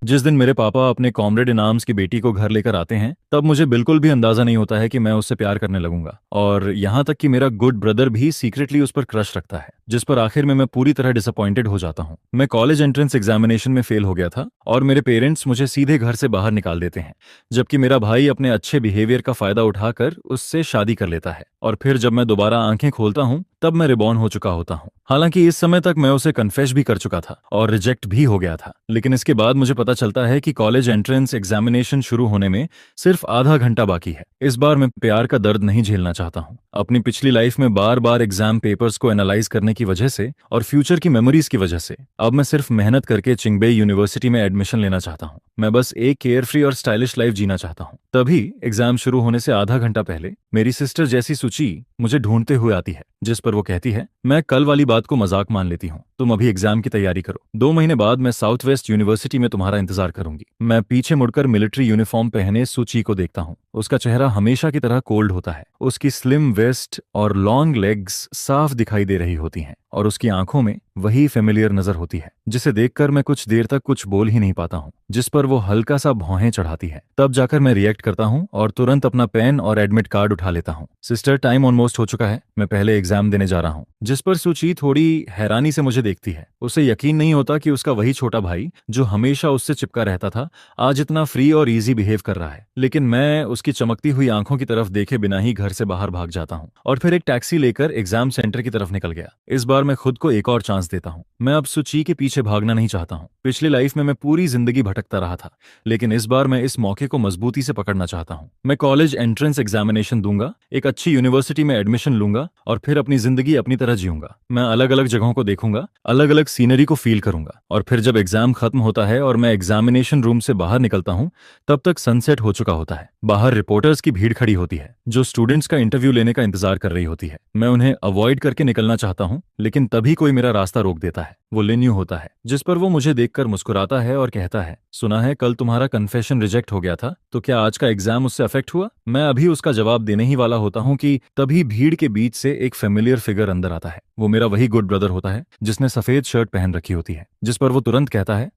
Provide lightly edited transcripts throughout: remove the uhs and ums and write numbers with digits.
जिस दिन मेरे पापा अपने कॉमरेड इन आर्म्स की बेटी को घर लेकर आते हैं, तब मुझे बिल्कुल भी अंदाजा नहीं होता है कि मैं उससे प्यार करने लगूंगा। और यहाँ तक कि मेरा गुड ब्रदर भी सीक्रेटली उस पर क्रश रखता है, जिस पर आखिर में मैं पूरी तरह डिसअपॉइंटेड हो जाता हूँ। मैं कॉलेज एंट्रेंस एग्जामिनेशन में फेल हो गया था और मेरे पेरेंट्स मुझे सीधे घर से बाहर निकाल देते हैं, जबकि मेरा भाई अपने अच्छे बिहेवियर का फायदा उठाकर उससे शादी कर लेता है। और फिर जब मैं दोबारा आंखें खोलता हूँ, तब मैं रिबॉर्न हो चुका होता हूँ। हालांकि इस समय तक मैं उसे कन्फेस भी कर चुका था और रिजेक्ट भी हो गया था, लेकिन इसके बाद मुझे पता चलता है कि कॉलेज एंट्रेंस एग्जामिनेशन शुरू होने में सिर्फ आधा घंटा बाकी है। इस बार मैं प्यार का दर्द नहीं झेलना चाहता हूँ। अपनी पिछली लाइफ में बार बार एग्जाम पेपर्स को एनालाइज करने की वजह से और फ्यूचर की मेमोरीज की वजह से अब मैं सिर्फ मेहनत करके चिंगबेई यूनिवर्सिटी में एडमिशन लेना चाहता हूँ। मैं बस एक केयर फ्री और स्टाइलिश लाइफ जीना चाहता हूँ। तभी एग्जाम शुरू होने से आधा घंटा पहले मेरी सिस्टर जैसी सुची मुझे ढूंढते हुए आती है, जिस पर वो कहती है, मैं कल वाली बात को मजाक मान लेती हूँ, तुम अभी एग्जाम की तैयारी करो, 2 महीने बाद मैं साउथ वेस्ट यूनिवर्सिटी में तुम्हारा इंतजार करूंगी। मैं पीछे मुड़कर मिलिट्री यूनिफॉर्म पहने सुची को देखता हूँ। उसका चेहरा हमेशा की तरह कोल्ड होता है। उसकी स्लिम वेस्ट और लॉन्ग लेग्स साफ दिखाई दे रही होती हैं और उसकी आंखों में वही फेमिलियर नजर होती है, जिसे देखकर मैं कुछ देर तक कुछ बोल ही नहीं पाता हूँ, जिस पर वो हल्का सा भौहें चढ़ाती है। तब जाकर मैं रिएक्ट करता हूँ और तुरंत अपना पेन और एडमिट कार्ड उठा लेता हूँ। सिस्टर, टाइम ऑलमोस्ट हो चुका है, मैं पहले एग्जाम देने जा रहा हूँ। जिस पर सुची थोड़ी हैरानी से मुझे देखती है। उसे यकीन नहीं होता कि उसका वही छोटा भाई जो हमेशा उससे चिपका रहता था, आज इतना फ्री और इजी बिहेव कर रहा है। लेकिन मैं उसकी चमकती हुई आंखों की तरफ देखे बिना ही घर से बाहर भाग जाता हूँ और फिर एक टैक्सी लेकर एग्जाम सेंटर की तरफ निकल गया। इस बार मैं खुद को एक और चांस देता हूँ। मैं अब सुची के पीछे भागना नहीं चाहता हूँ। पिछली लाइफ में मैं पूरी जिंदगी भटकता रहा था, लेकिन इस बार मैं इस मौके को मजबूती से पकड़ना चाहता हूँ। मैं कॉलेज एंट्रेंस एग्जामिनेशन दूंगा, एक अच्छी यूनिवर्सिटी में एडमिशन लूंगा और फिर अपनी जिंदगी अपनी तरह जीऊंगा। मैं अलग अलग जगहों को देखूंगा, अलग अलग सीनरी को फील करूंगा और फिर जब एग्जाम खत्म होता है और मैं एग्जामिनेशन रूम से बाहर निकलता हूं, तब तक सनसेट हो चुका होता है। बाहर रिपोर्टर्स की भीड़ खड़ी होती है जो स्टूडेंट्स का इंटरव्यू लेने का इंतजार कर रही होती है। मैं उन्हें अवॉइड करके निकलना चाहता हूं, लेकिन तभी कोई मेरा रास्ता रोक देता है। वो लिन्यू होता है, जिस पर वो मुझे देखकर मुस्कुराता है और कहता है, सुना है कल तुम्हारा कन्फेशन रिजेक्ट हो गया था, तो क्या आज का एग्जाम उससे अफेक्ट हुआ? मैं अभी उसका जवाब देने ही वाला होता हूं कि तभी भीड़ के बीच से एक फेमिलियर फिगर अंदर आता है। वो मेरा वही गुड ब्रदर होता है जिसने सफेद शर्ट पहन रखी होती है। जिस पर वो तुरंत कहता है,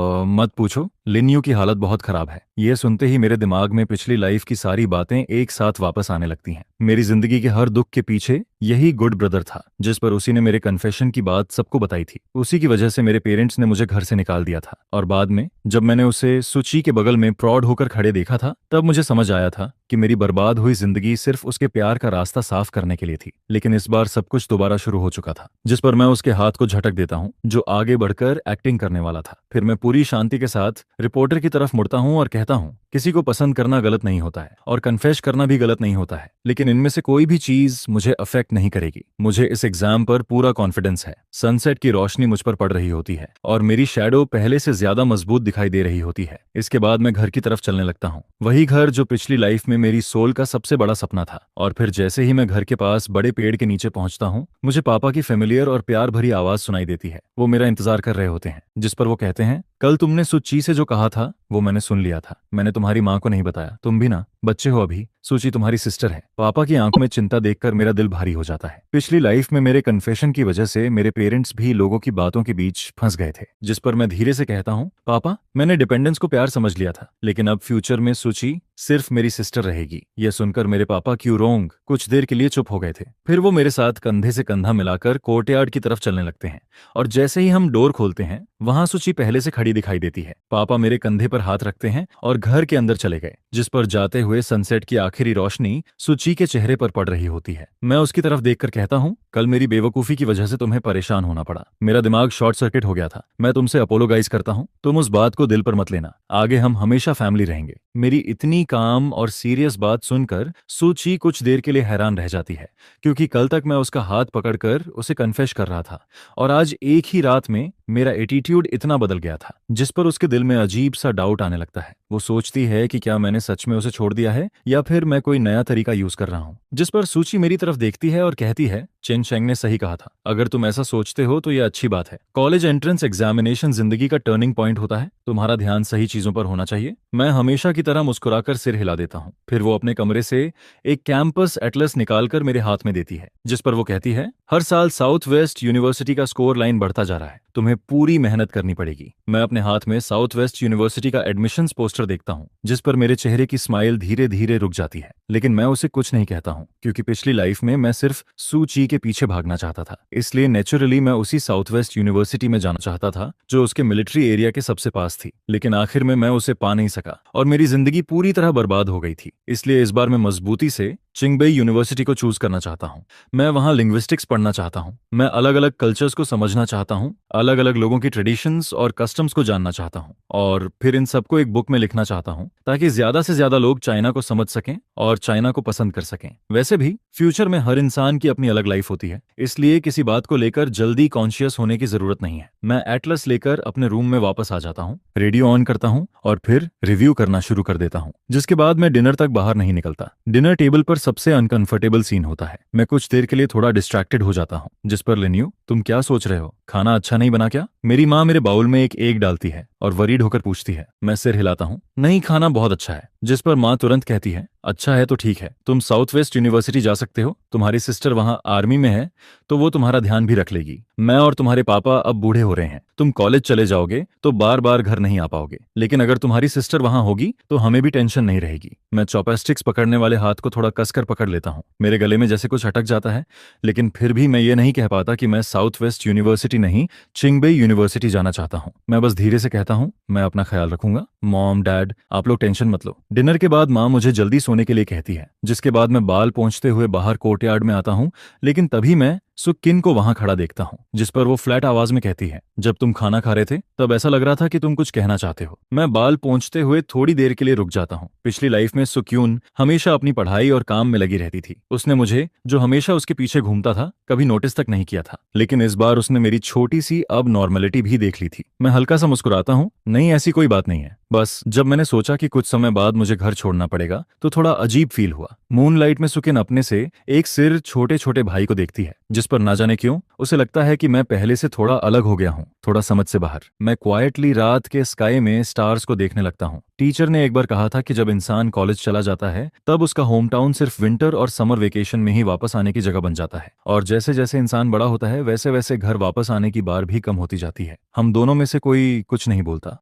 मत पूछो, लिन्यू की हालत बहुत खराब है। ये सुनते ही मेरे दिमाग में पिछली लाइफ की सारी बातें एक साथ वापस आने लगती हैं। मेरी जिंदगी के हर दुख के पीछे यही गुड ब्रदर था, जिस पर उसी ने मेरे कन्फेशन की बात सबको बताई थी। उसी की वजह से मेरे पेरेंट्स ने मुझे घर से निकाल दिया था और बाद में जब मैंने उसे सुची के बगल में प्रॉड होकर खड़े देखा था, तब मुझे समझ आया था कि मेरी बर्बाद हुई जिंदगी सिर्फ उसके प्यार का रास्ता साफ करने के लिए थी। लेकिन इस बार सब कुछ दोबारा शुरू हो चुका था, जिस पर मैं उसके हाथ को झटक देता हूँ जो आगे बढ़कर एक्टिंग करने वाला था। फिर मैं पूरी शांति के साथ रिपोर्टर की तरफ मुड़ता हूँ और कहता हूँ, किसी को पसंद करना गलत नहीं होता है और कन्फेस करना भी गलत नहीं होता है, लेकिन इनमें से कोई भी चीज मुझे अफेक्ट नहीं करेगी। मुझे इस एग्जाम पर पूरा कॉन्फिडेंस है। सनसेट की रोशनी मुझ पर पड़ रही होती है और मेरी शैडो पहले से ज्यादा मजबूत दिखाई दे रही होती है। इसके बाद मैं घर की तरफ चलने लगता हूँ, वही घर जो पिछली लाइफ में मेरी सोल का सबसे बड़ा सपना था। और फिर जैसे ही मैं घर के पास बड़े पेड़ के नीचे पहुंचता हूँ, मुझे पापा की फेमिलियर और प्यार भरी आवाज सुनाई देती है। वो मेरा इंतजार कर रहे होते हैं, जिस पर वो कहते हैं, कल तुमने सुची से जो कहा था वो मैंने सुन लिया था। मैंने तुम्हारी माँ को नहीं बताया, तुम भी ना बच्चे हो अभी। सुची तुम्हारी सिस्टर है। पापा की आंखों में चिंता देखकर मेरा दिल भारी हो जाता है। पिछली लाइफ में मेरे कन्फेशन की वजह से मेरे पेरेंट्स भी लोगों की बातों के बीच फंस गए थे, जिस पर मैं धीरे से कहता हूँ, पापा, मैंने डिपेंडेंस को प्यार समझ लिया था, लेकिन अब फ्यूचर में सुची सिर्फ मेरी सिस्टर रहेगी। यह सुनकर मेरे पापा क्यों रोंग कुछ देर के लिए चुप हो गए थे। फिर वो मेरे साथ कंधे से कंधा मिलाकर कोर्टयार्ड की तरफ चलने लगते हैं और जैसे ही हम डोर खोलते हैं, वहां सुची पहले से खड़ी दिखाई देती है। पापा मेरे कंधे पर हाथ रखते हैं और घर के अंदर चले गए, जिस पर जाते हुए सनसेट की आखिरी रोशनी सुची के चेहरे पर पड़ रही होती है। मैं उसकी तरफ देखकर कहता हूँ, कल मेरी बेवकूफी की वजह से तुम्हें परेशान होना पड़ा। मेरा दिमाग शॉर्ट सर्किट हो गया था। मैं तुमसे अपोलोगाइज करता हूँ, तुम उस बात को दिल पर मत लेना। आगे हम हमेशा फैमिली रहेंगे। मेरी इतनी काम और सीरियस बात सुनकर सुची कुछ देर के लिए हैरान रह जाती है, क्योंकि कल तक मैं उसका हाथ पकड़कर उसे कन्फेस कर रहा था और आज एक ही रात में मेरा एटीट्यूड इतना बदल गया था, जिस पर उसके दिल में अजीब सा डाउट आने लगता है। वो सोचती है कि क्या मैंने सच में उसे छोड़ दिया है या फिर मैं कोई नया तरीका यूज कर रहा हूँ। जिस पर सूची मेरी तरफ देखती है और कहती है, चेन शेंग ने सही कहा था, अगर तुम ऐसा सोचते हो तो यह अच्छी बात है। कॉलेज एंट्रेंस एग्जामिनेशन जिंदगी का टर्निंग पॉइंट होता है, तुम्हारा ध्यान सही चीजों पर होना चाहिए। मैं हमेशा की तरह मुस्कुराकर सिर हिला देता हूँ। फिर वो अपने कमरे से एक कैंपस एटलस निकालकर मेरे हाथ में देती है, जिस पर वो कहती है, हर साल साउथ वेस्ट यूनिवर्सिटी का स्कोर लाइन बढ़ता जा रहा है, तुम्हें पूरी मेहनत करनी पड़ेगी। मैं अपने हाथ में साउथ वेस्ट यूनिवर्सिटी का एडमिशन्स पोस्टर देखता हूँ, जिस पर मेरे चेहरे की स्माइल धीरे धीरे रुक जाती है। लेकिन मैं उसे कुछ नहीं कहता हूँ, क्योंकि पिछली लाइफ में मैं सिर्फ सू ची के पीछे भागना चाहता था। इसलिए नेचुरली मैं उसी साउथ वेस्ट यूनिवर्सिटी में जाना चाहता था जो उसके मिलिट्री एरिया के सबसे पास थी। लेकिन आखिर में मैं उसे पा नहीं सका और मेरी जिंदगी पूरी तरह बर्बाद हो गई थी। इसलिए इस बार मैं मजबूती से चिंगबई यूनिवर्सिटी को चूज करना चाहता हूँ। मैं वहाँ लिंग्विस्टिक्स पढ़ना चाहता हूँ। मैं अलग अलग कल्चर्स को समझना चाहता हूँ, अलग अलग लोगों की ट्रेडिशंस और कस्टम्स को जानना चाहता हूँ, और फिर इन सबको एक बुक में लिखना चाहता हूँ ताकि ज्यादा से ज्यादा लोग चाइना को समझ सकें और चाइना को पसंद कर सकें। वैसे भी फ्यूचर में हर इंसान की अपनी अलग लाइफ होती है, इसलिए किसी बात को लेकर जल्दी कॉन्शियस होने की जरूरत नहीं है। मैं एटलस लेकर अपने रूम में वापस आ जाता हूँ, रेडियो ऑन करता हूँ और फिर रिव्यू करना शुरू कर देता हूँ, जिसके बाद मैं डिनर तक बाहर नहीं निकलता। डिनर टेबल पर सबसे अनकंफर्टेबल सीन होता है। मैं कुछ देर के लिए थोड़ा डिस्ट्रैक्टेड हो जाता हूँ, जिस पर लिन्यू, तुम क्या सोच रहे हो? खाना अच्छा नहीं बना क्या? मेरी माँ मेरे बाउल में एक एग डालती है और वरीड होकर पूछती है। मैं सिर हिलाता हूँ, नहीं, खाना बहुत अच्छा है। जिस पर माँ तुरंत कहती है, अच्छा है तो ठीक है, तुम साउथ वेस्ट यूनिवर्सिटी जा सकते हो, तुम्हारी सिस्टर वहाँ आर्मी में है तो वो तुम्हारा ध्यान भी रख लेगी। मैं और तुम्हारे पापा अब बूढ़े हो रहे हैं, तुम कॉलेज चले जाओगे तो बार बार घर नहीं आ पाओगे, लेकिन अगर तुम्हारी सिस्टर वहाँ होगी तो हमें भी टेंशन नहीं रहेगी। मैं चॉपस्टिक्स पकड़ने वाले हाथ को थोड़ा कसकर पकड़ लेता हूँ। मेरे गले में जैसे कुछ अटक जाता है, लेकिन फिर भी मैं ये नहीं कह पाता कि मैं साउथ वेस्ट यूनिवर्सिटी नहीं, चिंगबई यूनिवर्सिटी जाना चाहता हूँ। मैं बस धीरे से कहता हूँ, मैं अपना ख्याल रखूंगा, मॉम डैड आप लोग टेंशन मत लो। डिनर के बाद माँ मुझे जल्दी सोने के लिए कहती है, जिसके बाद मैं बाल पोंछते हुए बाहर कोर्टयार्ड में आता हूँ। लेकिन तभी मैं सुकिन को वहां खड़ा देखता हूँ, जिस पर वो फ्लैट आवाज में कहती है, जब तुम खाना खा रहे थे तब ऐसा लग रहा था कि तुम कुछ कहना चाहते हो। मैं बाल पोंछते हुए थोड़ी देर के लिए रुक जाता हूँ। पिछली लाइफ में सुक्यून हमेशा अपनी पढ़ाई और काम में लगी रहती थी। उसने मुझे, जो हमेशा उसके पीछे घूमता था, कभी नोटिस तक नहीं किया था। लेकिन इस बार उसने मेरी छोटी सी अब नॉर्मेलिटी भी देख ली थी। मैं हल्का सा मुस्कुराता हूँ, नहीं ऐसी कोई बात नहीं है, बस जब मैंने सोचा कि कुछ समय बाद मुझे घर छोड़ना पड़ेगा तो थोड़ा अजीब फील हुआ। मूनलाइट में सुकिन अपने से एक सिर छोटे छोटे भाई को देखती है, जिस पर ना जाने क्यों उसे लगता है कि मैं पहले से थोड़ा अलग हो गया हूँ, थोड़ा समझ से बाहर। मैं क्वाइटली रात के स्काई में स्टार्स को देखने लगता हूँ। टीचर ने एक बार कहा था कि जब इंसान कॉलेज चला जाता है तब उसका होम टाउन सिर्फ विंटर और समर वेकेशन में ही वापस आने की जगह बन जाता है, और जैसे जैसे इंसान बड़ा होता है वैसे वैसे घर वापस आने की बार भी कम होती जाती है। हम दोनों में से कोई कुछ नहीं बोलता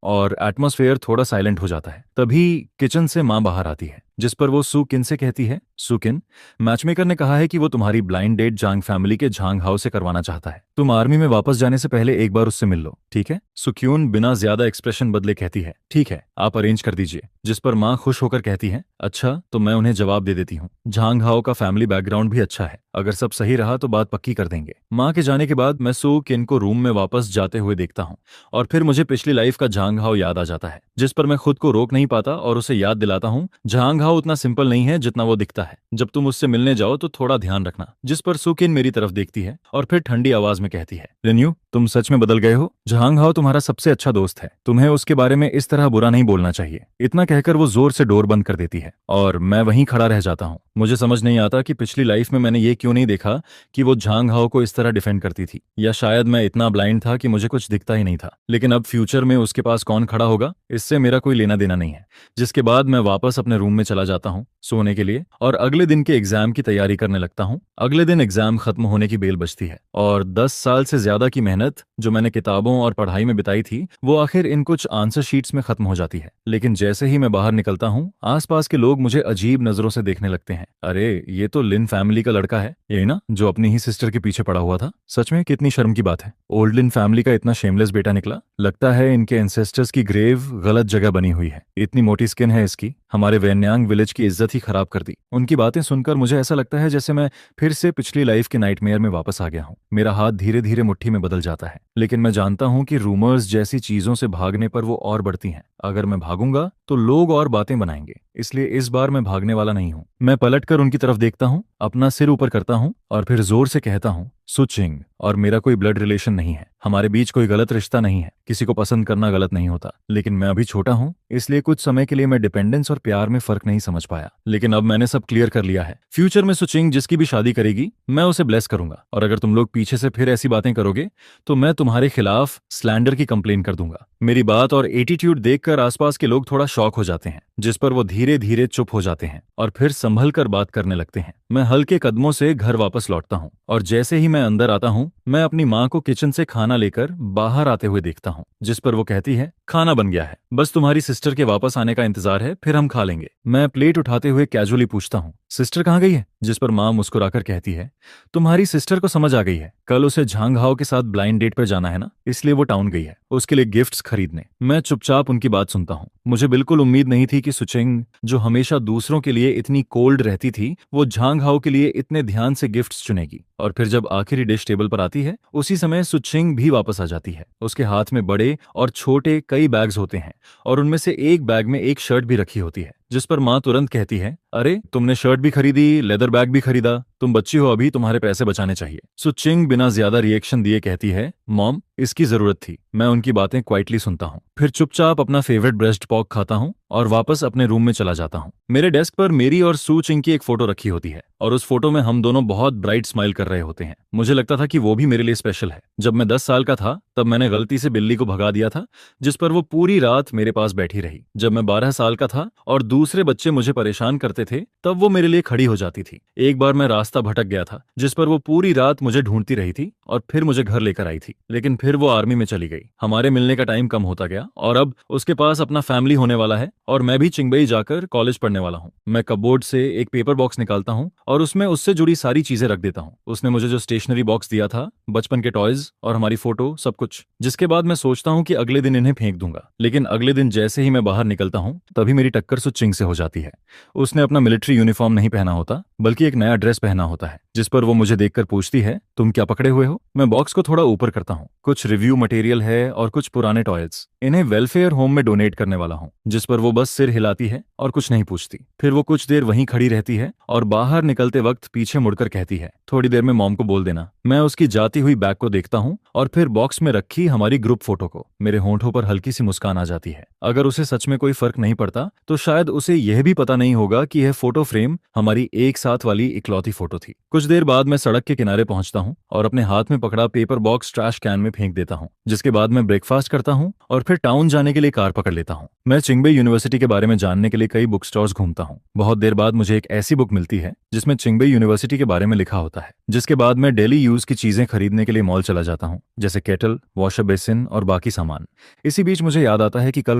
और एटमॉस्फेयर थोड़ा साइलेंट हो जाता है। तभी किचन से माँ बाहर आती है, जिस पर वो सुकिन से कहती है, सुकिन, मैचमेकर ने कहा है कि वो तुम्हारी ब्लाइंड डेट जांग फैमिली के झांग हाउ से करवाना चाहता है। तुम आर्मी में वापस जाने से पहले एक बार उससे मिल लो, ठीक है? सुक्यून बिना ज्यादा एक्सप्रेशन बदले कहती है, ठीक है, आप अरेंज कर दीजिए। जिस पर माँ खुश होकर कहती है, अच्छा, तो मैं उन्हें जवाब दे देती हूँ। झांग हाउ का फैमिली बैकग्राउंड भी अच्छा है, अगर सब सही रहा तो बात पक्की कर देंगे। माँ के जाने के बाद मैं सुकिन को रूम में वापस जाते हुए देखता हूँ और फिर मुझे पिछली लाइफ का झांग हाउ याद आ जाता है, जिस पर मैं खुद को रोक नहीं पाता और उसे याद दिलाता हूँ, झांग हाउ उतना सिंपल नहीं है जितना वो दिखता है। जब तुम उससे मिलने जाओ तो थोड़ा ध्यान रखना। जिस पर सुकिन मेरी तरफ देखती है और फिर ठंडी आवाज में कहती है, लिन्यू, तुम सच में बदल गए हो। झांग हाउ तुम्हारा सबसे अच्छा दोस्त है, तुम्हें उसके बारे में इस तरह बुरा नहीं बोलना चाहिए। इतना कहकर वो जोर से डोर बंद कर देती है और मैं वहीं खड़ा रह जाता हूँ। मुझे समझ नहीं आता कि पिछली लाइफ में मैंने ये क्यों नहीं देखा कि वो झांग हाउ को इस तरह डिफेंड करती थी, या शायद मैं इतना ब्लाइंड था कि मुझे कुछ दिखता ही नहीं था। लेकिन अब फ्यूचर में उसके पास कौन खड़ा होगा इससे मेरा कोई लेना देना नहीं है। जिसके बाद मैं वापस अपने रूम में चला जाता हूँ सोने के लिए और अगले दिन के एग्जाम की तैयारी करने लगता हूँ। अगले दिन एग्जाम खत्म होने की बेल बजती है और 10 साल से ज्यादा की मेहनत जो मैंने किताबों और पढ़ाई में बिताई थी वो आखिर इन कुछ आंसर शीट्स में खत्म हो जाती है। लेकिन जैसे ही मैं बाहर निकलता हूँ आसपास के लोग मुझे अजीब नजरों से देखने लगते हैं। अरे, ये तो लिन फैमिली का लड़का है, यही ना जो अपनी ही सिस्टर के पीछे पड़ा हुआ था। सच में कितनी शर्म की बात है, ओल्ड लिन फैमिली का इतना शेमलेस बेटा निकला। लगता है इनके एंसेस्टर्स की ग्रेव गलत जगह बनी हुई है। इतनी मोटी स्किन है इसकी, हमारे वेन्यांग विलेज की इज्जत ही खराब कर दी। उनकी बातें सुनकर मुझे ऐसा लगता है जैसे मैं फिर से पिछली लाइफ के नाइटमेयर में वापस आ गया हूँ। मेरा हाथ धीरे धीरे मुट्ठी में बदल जाता है, लेकिन मैं जानता हूँ कि रूमर्स जैसी चीजों से भागने पर वो और बढ़ती हैं। अगर मैं भागूंगा तो लोग और बातें बनाएंगे, इसलिए इस बार मैं भागने वाला नहीं हूँ। मैं पलटकर उनकी तरफ देखता हूँ, अपना सिर ऊपर करता हूँ और फिर जोर से कहता हूँ, सुचिंग और मेरा कोई ब्लड रिलेशन नहीं है, हमारे बीच कोई गलत रिश्ता नहीं है। किसी को पसंद करना गलत नहीं होता, लेकिन मैं अभी छोटा हूँ, इसलिए कुछ समय के लिए मैं डिपेंडेंस और प्यार में फर्क नहीं समझ पाया। लेकिन अब मैंने सब क्लियर कर लिया है। फ्यूचर में सुचिंग जिसकी भी शादी करेगी मैं उसे ब्लेस करूंगा, और अगर तुम लोग पीछे से फिर ऐसी बातें करोगे तो मैं तुम्हारे खिलाफ स्लैंडर की कंप्लेन कर दूंगा। मेरी बात और एटीट्यूड देखकर देखकर आसपास के लोग थोड़ा शॉक हो जाते हैं, जिस पर वो धीरे धीरे चुप हो जाते हैं और फिर संभल कर बात करने लगते हैं। मैं हल्के कदमों से घर वापस लौटता हूँ और जैसे ही मैं अंदर आता हूँ, मैं अपनी माँ को किचन से खाना लेकर बाहर आते हुए देखता हूँ, जिस पर वो कहती है, खाना बन गया है, बस तुम्हारी सिस्टर के वापस आने का इंतजार है, फिर हम खा लेंगे। मैं प्लेट उठाते हुए कैजुअली पूछता हूँ, सिस्टर कहाँ गई है? जिस पर माँ मुस्कुराकर कहती है, तुम्हारी सिस्टर को समझ आ गई है, कल उसे झांग हाओ के साथ ब्लाइंड डेट पर जाना है ना, इसलिए वो टाउन गई है उसके लिए गिफ्ट्स खरीदने। मैं चुपचाप उनकी बात सुनता हूँ। मुझे बिल्कुल उम्मीद नहीं थी कि सुचिंग, जो हमेशा दूसरों के लिए इतनी कोल्ड रहती थी, वो झांग हाओ के लिए इतने ध्यान से गिफ्ट्स चुनेगी। और फिर जब आखिरी डिश टेबल पर आती है, उसी समय सुचिंग भी वापस आ जाती है। उसके हाथ में बड़े और छोटे कई बैग्स होते हैं और उनमें से एक बैग में एक शर्ट भी रखी होती है, जिस पर माँ तुरंत कहती है, अरे तुमने शर्ट भी खरीदी, लेदर बैग भी खरीदा, तुम बच्ची हो अभी, तुम्हारे पैसे बचाने चाहिए। सुचिंग बिना ज्यादा रिएक्शन दिए कहती है, मॉम इसकी जरूरत थी। मैं उनकी बातें क्वाइटली सुनता हूँ, फिर चुपचाप अपना फेवरेट ब्रेस्ट पॉक खाता हूँ और वापस अपने रूम में चला जाता हूँ। मेरे डेस्क पर मेरी और सू चिंग की एक फोटो रखी होती है और उस फोटो में हम दोनों बहुत ब्राइट स्माइल कर रहे होते हैं। मुझे लगता था कि वो भी मेरे लिए स्पेशल है। जब मैं 10 साल का था, तब मैंने गलती से बिल्ली को भगा दिया था, जिस पर वो पूरी रात मेरे पास बैठी रही। जब मैं 12 साल का था और दूसरे बच्चे मुझे परेशान करते थे, तब वो मेरे लिए खड़ी हो जाती थी। एक बार मैं रास्ता भटक गया था, जिस पर वो पूरी रात मुझे ढूंढती रही थी और फिर मुझे घर लेकर आई थी, लेकिन फिर वो आर्मी में चली गई। हमारे मिलने का टाइम कम होता गया और अब उसके पास अपना फैमिली होने वाला है और मैं भी चिंगबई जाकर कॉलेज पढ़ने वाला हूँ। मैं कपबोर्ड से एक पेपर बॉक्स निकालता हूँ और उसमें उससे जुड़ी सारी चीजें रख देता हूँ। उसने मुझे जो स्टेशनरी बॉक्स दिया था, बचपन के टॉयज और हमारी फोटो, सब कुछ। जिसके बाद मैं सोचता हूँ कि अगले दिन इन्हें फेंक दूंगा, लेकिन अगले दिन जैसे ही मैं बाहर निकलता हूँ, तभी मेरी टक्कर सुचिंग से हो जाती है। उसने अपना मिलिट्री यूनिफॉर्म नहीं पहना होता, बल्कि एक नया ड्रेस पहना होता है, जिस पर वो मुझे देखकर पूछती है, तुम क्या पकड़े हुए हो? मैं बॉक्स को थोड़ा ऊपर करता हूँ। कुछ रिव्यू मटेरियल है और कुछ पुराने टॉयज। इन्हें वेलफेयर होम में डोनेट करने वाला हूँ। जिस पर वो बस सिर हिलाती है और कुछ नहीं पूछती। फिर वो कुछ देर वहीं खड़ी रहती है और बाहर निकलते वक्त पीछे मुड़कर कहती है, थोड़ी देर में मॉम को बोल देना। मैं उसकी जाती हुई बैग को देखता हूँ और फिर बॉक्स में रखी हमारी ग्रुप फोटो को। मेरे होंठों पर हल्की सी मुस्कान आ जाती है। अगर उसे सच में कोई फर्क नहीं पड़ता, तो शायद उसे यह भी पता नहीं होगा कि यह फोटो फ्रेम हमारी एक साथ वाली इकलौती फोटो थी। कुछ देर बाद मैं सड़क के किनारे पहुंचता हूँ और अपने हाथ में पकड़ा पेपर बॉक्स ट्रैश कैन में फेंक देता हूँ। जिसके बाद मैं ब्रेकफास्ट करता हूँ और फिर टाउन जाने के लिए कार पकड़ लेता हूँ। मैं चिंगबई यूनिवर्सिटी के बारे में जानने के लिए कई बुक स्टोर्स घूमता हूँ। बहुत देर बाद मुझे एक ऐसी बुक मिलती है जिसमें चिंगबई यूनिवर्सिटी के बारे में लिखा होता है। जिसके बाद मैं डेली यूज की चीजें खरीदने के लिए मॉल चला जाता हूँ, जैसे केटल, वॉशर बेसिन और बाकी सामान। इसी बीच मुझे याद आता है कि कल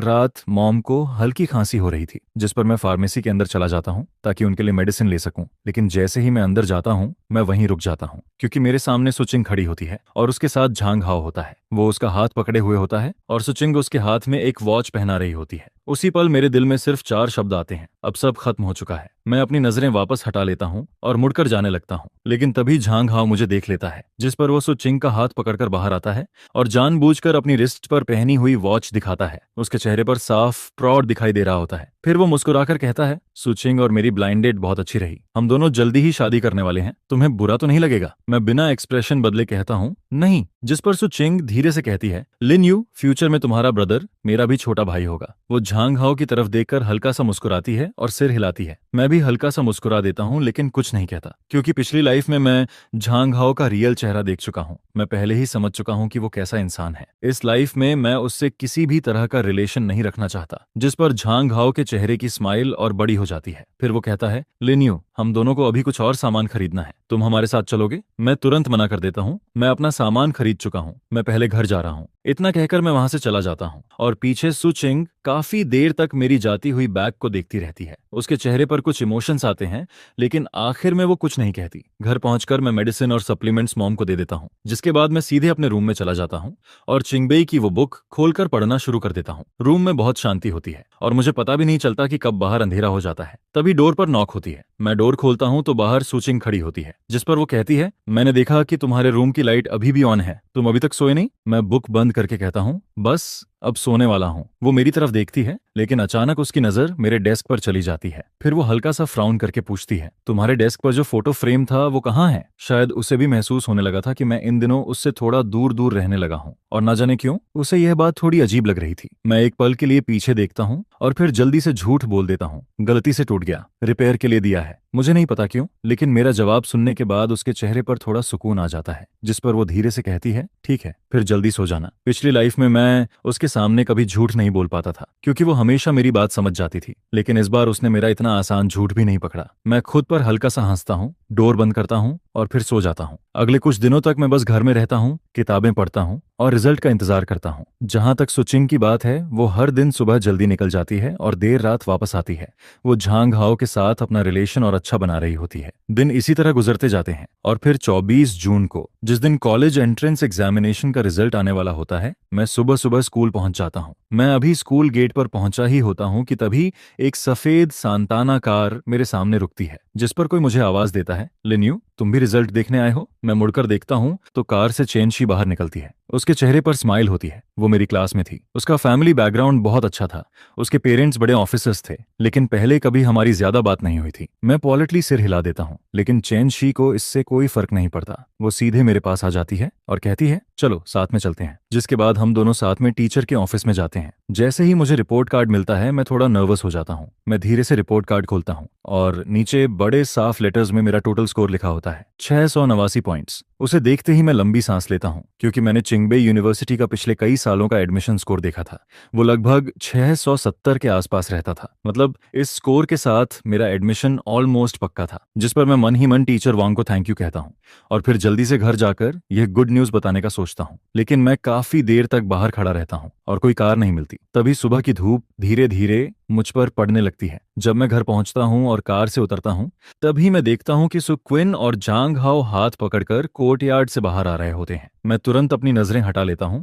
रात मॉम को हल्की खांसी हो रही थी, जिस पर मैं फार्मेसी के अंदर चला जाता हूँ ताकि उनके लिए मेडिसिन ले सकूं। लेकिन जैसे ही मैं अंदर जाता हूँ, मैं वहीं रुक जाता हूँ, क्योंकि मेरे सामने सुचिंग खड़ी होती है और उसके साथ झांग हाओ होता है। वो उसका हाथ पकड़े हुए होता है और सुचिंग उसके हाथ में एक वॉच पहना रही होती है। उसी पल मेरे दिल में सिर्फ 4 शब्द आते हैं, अब सब खत्म हो चुका है। मैं अपनी नजरें वापस हटा लेता हूँ और मुड़कर जाने लगता हूँ, लेकिन तभी झांग हाओ मुझे देख लेता है, जिस पर वो सुचिंग का हाथ पकड़कर बाहर आता है और जानबूझकर अपनी रिस्ट पर पहनी हुई वॉच दिखाता है। उसके चेहरे पर साफ प्राउड दिखाई दे रहा होता है। फिर वो मुस्कुराकर कहता है, सुचिंग और मेरी ब्लाइंड डेट बहुत अच्छी रही, हम दोनों जल्दी ही शादी करने वाले हैं, तुम्हें बुरा तो नहीं लगेगा? मैं बिना एक्सप्रेशन बदले कहता हूँ, नहीं। जिस पर सुचिंग धीरे से कहती है, लिन यू, फ्यूचर में तुम्हारा ब्रदर मेरा भी छोटा भाई होगा। वो झांग हाओ की तरफ देखकर हल्का सा मुस्कुराती है और सिर हिलाती है। मैं भी हल्का सा मुस्कुरा देता हूँ, लेकिन कुछ नहीं कहता, क्योंकि पिछली लाइफ में मैं झांग हाओ का रियल चेहरा देख चुका हूँ। मैं पहले ही समझ चुका हूँ कि वो कैसा इंसान है। इस लाइफ में मैं उससे किसी भी तरह का रिलेशन नहीं रखना चाहता। जिस पर झांग हाओ के चेहरे की स्माइल और बड़ी हो जाती है। फिर वो कहता है, लिन यू, हम दोनों को अभी कुछ और सामान खरीदना है, तुम हमारे साथ चलोगे? मैं तुरंत मना कर देता हूँ, मैं अपना सामान खरीद चुका हूँ, मैं पहले घर जा रहा हूँ। इतना कहकर मैं वहां से चला जाता हूँ और पीछे सुचिंग काफी देर तक मेरी जाती हुई बैग को देखती रहती है। उसके चेहरे पर कुछ इमोशंस आते हैं, लेकिन आखिर में वो कुछ नहीं कहती। घर पहुंचकर मैं मेडिसिन और सप्लीमेंट्स मॉम को दे देता हूँ, जिसके बाद मैं सीधे अपने रूम में चला जाता हूँ और चिंगबई की वो बुक खोलकर पढ़ना शुरू कर देता हूँ। रूम में बहुत शांति होती है और मुझे पता भी नहीं चलता कि कब बाहर अंधेरा हो जाता है। तभी डोर पर नॉक होती है। मैं डोर खोलता हूँ तो बाहर सुचिंग खड़ी होती है, जिस पर वो कहती है, मैंने देखा कि तुम्हारे रूम की लाइट अभी भी ऑन है, तुम अभी तक सोए नहीं? मैं बुक बंद करके कहता हूँ, बस अब सोने वाला हूँ। वो मेरी तरफ देखती है, लेकिन अचानक उसकी नजर मेरे डेस्क पर चली जाती है। फिर वो हल्का सा फ्राउन करके पूछती है, तुम्हारे डेस्क पर जो फोटो फ्रेम था वो कहाँ है? शायद उसे भी महसूस होने लगा था कि मैं इन दिनों उससे थोड़ा दूर दूर रहने लगा हूँ, और ना जाने क्यों उसे यह बात थोड़ी अजीब लग रही थी। मैं एक पल के लिए पीछे देखता हूँ और फिर जल्दी से झूठ बोल देता हूँ, गलती से टूट गया, रिपेयर के लिए दिया है। मुझे नहीं पता क्यों, लेकिन मेरा जवाब सुनने के बाद उसके चेहरे पर थोड़ा सुकून आ जाता है, जिस पर वो धीरे से कहती है, ठीक है, फिर जल्दी सो जाना। पिछली लाइफ में मैं उसके उसके सामने कभी झूठ नहीं बोल पाता था क्योंकि वो हमेशा मेरी बात समझ जाती थी। लेकिन इस बार उसने मेरा इतना आसान झूठ भी नहीं पकड़ा। मैं खुद पर हल्का सा हंसता हूँ, डोर बंद करता हूँ और फिर सो जाता हूँ। अगले कुछ दिनों तक मैं बस घर में रहता हूँ, किताबें पढ़ता हूँ और रिजल्ट का इंतजार करता हूँ। जहां तक सुचिंग की बात है, वो हर दिन सुबह जल्दी निकल जाती है और देर रात वापस आती है। वो झांग हाओ के साथ अपना रिलेशन और अच्छा बना रही होती है। दिन इसी तरह गुजरते जाते हैं और फिर 24 जून को, जिस दिन कॉलेज एंट्रेंस एग्जामिनेशन का रिजल्ट आने वाला होता है, मैं सुबह सुबह स्कूल पहुंच जाता हूं। मैं अभी स्कूल गेट पर पहुंचा ही होता हूं कि तभी एक सफेद सांताना कार मेरे सामने रुकती है, जिस पर कोई मुझे आवाज देता है, लिन्यू, तुम भी रिजल्ट देखने आए हो? मैं मुड़कर देखता हूं तो कार से चेनशी बाहर निकलती है। उसके चेहरे पर स्माइल होती है। वो मेरी क्लास में थी। उसका फैमिली बैकग्राउंड बहुत अच्छा था। उसके पेरेंट्स बड़े ऑफिसर्स थे, लेकिन पहले कभी हमारी ज्यादा बात नहीं हुई थी। मैं पॉलिटली सिर हिला देता हूं, लेकिन चेनशी को इससे कोई फर्क नहीं पड़ता। वो सीधे मेरे पास आ जाती है और कहती है, चलो साथ में चलते हैं। जिसके बाद हम दोनों साथ में टीचर के ऑफिस में जाते हैं। जैसे ही मुझे रिपोर्ट कार्ड मिलता है, मैं थोड़ा नर्वस हो जाता हूँ। मैं धीरे से रिपोर्ट कार्ड खोलता हूँ और नीचे बड़े साफ लेटर्स में मेरा टोटल स्कोर लिखा होता है, 689 पॉइंट्स। उसे देखते ही मैं लंबी सांस लेता हूँ, क्योंकि मैंने चिंगबे यूनिवर्सिटी का पिछले कई सालों का एडमिशन स्कोर देखा था। वो लगभग 670 के आसपास रहता था। मतलब इस स्कोर के साथ मेरा एडमिशन ऑलमोस्ट पक्का था, जिस पर मैं मन ही मन टीचर वांग को थैंक यू कहता हूँ और फिर जल्दी से घर जाकर यह गुड न्यूज बताने का सोचता हूँ। लेकिन मैं काफी देर तक बाहर खड़ा रहता हूँ और कोई कार नहीं मिलती। तभी सुबह की धूप धीरे धीरे मुझ पर पड़ने लगती है। जब मैं घर पहुंचता हूं और कार से उतरता हूं, तभी मैं देखता हूं कि सुक्विन और जांग हाओ हाथ पकड़कर कोर्टयार्ड से बाहर आ रहे होते हैं। मैं तुरंत अपनी नजरें हटा लेता हूं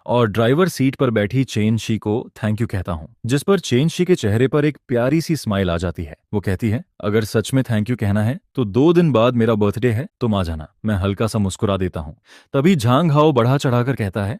और ड्राइवर सीट पर बैठी चेन शी को थैंक यू कहता हूं, जिस पर चेन शी के चेहरे पर एक प्यारी सी स्माइल आ जाती है। वो कहती है, अगर सच में थैंक यू कहना है तो 2 दिन बाद मेरा बर्थडे है, तुम आ जाना। मैं हल्का सा मुस्कुरा देता हूं। तभी झांग हाओ बढ़ा चढ़ाकर कहता है,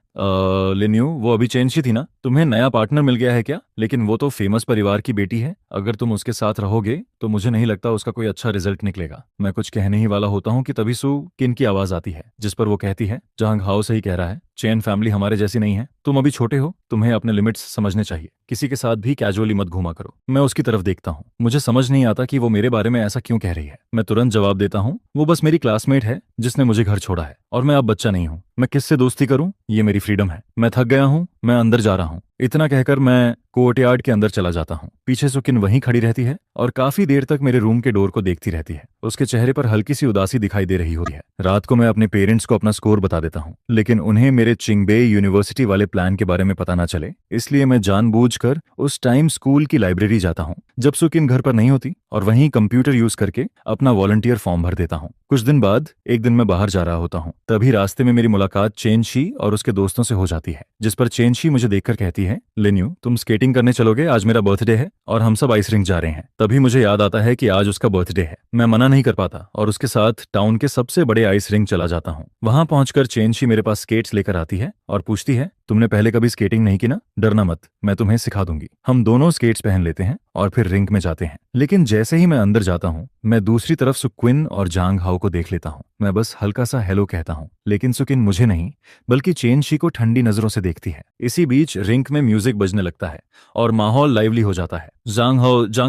लिन्यू, वो अभी चेन शी थी ना, तुम्हें नया पार्टनर मिल गया है क्या? लेकिन वो तो फेमस परिवार की बेटी है, अगर तुम उसके साथ रहोगे तो मुझे नहीं लगता उसका कोई अच्छा रिजल्ट निकलेगा। मैं कुछ कहने ही वाला होता हूं कि तभी सु किन की आवाज आती है, जिस पर वो कहती है, झांग हाओ सही कह रहा है, चेन फैमिली हमारे जैसी नहीं है। तुम अभी छोटे हो, तुम्हें अपने लिमिट्स समझने चाहिए। किसी के साथ भी कैजुअली मत घूमा करो। मैं उसकी तरफ देखता हूँ। मुझे समझ नहीं आता कि वो मेरे बारे में ऐसा क्यों कह रही है। मैं तुरंत जवाब देता हूँ, वो बस मेरी क्लासमेट है जिसने मुझे घर छोड़ा है और मैं अब बच्चा नहीं हूँ। मैं किससे दोस्ती करूँ, ये मेरी फ्रीडम है। मैं थक गया हूँ, मैं अंदर जा रहा हूँ। इतना कहकर मैं कोर्टयार्ड के अंदर चला जाता हूँ। पीछे सुकिन वहीं खड़ी रहती है और काफी देर तक मेरे रूम के डोर को देखती रहती है। उसके चेहरे पर हल्की सी उदासी दिखाई दे रही होती है। रात को मैं अपने पेरेंट्स को अपना स्कोर बता देता हूँ, लेकिन उन्हें मेरे चिंगबे यूनिवर्सिटी वाले प्लान के बारे में पता ना चले, इसलिए मैं जानबूझकर उस टाइम स्कूल की लाइब्रेरी जाता हूँ जब सुकिन घर पर नहीं होती और वहीं कंप्यूटर यूज करके अपना वॉलंटियर फॉर्म भर देता हूँ। कुछ दिन बाद एक दिन मैं बाहर जा रहा होता हूँ, तभी रास्ते में मेरी मुलाकात चेनशी और उसके दोस्तों से हो जाती है, जिस पर चेनशी मुझे देखकर कहती है, लिन्यू, तुम स्केटिंग करने चलोगे? आज मेरा बर्थडे है और हम सब आइस रिंक जा रहे हैं। तभी मुझे याद आता है कि आज उसका बर्थडे है। मैं मना नहीं कर पाता और उसके साथ टाउन के सबसे बड़े आइस रिंक चला जाता हूँ। वहां पहुंचकर चेनशी मेरे पास स्केट्स लेकर आती है और पूछती है, तुमने पहले कभी स्केटिंग नहीं की ना? डरना मत, मैं तुम्हें सिखा दूंगी। हम दोनों स्केट्स पहन लेते हैं और फिर रिंक में जाते हैं। लेकिन जैसे ही मैं अंदर जाता हूँ, मैं दूसरी तरफ सुक्विन और जांग हाओ को देख लेता हूँ। मैं बस हल्का सा हेलो कहता हूँ, लेकिन सुकिन मुझे नहीं बल्कि चेनशी को ठंडी नजरों से देखती है। इसी बीच रिंक में म्यूजिक बजने लगता है और माहौल लाइवली हो जाता है। जांग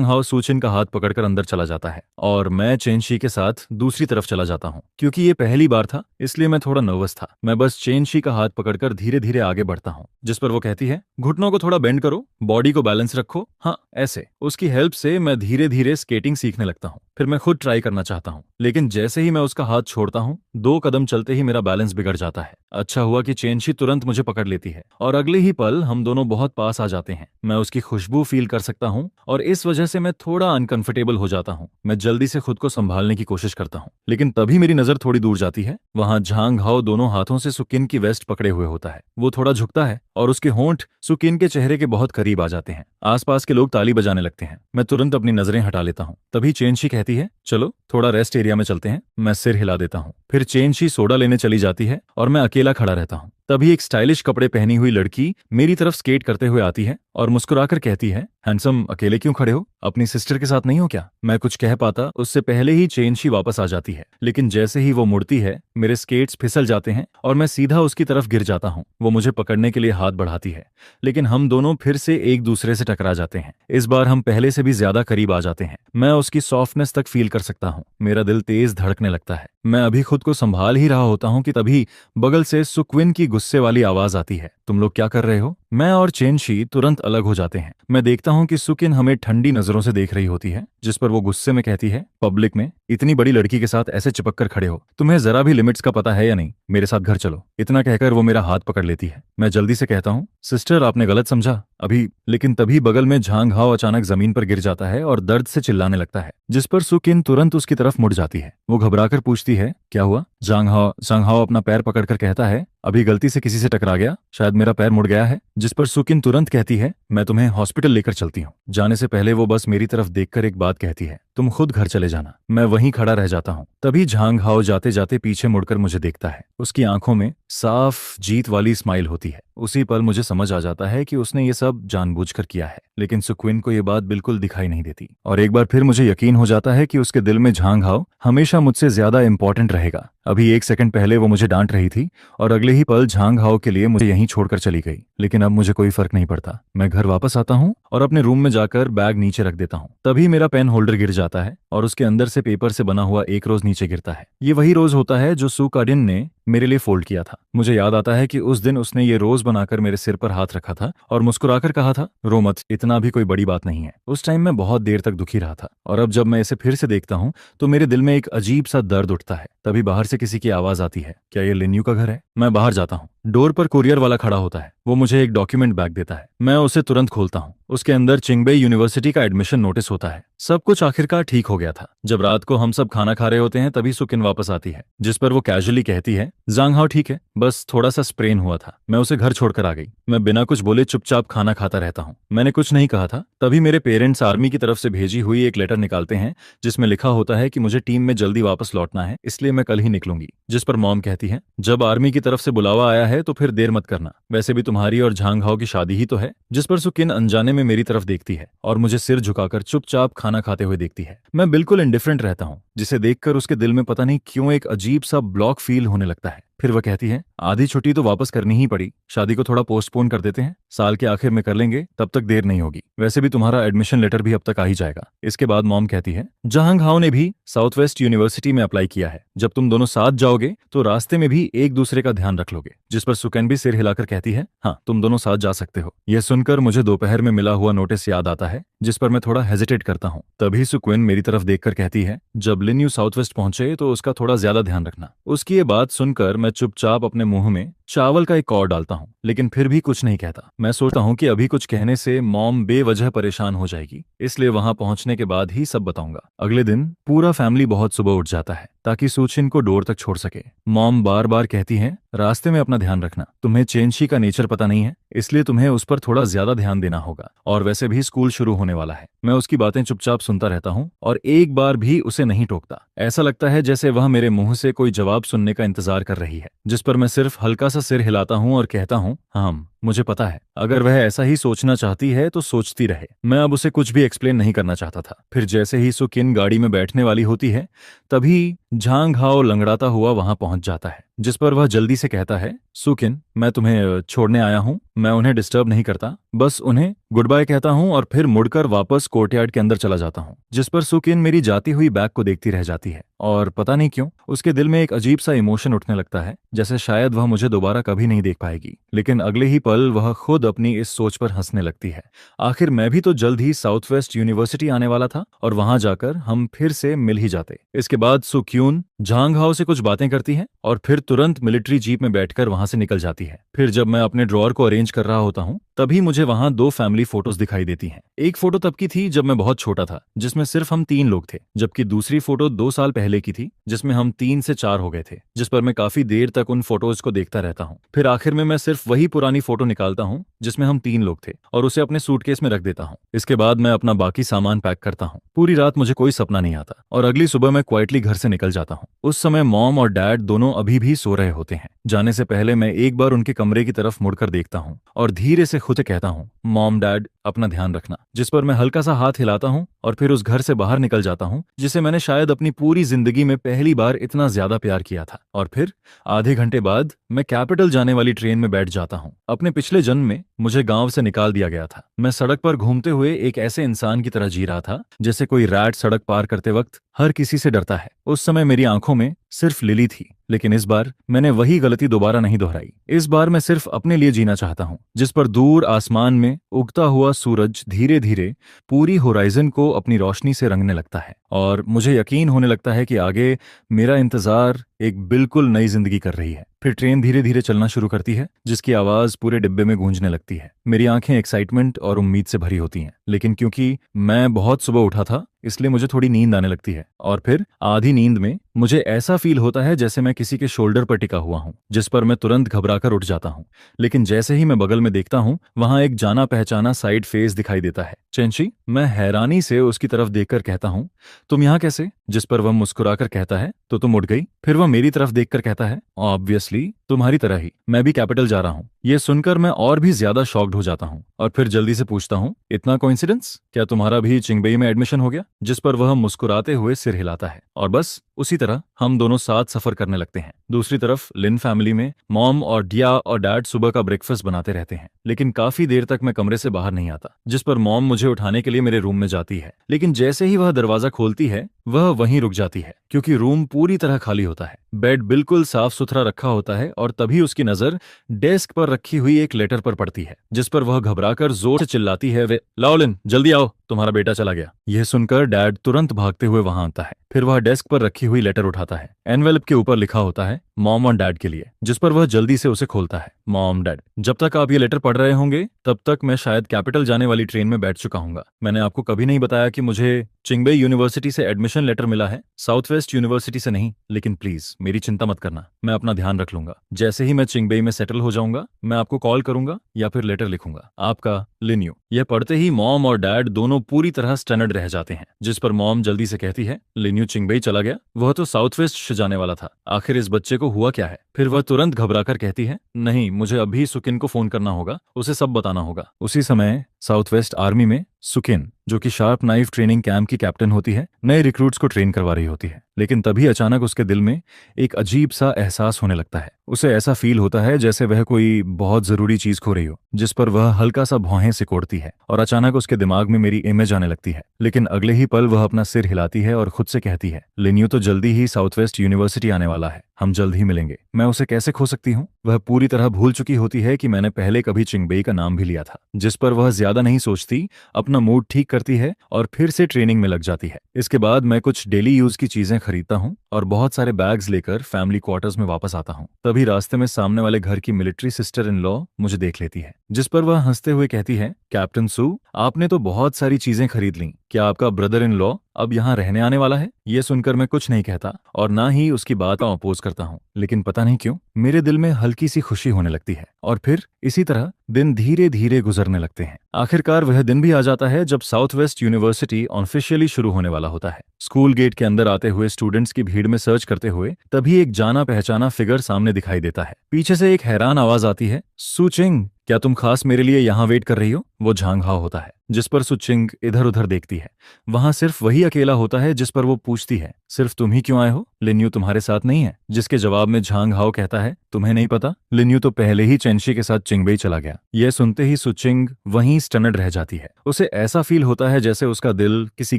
हाओ सुचिन का हाथ पकड़कर अंदर चला जाता है और मैं चेनशी के साथ दूसरी तरफ चला जाता हूँ। क्योंकि ये पहली बार था, इसलिए मैं थोड़ा नर्वस था। मैं बस चेनशी का हाथ पकड़कर धीरे धीरे आगे बढ़ता हूँ, जिस पर वो कहती है, घुटनों को थोड़ा बेंड करो, बॉडी को बैलेंस रखो। हाँ, ऐसे। उसकी हेल्प से मैं धीरे धीरे स्केटिंग सीखने लगता हूँ। फिर मैं खुद ट्राई करना चाहता हूँ, लेकिन जैसे ही मैं उसका हाथ छोड़ता हूँ, 2 कदम चलते ही मेरा बैलेंस बिगड़ जाता है। अच्छा हुआ कि चेनशी तुरंत मुझे पकड़ लेती है और अगले ही पल हम दोनों बहुत पास आ जाते हैं। मैं उसकी खुशबू फील कर सकता हूँ और इस वजह से मैं थोड़ा अनकंफर्टेबल हो जाता हूँ। मैं जल्दी से खुद को संभालने की कोशिश करता हूँ, लेकिन तभी मेरी नजर थोड़ी दूर जाती है। वहां झांग हाओ दोनों हाथों से सुकिन की वेस्ट पकड़े हुए होता है। वो थोड़ा झुकता है और उसके होंठ सुकिन के चेहरे के बहुत करीब आ जाते हैं। आसपास के लोग ताली बजाने लगते हैं। मैं तुरंत अपनी नजरें हटा लेता हूँ। तभी चेनशी कहती है, चलो थोड़ा रेस्ट एरिया में चलते हैं। मैं सिर हिला देता हूँ। फिर चेनशी सोडा लेने चली जाती है और मैं अकेला खड़ा रहता हूँ। तभी एक स्टाइलिश कपड़े पहनी हुई लड़की मेरी तरफ स्केट करते हुए आती है और मुस्कुराकर कहती है, हैंडसम, अकेले क्यों खड़े हो? अपनी सिस्टर के साथ नहीं हो क्या? मैं कुछ कह पाता उससे पहले ही चेंशी वापस आ जाती है, लेकिन जैसे ही वो मुड़ती है मेरे स्केट्स फिसल जाते हैं और मैं सीधा उसकी तरफ गिर जाता हूँ। वो मुझे पकड़ने के लिए हाथ बढ़ाती है, लेकिन हम दोनों फिर से एक दूसरे से टकरा जाते हैं। इस बार हम पहले से भी ज्यादा करीब आ जाते हैं। मैं उसकी सॉफ्टनेस तक फील कर सकता हूँ। मेरा दिल तेज धड़कने लगता है। मैं अभी खुद को संभाल ही रहा होता हूँ कि तभी बगल से सुक्विन की गुस्से वाली आवाज आती है, तुम लोग क्या कर रहे हो? मैं और चेनशी तुरंत अलग हो जाते हैं। मैं देखता हूँ कि सुकिन हमें ठंडी नजरों से देख रही होती है, जिस पर वो गुस्से में कहती है, पब्लिक में इतनी बड़ी लड़की के साथ ऐसे चिपक कर खड़े हो, तुम्हें जरा भी लिमिट्स का पता है या नहीं? मेरे साथ घर चलो। इतना कहकर वो मेरा हाथ पकड़ लेती है। मैं जल्दी से कहता हूँ, सिस्टर, आपने गलत समझा अभी। लेकिन तभी बगल में झांग हाओ अचानक जमीन पर गिर जाता है और दर्द से चिल्लाने लगता है, जिस पर सुकिन तुरंत उसकी तरफ मुड़ जाती है। वो घबराकर पूछती है, क्या हुआ? झांग हाओ अपना पैर पकड़कर कहता है, अभी गलती से किसी से टकरा गया, शायद मेरा पैर मुड़ गया है। जिस पर सुकिन तुरंत कहती है, मैं तुम्हें हॉस्पिटल लेकर चलती हूँ। जाने से पहले वो बस मेरी तरफ देखकर एक बात कहती है, तुम खुद घर चले जाना। मैं वहीं खड़ा रह जाता हूँ। तभी झांग हाओ जाते जाते पीछे मुड़कर मुझे देखता है। उसकी आंखों में साफ जीत वाली स्माइल होती है। उसी पल मुझे समझ आ जाता है कि उसने ये सब जानबूझकर किया है, लेकिन सुक्विन को ये बात बिल्कुल दिखाई नहीं देती। और एक बार फिर मुझे यकीन हो जाता है कि उसके दिल में झांग हाओ हमेशा मुझसे ज्यादा इंपॉर्टेंट रहेगा। अभी एक सेकंड पहले वो मुझे डांट रही थी और अगले ही पल झांग हाओ के लिए मुझे यहीं छोड़कर चली गई, लेकिन अब मुझे कोई फर्क नहीं पड़ता। मैं घर वापस आता हूँ और अपने रूम में जाकर बैग नीचे रख देता हूँ। तभी मेरा पेन होल्डर गिर जाता है और उसके अंदर से पेपर से बना हुआ एक रोज नीचे गिरता है। ये वही रोज होता है जो सू काडिन ने मेरे लिए फोल्ड किया था। मुझे याद आता है कि उस दिन उसने ये रोज बनाकर मेरे सिर पर हाथ रखा था और मुस्कुराकर कहा था, रो मत, इतना भी कोई बड़ी बात नहीं है। उस टाइम मैं बहुत देर तक दुखी रहा था और अब जब मैं इसे फिर से देखता हूँ तो मेरे दिल में एक अजीब सा दर्द उठता है। तभी बाहर से किसी की आवाज आती है, क्या ये लिन्यू का घर है? मैं बाहर जाता हूँ। डोर पर कुरियर वाला खड़ा होता है। वो मुझे एक डॉक्यूमेंट बैग देता है। मैं उसे तुरंत खोलता हूँ। उसके अंदर चिंगबे यूनिवर्सिटी का एडमिशन नोटिस होता है। सब कुछ आखिरकार ठीक हो गया था। जब रात को हम सब खाना खा रहे होते हैं तभी सुकिन वापस आती है, जिस पर वो कैजुअली कहती है, जांग हाओ ठीक है, बस थोड़ा सा स्प्रेन हुआ था। मैं उसे घर छोड़कर आ गई। मैं बिना कुछ बोले चुपचाप खाना खाता रहता हूँ। मैंने कुछ नहीं कहा था। तभी मेरे पेरेंट्स आर्मी की तरफ से भेजी हुई एक लेटर निकालते हैं, जिसमें लिखा होता है कि मुझे टीम में जल्दी वापस लौटना है, इसलिए मैं कल ही निकलूंगी। जिस पर मॉम कहती है, जब आर्मी की तरफ से बुलावा आया है तो फिर देर मत करना, वैसे भी तुम्हारी और झांग हाओ की शादी ही तो है। जिस पर सुकिन अनजाने में मेरी तरफ देखती है और मुझे सिर झुकाकर चुपचाप खाना खाते हुए देखती है। मैं बिल्कुल इंडिफरेंट रहता हूँ, जिसे देखकर उसके दिल में पता नहीं क्यों एक अजीब सा ब्लॉक फील होने लगता है। फिर वह कहती है, आधी छुट्टी तो वापस करनी ही पड़ी, शादी को थोड़ा पोस्टपोन कर देते हैं, साल के आखिर में कर लेंगे, तब तक देर नहीं होगी। वैसे भी तुम्हारा एडमिशन लेटर भी अब तक आ ही जाएगा। इसके बाद मॉम कहती है, झांग हाओ ने भी साउथ वेस्ट यूनिवर्सिटी में अप्लाई किया है, जब तुम दोनों साथ जाओगे तो रास्ते में भी एक दूसरे का ध्यान रख लोगे। जिस पर सुकैन भी सिर हिलाकर कहती है, हाँ, तुम दोनों साथ जा सकते हो। यह सुनकर मुझे दोपहर में मिला हुआ नोटिस याद आता है, जिस पर मैं थोड़ा हेजिटेट करता हूँ। तभी सुक्विन मेरी तरफ देखकर कहती है, जब लिन्यू साउथ वेस्ट पहुंचे तो उसका थोड़ा ज्यादा ध्यान रखना। उसकी ये बात सुनकर मैं चुपचाप अपने मुंह में चावल का एक और डालता हूँ, लेकिन फिर भी कुछ नहीं कहता। मैं सोचता हूँ कि अभी कुछ कहने से मॉम बेवजह परेशान हो जाएगी, इसलिए वहां पहुंचने के बाद ही सब बताऊंगा। अगले दिन पूरा फैमिली बहुत सुबह उठ जाता है ताकि सूचिन को डोर तक छोड़ सके। मॉम बार बार कहती है, रास्ते में अपना ध्यान रखना, तुम्हें चेनशी का नेचर पता नहीं है, इसलिए तुम्हें उस पर थोड़ा ज्यादा ध्यान देना होगा, और वैसे भी स्कूल शुरू होने वाला है। मैं उसकी बातें चुपचाप सुनता रहता हूँ और एक बार भी उसे नहीं टोकता। ऐसा लगता है जैसे वह मेरे मुंह से कोई जवाब सुनने का इंतजार कर रही है, जिस पर मैं सिर्फ हल्का सा सिर हिलाता हूँ और कहता हूँ, हाँ, मुझे पता है, अगर वह ऐसा ही सोचना चाहती है तो सोचती रहे। मैं अब उसे कुछ भी एक्सप्लेन नहीं करना चाहता था। फिर जैसे ही सुकिन गाड़ी में बैठने वाली होती है, तभी झांग हाओ लंगड़ाता हुआ वहां पहुंच जाता है, जिस पर वह जल्दी से कहता है, सुकिन, मैं तुम्हें छोड़ने आया हूँ, मैं उन्हें डिस्टर्ब नहीं करता, बस उन्हें गुड बाय कहता हूँ और फिर मुड़कर वापस कोर्टयार्ड के अंदर चला जाता हूँ। जिस पर सुकिन मेरी जाती हुई बैग को देखती रह जाती है और पता नहीं क्यों उसके दिल में एक अजीब सा इमोशन उठने लगता है, जैसे शायद वह मुझे दोबारा कभी नहीं देख पाएगी। लेकिन अगले ही पल वह खुद अपनी इस सोच पर हंसने लगती है। आखिर मैं भी तो जल्द ही साउथ वेस्ट यूनिवर्सिटी आने वाला था और वहां जाकर हम फिर से मिल ही जाते। इसके बाद सुक्यून झांग हाओ से कुछ बातें करती है और फिर तुरंत मिलिट्री जीप में बैठकर वहां से निकल जाती है। फिर जब मैं अपने ड्रॉअर को अरेंज कर रहा होता हूँ तभी मुझे वहां दो फैमिली फोटोज दिखाई देती हैं। एक फोटो तब की थी जब मैं बहुत छोटा था, जिसमें सिर्फ हम 3 लोग थे, जबकि दूसरी फोटो 2 साल पहले की थी, जिसमें हम 3 से 4 हो गए थे, जिस पर मैं काफी देर तक उन फोटोज को देखता रहता हूँ। फिर आखिर में मैं सिर्फ वही पुरानी फोटो निकालता हूँ जिसमें हम 3 लोग थे और उसे अपने सूटकेस में रख देता हूँ। इसके बाद मैं अपना बाकी सामान पैक करता हूँ। पूरी रात मुझे कोई सपना नहीं आता और अगली सुबह मैं क्वाइटली घर से निकल जाता हूँ। उस समय मॉम और डैड दोनों अभी भी सो रहे होते हैं। जाने से पहले मैं एक बार उनके कमरे की तरफ मुड़कर देखता हूँ और धीरे से खुद से कहता हूँ, मॉम डैड अपना ध्यान रखना, जिस पर मैं हल्का सा हाथ हिलाता हूँ और फिर उस घर से बाहर निकल जाता हूँ जिसे मैंने शायद अपनी पूरी जिंदगी में पहली बार इतना ज्यादा प्यार किया था। और फिर आधे घंटे बाद मैं कैपिटल जाने वाली ट्रेन में बैठ जाता हूँ। अपने पिछले जन्म में मुझे गांव से निकाल दिया गया था। मैं सड़क पर घूमते हुए एक ऐसे इंसान की तरह जी रहा था जैसे कोई रैट सड़क पार करते वक्त हर किसी से डरता है। उस समय मेरी आंखों में सिर्फ लिली थी, लेकिन इस बार मैंने वही गलती दोबारा नहीं दोहराई। इस बार मैं सिर्फ अपने लिए जीना चाहता हूँ, जिस पर दूर आसमान में उगता हुआ सूरज धीरे धीरे पूरी होराइजन को अपनी रोशनी से रंगने लगता है और मुझे यकीन होने लगता है कि आगे मेरा इंतजार एक बिल्कुल नई जिंदगी कर रही है। फिर ट्रेन धीरे धीरे चलना शुरू करती है, जिसकी आवाज पूरे डिब्बे में गूंजने लगती है। मेरी आंखें एक्साइटमेंट और उम्मीद से भरी होती हैं, लेकिन क्योंकि मैं बहुत सुबह उठा था इसलिए मुझे थोड़ी नींद आने लगती है। और फिर आधी नींद में मुझे ऐसा फील होता है जैसे मैं किसी के शोल्डर पर टिका हुआ हूं, जिस पर मैं तुरंत घबराकर उठ जाता हूं। लेकिन जैसे ही मैं बगल में देखता हूं, वहां एक जाना पहचाना साइड फेस दिखाई देता है, चेंशी। मैं हैरानी से उसकी तरफ देखकर कहता हूं, तुम यहाँ कैसे? जिस पर वह मुस्कुराकर कहता है, तो तुम उठ गई? फिर वह मेरी तरफ देखकर कहता है, ऑब्वियसली तुम्हारी तरह ही मैं भी कैपिटल जा रहा हूँ। यह सुनकर मैं और भी ज्यादा शॉक्ड हो जाता हूँ और फिर जल्दी से पूछता हूँ, इतना कोइंसिडेंस? क्या तुम्हारा भी चिंगबई में एडमिशन हो गया? जिस पर वह मुस्कुराते हुए सिर हिलाता है और बस उसी तरह हम दोनों साथ सफर करने लगते हैं। दूसरी तरफ लिन फैमिली में मॉम और डिया और डैड सुबह का ब्रेकफास्ट बनाते रहते हैं, लेकिन काफी देर तक मैं कमरे से बाहर नहीं आता, जिस पर मॉम मुझे उठाने के लिए मेरे रूम में जाती है। लेकिन जैसे ही वह दरवाजा खोलती है, वह वहीं रुक जाती है, क्योंकि रूम पूरी तरह खाली होता है। बेड बिल्कुल साफ सुथरा रखा होता है और तभी उसकी नजर डेस्क पर रखी हुई एक लेटर पर पड़ती है, जिस पर वह घबराकर जोर से चिल्लाती है, वे लाओ लिन, जल्दी आओ, तुम्हारा बेटा चला गया। यह सुनकर डैड तुरंत भागते हुए वहां आता है। फिर वह डेस्क पर रखी हुई लेटर उठाता है। एनवेलप के ऊपर लिखा होता है मॉम और डैड के लिए, जिस पर वह जल्दी से उसे खोलता है। मॉम डैड, जब तक आप ये लेटर पढ़ रहे होंगे तब तक मैं शायद कैपिटल जाने वाली ट्रेन में बैठ चुका हूंगा। मैंने आपको कभी नहीं बताया कि मुझे चिंगबई यूनिवर्सिटी से एडमिशन लेटर मिला है, साउथ वेस्ट यूनिवर्सिटी से नहीं। लेकिन प्लीज मेरी चिंता मत करना, मैं अपना ध्यान रख लूंगा। जैसे ही मैं चिंगबई में सेटल हो जाऊंगा मैं आपको कॉल करूंगा या फिर लेटर लिखूंगा। आपका लिन्यू। यह पढ़ते ही मॉम और डैड दोनों पूरी तरह स्टनर्ड रह जाते हैं, जिस पर मॉम जल्दी से कहती है, लिन्यू चिंगबई चला गया? वह तो साउथ वेस्ट जाने वाला था, आखिर इस बच्चे को हुआ क्या है? फिर वह तुरंत घबराकर कहती है, नहीं, मुझे अभी सुकिन को फोन करना होगा, उसे सब बताना होगा। उसी समय साउथ वेस्ट आर्मी में सुकिन, जो कि शार्प नाइफ ट्रेनिंग कैंप की कैप्टन होती है, नए रिक्रूट्स को ट्रेन करवा रही होती है। लेकिन तभी अचानक उसके दिल में एक अजीब सा एहसास होने लगता है। उसे ऐसा फील होता है जैसे वह कोई बहुत जरूरी चीज खो रही हो, जिस पर वह हल्का सा भौहें सिकोड़ती है और अचानक उसके दिमाग में मेरी इमेज आने लगती है। लेकिन अगले ही पल वह अपना सिर हिलाती है और खुद से कहती है, लिन्यू तो जल्दी ही साउथ वेस्ट यूनिवर्सिटी आने वाला है, हम जल्द ही मिलेंगे। मैं उसे कैसे खो सकती हूँ? वह पूरी तरह भूल चुकी होती है कि मैंने पहले कभी चिंगबई का नाम भी लिया था, जिस पर वह ज्यादा नहीं सोचती, अपना मूड ठीक करती है और फिर से ट्रेनिंग में लग जाती है। इसके बाद मैं कुछ डेली यूज की चीजें खरीदता हूँ और बहुत सारे बैग्स लेकर फैमिली क्वार्टर्स में वापस आता हूँ। तभी रास्ते में सामने वाले घर की मिलिट्री सिस्टर इन लॉ मुझे देख लेती है, जिस पर वह हंसते हुए कहती है, कैप्टन सू, आपने तो बहुत सारी चीजें खरीद ली, क्या आपका ब्रदर इन लॉ अब यहाँ रहने आने वाला है? ये सुनकर मैं कुछ नहीं कहता और ना ही उसकी बात का अपोज करता हूँ, लेकिन पता नहीं क्यों मेरे दिल में हल्की सी खुशी होने लगती है। और फिर इसी तरह दिन धीरे धीरे गुजरने लगते हैं। आखिरकार वह दिन भी आ जाता है जब साउथ वेस्ट यूनिवर्सिटी ऑफिशियली शुरू होने वाला होता है। स्कूल गेट के अंदर आते हुए स्टूडेंट्स की भीड़ में सर्च करते हुए तभी एक जाना पहचाना फिगर सामने दिखाई देता है। पीछे से एक हैरान आवाज आती है, सुचिंग, क्या तुम खास मेरे लिए यहाँ वेट कर रही हो? वो झांग हाव होता है, जिस पर सुचिंग इधर उधर देखती है। वहां सिर्फ वही अकेला होता है, जिस पर वो पूछती है, सिर्फ तुम ही क्यों आए हो? लिन्यू तुम्हारे साथ नहीं है? जिसके जवाब में झांग हाव कहता है, तुम्हें नहीं पता, लिन्यू तो पहले ही चेंशी के साथ चिंगबई चला गया। यह सुनते ही सुचिंग वहीं स्टनड रह जाती है। उसे ऐसा फील होता है जैसे उसका दिल किसी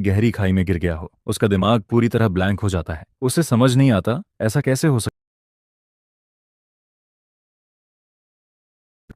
गहरी खाई में गिर गया हो। उसका दिमाग पूरी तरह ब्लैंक हो जाता है। उसे समझ नहीं आता ऐसा कैसे हो सकता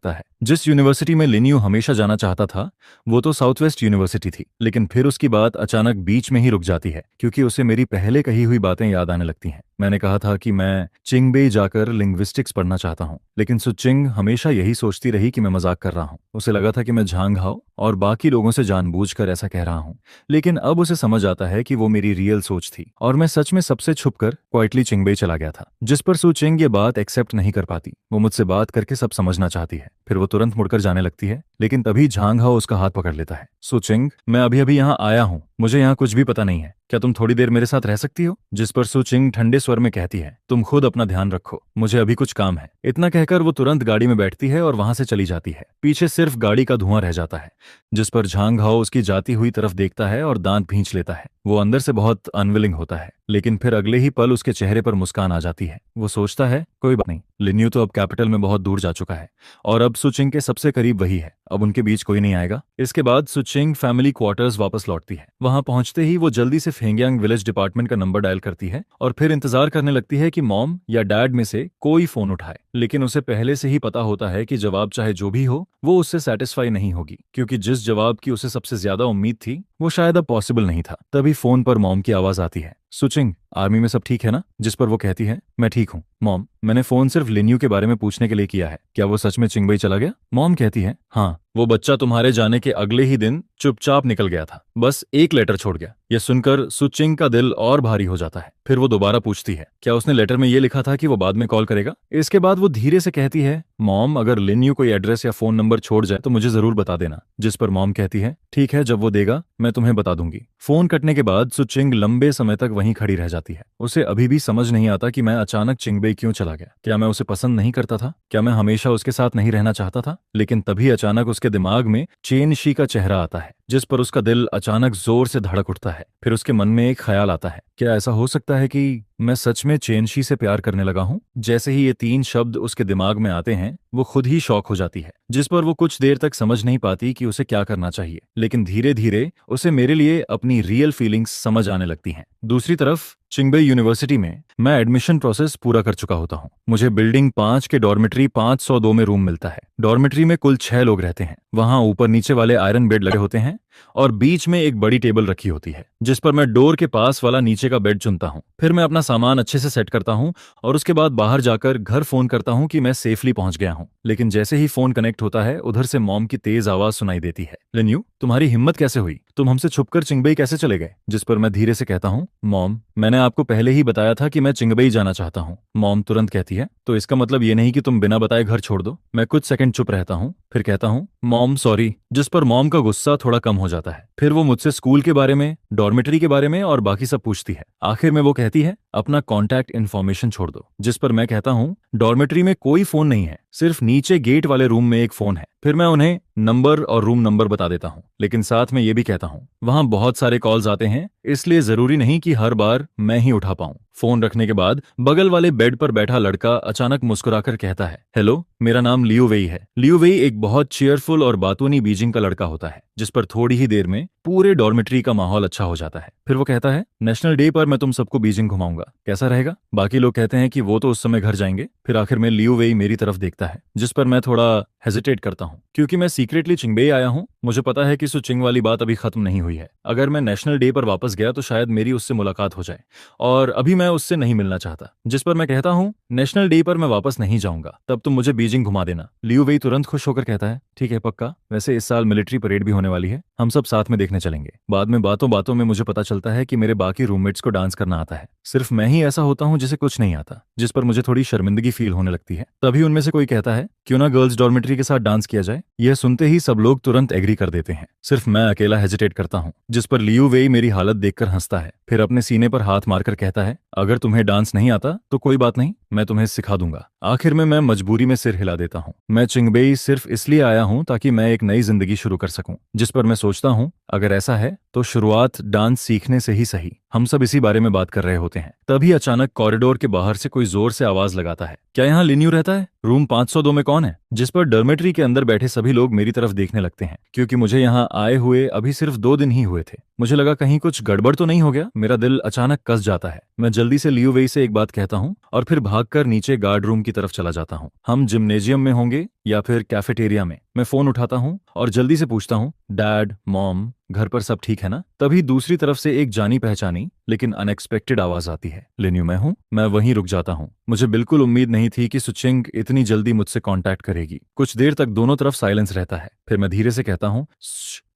है। जिस यूनिवर्सिटी में लिन्यू हमेशा जाना चाहता था वो तो साउथ वेस्ट यूनिवर्सिटी थी, लेकिन फिर उसकी बात अचानक बीच में ही रुक जाती है क्योंकि उसे मेरी पहले कही हुई बातें याद आने लगती हैं। मैंने कहा था कि मैं चिंगबेई जाकर लिंग्विस्टिक्स पढ़ना चाहता हूँ, लेकिन सुचिंग हमेशा यही सोचती रही कि मैं मजाक कर रहा हूँ। उसे लगा था कि मैं झांग हाओ और बाकी लोगों से जानबूझकर ऐसा कह रहा हूँ, लेकिन अब उसे समझ आता है कि वो मेरी रियल सोच थी और मैं सच में सबसे छुपकर क्वाइटली चिंगबेई चला गया था। जिस पर सुचिंग ये बात एक्सेप्ट नहीं कर पाती। वो मुझसे बात करके सब समझना चाहती है, फिर वो तुरंत मुड़कर जाने लगती है, लेकिन तभी झांग हाओ उसका हाथ पकड़ लेता है। सुचिंग, मैं अभी अभी यहाँ आया हूँ, मुझे यहाँ कुछ भी पता नहीं है, क्या तुम थोड़ी देर मेरे साथ रह सकती हो? जिस पर सुचिंग ठंडे स्वर में कहती है, तुम खुद अपना ध्यान रखो, मुझे अभी कुछ काम है। इतना कहकर वो तुरंत गाड़ी में बैठती है और वहां से चली जाती है। पीछे सिर्फ गाड़ी का धुआं रह जाता है, जिस पर झांग हाओ उसकी जाती हुई तरफ देखता है और दांत भींच लेता है। वो अंदर से बहुत अनविलिंग होता है, लेकिन फिर अगले ही पल उसके चेहरे पर मुस्कान आ जाती है। वो सोचता है कोई बात नहीं, लिन्यू तो अब कैपिटल में बहुत दूर जा चुका है और अब सुचिंग के सबसे करीब वही है, अब उनके बीच कोई नहीं आएगा। इसके बाद सुचिंग फैमिली क्वार्टर्स वापस लौटती है। वहां पहुंचते ही वो जल्दी से फेंगयांग विलेज डिपार्टमेंट का नंबर डायल करती है और फिर इंतजार करने लगती है कि मॉम या डैड में से कोई फोन उठाए, लेकिन उसे पहले से ही पता होता है कि जवाब चाहे जो भी हो वो उससे सेटिस्फाई नहीं होगी, क्योंकि जिस जवाब की उसे सबसे ज्यादा उम्मीद थी वो शायद अब पॉसिबल नहीं था। तभी फोन पर मॉम की आवाज आती है, सुचिंग, आर्मी में सब ठीक है ना? जिस पर वो कहती है, मैं ठीक हूँ मॉम, मैंने फोन सिर्फ लिन्यू के बारे में पूछने के लिए किया है, क्या वो सच में चिंगबई चला गया? मॉम कहती है, हाँ, वो बच्चा तुम्हारे जाने के अगले ही दिन चुपचाप निकल गया था, बस एक लेटर छोड़ गया। यह सुनकर सुचिंग का दिल और भारी हो जाता है। फिर वो दोबारा पूछती है, क्या उसने लेटर में ये लिखा था कि वो बाद में कॉल करेगा? इसके बाद वो धीरे से कहती है, मॉम, अगर लिन्यू कोई एड्रेस या फोन नंबर छोड़ जाए तो मुझे जरूर बता देना। जिस पर मॉम कहती है, ठीक है, जब वो देगा मैं तुम्हें बता दूंगी। फोन कटने के बाद सुचिंग लंबे समय तक वहीं खड़ी रह जाती है। उसे अभी भी समझ नहीं आता कि मैं अचानक चिंगबई क्यों चला गया। क्या मैं उसे पसंद नहीं करता था? क्या मैं हमेशा उसके साथ नहीं रहना चाहता था? लेकिन तभी अचानक उसके दिमाग में चेनशी का चेहरा आता है, जिस पर उसका दिल अचानक जोर से धड़क उठता है। फिर उसके मन में एक ख्याल आता है, क्या ऐसा हो सकता है कि मैं सच में चेनशी से प्यार करने लगा हूं? जैसे ही ये 3 शब्द उसके दिमाग में आते हैं वो खुद ही शॉक हो जाती है, जिस पर वो कुछ देर तक समझ नहीं पाती कि उसे क्या करना चाहिए। लेकिन धीरे धीरे उसे मेरे लिए अपनी रियल फीलिंग्स समझ आने लगती हैं। दूसरी तरफ चिंगबई यूनिवर्सिटी में मैं एडमिशन प्रोसेस पूरा कर चुका होता हूँ। मुझे बिल्डिंग 5 के डॉर्मेट्री 502 में रूम मिलता है। डॉर्मेट्री में कुल 6 लोग रहते हैं। वहां ऊपर नीचे वाले आयरन बेड लगे होते हैं और बीच में एक बड़ी टेबल रखी होती है, जिस पर मैं डोर के पास वाला नीचे का बेड चुनता हूँ। फिर मैं अपना सामान अच्छे से सेट करता हूँ और उसके बाद बाहर जाकर घर फोन करता हूँ कि मैं सेफली पहुंच गया हूँ। लेकिन जैसे ही फोन कनेक्ट होता है उधर से मॉम की तेज आवाज सुनाई देती है, लिन्यू, तुम्हारी हिम्मत कैसे हुई? तुम हमसे छुपकर चिंगबई कैसे चले गए? जिस पर मैं धीरे से कहता हूँ, मॉम, मैंने आपको पहले ही बताया था कि मैं चिंगबई जाना चाहता हूँ। मॉम तुरंत कहती है, तो इसका मतलब ये नहीं कि तुम बिना बताए घर छोड़ दो? मैं कुछ सेकंड चुप रहता हूँ, फिर कहता हूँ, मॉम सॉरी। जिस पर मॉम का गुस्सा थोड़ा कम हो जाता है। फिर वो मुझसे स्कूल के बारे में, डॉर्मेटरी के बारे में और बाकी सब पूछती है। आखिर में वो कहती है, अपना कॉन्टैक्ट इन्फॉर्मेशन छोड़ दो। जिस पर मैं कहता हूँ, डॉर्मेटरी में कोई फोन नहीं है, सिर्फ नीचे गेट वाले रूम में एक फोन है। फिर मैं उन्हें नंबर और रूम नंबर बता देता हूँ, लेकिन साथ में ये भी कहता हूँ, वहां बहुत सारे कॉल्स आते हैं, इसलिए जरूरी नहीं कि हर बार मैं ही उठा पाऊं। फोन रखने के बाद बगल वाले बेड पर बैठा लड़का अचानक मुस्कुराकर कहता है, हेलो, मेरा नाम लियू वेई है। लियू वेई एक बहुत चीयरफुल और बातूनी बीजिंग का लड़का होता है, जिस पर थोड़ी ही देर में पूरे डॉर्मेट्री का माहौल अच्छा हो जाता है। फिर वो कहता है, नेशनल डे पर मैं तुम सबको बीजिंग घुमाऊंगा, कैसा रहेगा? बाकी लोग कहते हैं कि वो तो उस समय घर जाएंगे। फिर आखिर में लियू वेई मेरी तरफ देखता है, जिस पर मैं थोड़ा हेजिटेट करता हूँ, क्योंकि मैं सीक्रेटली चिंगबई आया हूँ। मुझे पता है कि सुचिंग वाली बात अभी खत्म नहीं हुई है। अगर मैं नेशनल डे पर वापस गया तो शायद मेरी उससे मुलाकात हो जाए, और अभी मैं उससे नहीं मिलना चाहता। जिस पर मैं कहता हूँ, नेशनल डे पर मैं वापस नहीं जाऊंगा, तब तुम मुझे बीजिंग घुमा देना। लियू वेई तुरंत खुश होकर कहता है, ठीक है, पक्का। वैसे इस साल मिलिट्री परेड भी होने वाली है, हम सब साथ में देखने चलेंगे। बाद में बातों बातों में मुझे पता चलता है कि मेरे बाकी रूममेट्स को डांस करना आता है, सिर्फ मैं ही ऐसा होता हूँ जिसे कुछ नहीं आता, जिस पर मुझे थोड़ी शर्मिंदगी फील होने लगती है। तभी उनमें से कोई कहता है, क्यों ना गर्ल्स डॉर्मेट्री के साथ डांस किया जाए। यह सुनते ही सब लोग तुरंत एग्री कर देते हैं, सिर्फ मैं अकेला हेजिटेट करता हूँ। जिस पर लियू वेई मेरी हालत देखकर हंसता है, फिर अपने सीने पर हाथ मारकर कहता है, अगर तुम्हें डांस नहीं आता तो कोई बात नहीं, मैं तुम्हें सिखा दूंगा। आखिर में मैं मजबूरी में सिर हिला देता हूँ। मैं चिंगबई सिर्फ इसलिए आया हूँ ताकि मैं एक नई जिंदगी शुरू कर सकूं। जिस पर मैं सोचता हूँ, अगर ऐसा है तो शुरुआत डांस सीखने से ही सही। हम सब इसी बारे में बात कर रहे होते हैं, तभी अचानक कॉरिडोर के बाहर से कोई जोर से आवाज लगाता है, क्या यहाँ लिन्यू रहता है? रूम 502 में कौन है? जिस पर डॉर्मेट्री के अंदर बैठे सभी लोग मेरी तरफ देखने लगते हैं, क्योंकि मुझे यहाँ आए हुए अभी सिर्फ 2 दिन ही हुए थे। मुझे लगा कहीं कुछ गड़बड़ तो नहीं हो गया। मेरा दिल अचानक कस जाता है। मैं जल्दी से लियू वेई से एक बात कहता हूँ और फिर भाग भागकर नीचे गार्ड रूम की तरफ चला जाता हूँ। हम जिम्नेजियम में होंगे या फिर कैफेटेरिया में। मैं फोन उठाता हूँ और जल्दी से पूछता हूँ, डैड, मॉम, घर पर सब ठीक है ना? तभी दूसरी तरफ से एक जानी पहचानी लेकिन अनएक्सपेक्टेड आवाज आती है। लिन्यू मैं हूँ। मैं वहीं रुक जाता हूँ। मुझे बिल्कुल उम्मीद नहीं थी कि सुचिंग इतनी जल्दी मुझसे कांटेक्ट करेगी। कुछ देर तक दोनों तरफ साइलेंस रहता है। फिर मैं धीरे से कहता हूँ,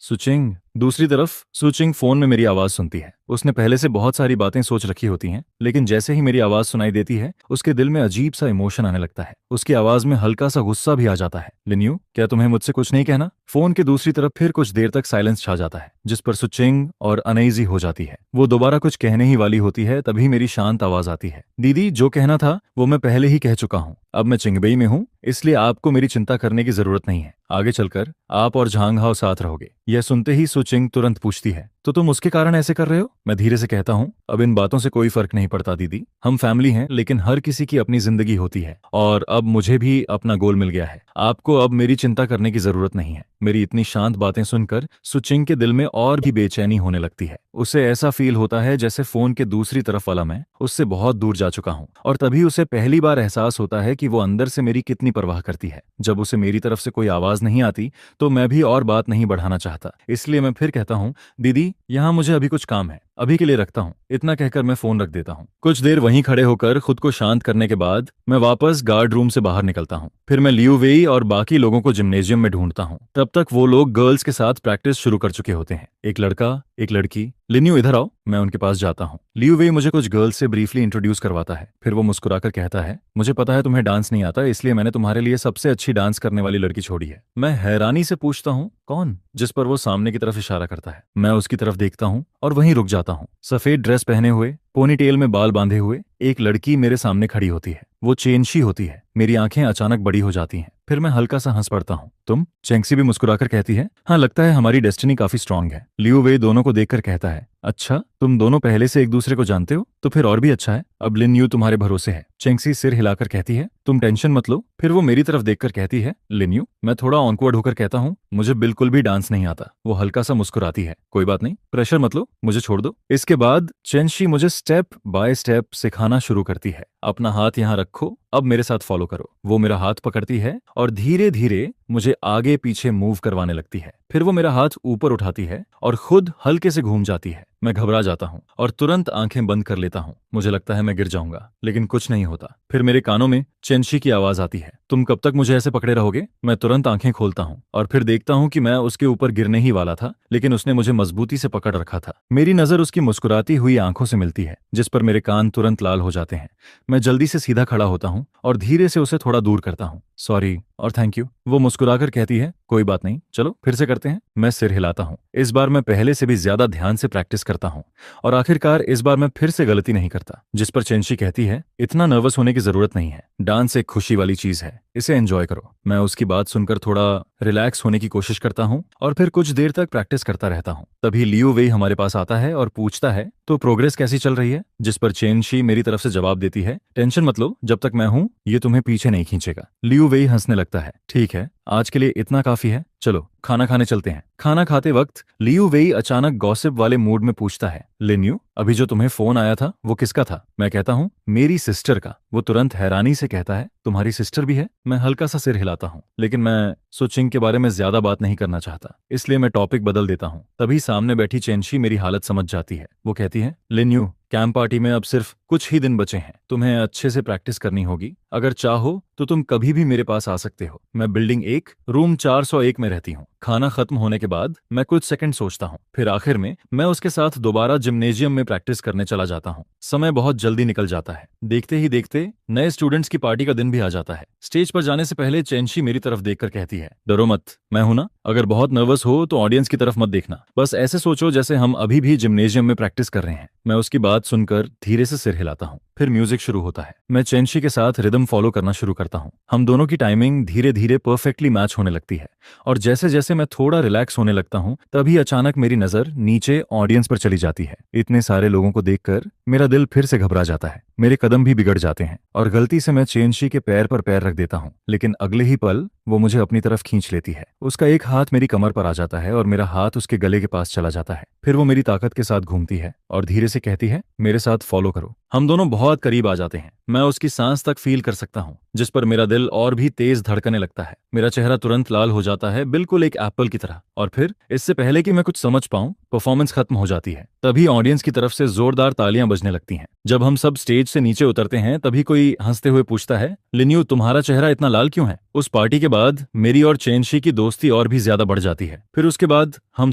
सुचिंग। दूसरी तरफ सुचिंग फोन में मेरी आवाज सुनती है। उसने पहले से बहुत सारी बातें सोच रखी होती हैं, लेकिन जैसे ही मेरी आवाज सुनाई देती है उसके दिल में अजीब सा इमोशन आने लगता है। उसकी आवाज में हल्का सा गुस्सा भी आ जाता है। लिन्यू, क्या तुम्हें मुझसे कुछ नहीं कहना? फोन के दूसरी तरफ फिर कुछ देर तक साइलेंस छा जाता है, जिस पर सुचिंग और अनईजी हो जाती है। वो दोबारा कुछ कहने ही वाली होती है, तभी मेरी शांत आवाज आती है, दीदी, जो कहना था वो मैं पहले ही कह चुका हूँ। अब मैं चिंगबई में हूँ, इसलिए आपको मेरी चिंता करने की जरूरत नहीं है। आगे चलकर आप और झांग हाओ साथ रहोगे। यह सुनते ही सुचिंग तुरंत पूछती है, तो तुम उसके कारण ऐसे कर रहे हो? मैं धीरे से कहता हूँ, अब इन बातों से कोई फर्क नहीं पड़ता दीदी। हम फैमिली हैं, लेकिन हर किसी की अपनी जिंदगी होती है और अब मुझे भी अपना गोल मिल गया है। आपको अब मेरी चिंता करने की जरूरत नहीं है। मेरी इतनी शांत बातें सुनकर सुचिंग के दिल में और भी बेचैनी होने लगती है। उसे ऐसा फील होता है जैसे फोन के दूसरी तरफ वाला मैं उससे बहुत दूर जा चुका हूँ, और तभी उसे पहली बार एहसास होता है कि वो अंदर से मेरी कितनी परवाह करती है। जब उसे मेरी तरफ से कोई आवाज नहीं आती तो मैं भी और बात नहीं बढ़ाना चाहता, इसलिए मैं फिर कहता हूँ, दीदी, यहाँ मुझे अभी कुछ काम है, अभी के लिए रखता हूँ। इतना कहकर मैं फोन रख देता हूँ। कुछ देर वहीं खड़े होकर खुद को शांत करने के बाद मैं वापस गार्ड रूम से बाहर निकलता हूँ। फिर मैं लियू वेई और बाकी लोगों को जिम्नेजियम में ढूंढता हूँ। तब तक वो लोग गर्ल्स के साथ प्रैक्टिस शुरू कर चुके होते हैं। एक लड़का, एक लड़की। लिन्यू, इधर आओ। मैं उनके पास जाता हूँ। लियू वेई मुझे कुछ गर्ल्स से ब्रीफली इंट्रोड्यूस करवाता है। फिर वो मुस्कुराकर कहता है, मुझे पता है तुम्हें डांस नहीं आता, इसलिए मैंने तुम्हारे लिए सबसे अच्छी डांस करने वाली लड़की छोड़ी है। मैं हैरानी से पूछता हूँ, कौन? जिस पर वो सामने की तरफ इशारा करता है। मैं उसकी तरफ देखता हूँ और वहीं रुक जाता हूँ। सफेद ड्रेस पहने हुए, पोनीटेल में बाल बांधे हुए एक लड़की मेरे सामने खड़ी होती है। वो चेंशी होती है। मेरी आंखें अचानक बड़ी हो जाती हैं। फिर मैं हल्का सा हंस पड़ता हूँ। तुम? चेंगसी भी मुस्कुराकर कहती है, हाँ, लगता है हमारी डेस्टिनी काफी स्ट्रांग है। लियू वे दोनों को देखकर कहता है, अच्छा, तुम दोनों पहले से एक दूसरे को जानते हो? तो फिर और भी अच्छा है। अब लिन यू तुम्हारे भरोसे है। चेंगसी सिर हिलाकर कहती है, तुम टेंशन मत लो। फिर वो मेरी तरफ देखकर कहती है, लिन यू। मैं थोड़ा ऑनवर्ड होकर कहता हूँ, मुझे बिल्कुल भी डांस नहीं आता। वो हल्का सा मुस्कुराती है, कोई बात नहीं, प्रेशर मत लो, मुझे छोड़ दो। इसके बाद चेंशी मुझे स्टेप बाय स्टेप सिखाना शुरू करती है। अपना हाथ यहाँ रखो, अब मेरे साथ फॉलो करो। वो मेरा हाथ पकड़ती है और धीरे धीरे मुझे आगे पीछे मूव करवाने लगती है। फिर वो मेरा हाथ ऊपर उठाती है और खुद हल्के से घूम जाती है। मैं घबरा जाता हूँ और तुरंत आंखें बंद कर लेता हूँ। मुझे लगता है मैं गिर जाऊंगा, लेकिन कुछ नहीं होता। फिर मेरे कानों में चेंशी की आवाज आती है, तुम कब तक मुझे ऐसे पकड़े रहोगे? मैं तुरंत आंखें खोलता हूँ और फिर देखता हूँ कि मैं उसके ऊपर गिरने ही वाला था, लेकिन उसने मुझे मजबूती से पकड़ रखा था। मेरी नजर उसकी मुस्कुराती हुई आंखों से मिलती है, जिस पर मेरे कान तुरंत लाल हो जाते हैं। मैं जल्दी से सीधा खड़ा होता हूँ और धीरे से उसे थोड़ा दूर करता हूँ। सॉरी और थैंक यू। वो मुस्कुराकर कहती है, कोई बात नहीं, चलो फिर से करते हैं। मैं सिर हिलाता हूँ। इस बार मैं पहले से भी ज्यादा ध्यान से प्रैक्टिस करता हूँ और आखिरकार इस बार मैं फिर से गलती नहीं करता। जिस पर चेंशी कहती है, इतना नर्वस होने की जरूरत नहीं है, डांस एक खुशी वाली चीज है, इसे एंजॉय करो। मैं उसकी बात सुनकर थोड़ा रिलैक्स होने की कोशिश करता हूँ और फिर कुछ देर तक प्रैक्टिस करता रहता हूँ। तभी लियू वेई हमारे पास आता है और पूछता है, तो प्रोग्रेस कैसी चल रही है? जिस पर चेंशी मेरी तरफ से जवाब देती है, टेंशन मत लो, जब तक मैं हूँ ये तुम्हें पीछे नहीं खींचेगा। लियू वेई हंसने लगता है, ठीक है, आज के लिए इतना काफी है, चलो खाना खाने चलते हैं। खाना खाते वक्त लियू वेई अचानक गॉसिप वाले मूड में पूछता है, लिन्यू, अभी जो तुम्हें फोन आया था वो किसका था? मैं कहता हूँ, मेरी सिस्टर का। वो तुरंत हैरानी से कहता है, तुम्हारी सिस्टर भी है? मैं हल्का सा सिर हिलाता हूँ, लेकिन मैं सुचिंग के बारे में ज्यादा बात नहीं करना चाहता, इसलिए मैं टॉपिक बदल देता हूँ। तभी सामने बैठी चेंशी मेरी हालत समझ जाती है। वो कहती है, लिन्यू, कैंप पार्टी में अब सिर्फ कुछ ही दिन बचे हैं, तुम्हें अच्छे से प्रैक्टिस करनी होगी। अगर चाहो तो तुम कभी भी मेरे पास आ सकते हो। मैं बिल्डिंग 1 रूम 401 में रहती हूँ। खाना खत्म होने के बाद मैं कुछ सेकंड सोचता हूँ, फिर आखिर में मैं उसके साथ दोबारा जिम्नेजियम में प्रैक्टिस करने चला जाता हूँ। समय बहुत जल्दी निकल जाता है। देखते ही देखते नए स्टूडेंट्स की पार्टी का दिन भी आ जाता है। स्टेज पर जाने से पहले चेंशी मेरी तरफ देखकर कहती है, डरो मत, मैं हूं ना। अगर बहुत नर्वस हो तो ऑडियंस की तरफ मत देखना, बस ऐसे सोचो जैसे हम अभी भी जिम्नेजियम में प्रैक्टिस कर रहे हैं। मैं उसकी बात सुनकर धीरे से सिर हिलाता हूँ। फिर म्यूजिक शुरू होता है। मैं चेंशी के साथ रिदम फॉलो करना शुरू करता हूँ। हम दोनों की टाइमिंग धीरे धीरे परफेक्टली मैच होने लगती है और जैसे जैसे मैं थोड़ा रिलैक्स होने लगता हूँ, तभी अचानक मेरी नजर नीचे ऑडियंस पर चली जाती है। इतने सारे लोगों को देखकर मेरा दिल फिर से घबरा जाता है। मेरे कदम भी बिगड़ जाते हैं और गलती से मैं चेंशी के पैर पर पैर रख देता हूँ, लेकिन अगले ही पल वो मुझे अपनी तरफ खींच लेती है। उसका एक हाथ मेरी कमर पर आ जाता है और मेरा हाथ उसके गले के पास चला जाता है। फिर वो मेरी ताकत के साथ घूमती है और धीरे से कहती है, मेरे साथ फॉलो करो। हम दोनों बहुत करीब आ जाते हैं। मैं उसकी सांस तक फील कर सकता हूँ, जिस पर मेरा दिल और भी तेज धड़कने लगता है। मेरा चेहरा तुरंत लाल हो जाता है, बिल्कुल एक एप्पल की तरह। और फिर इससे पहले कि मैं कुछ समझ पाऊं, परफॉर्मेंस खत्म हो जाती है। तभी ऑडियंस की तरफ से जोरदार तालियां बजने लगती हैं। जब हम सब स्टेज से नीचे उतरते हैं, तभी कोई हंसते हुए पूछता है, लिन्यू, तुम्हारा चेहरा इतना लाल क्यों है? उस पार्टी के बाद मेरी और चेनशी की दोस्ती और भी ज्यादा बढ़ जाती है। फिर उसके बाद हम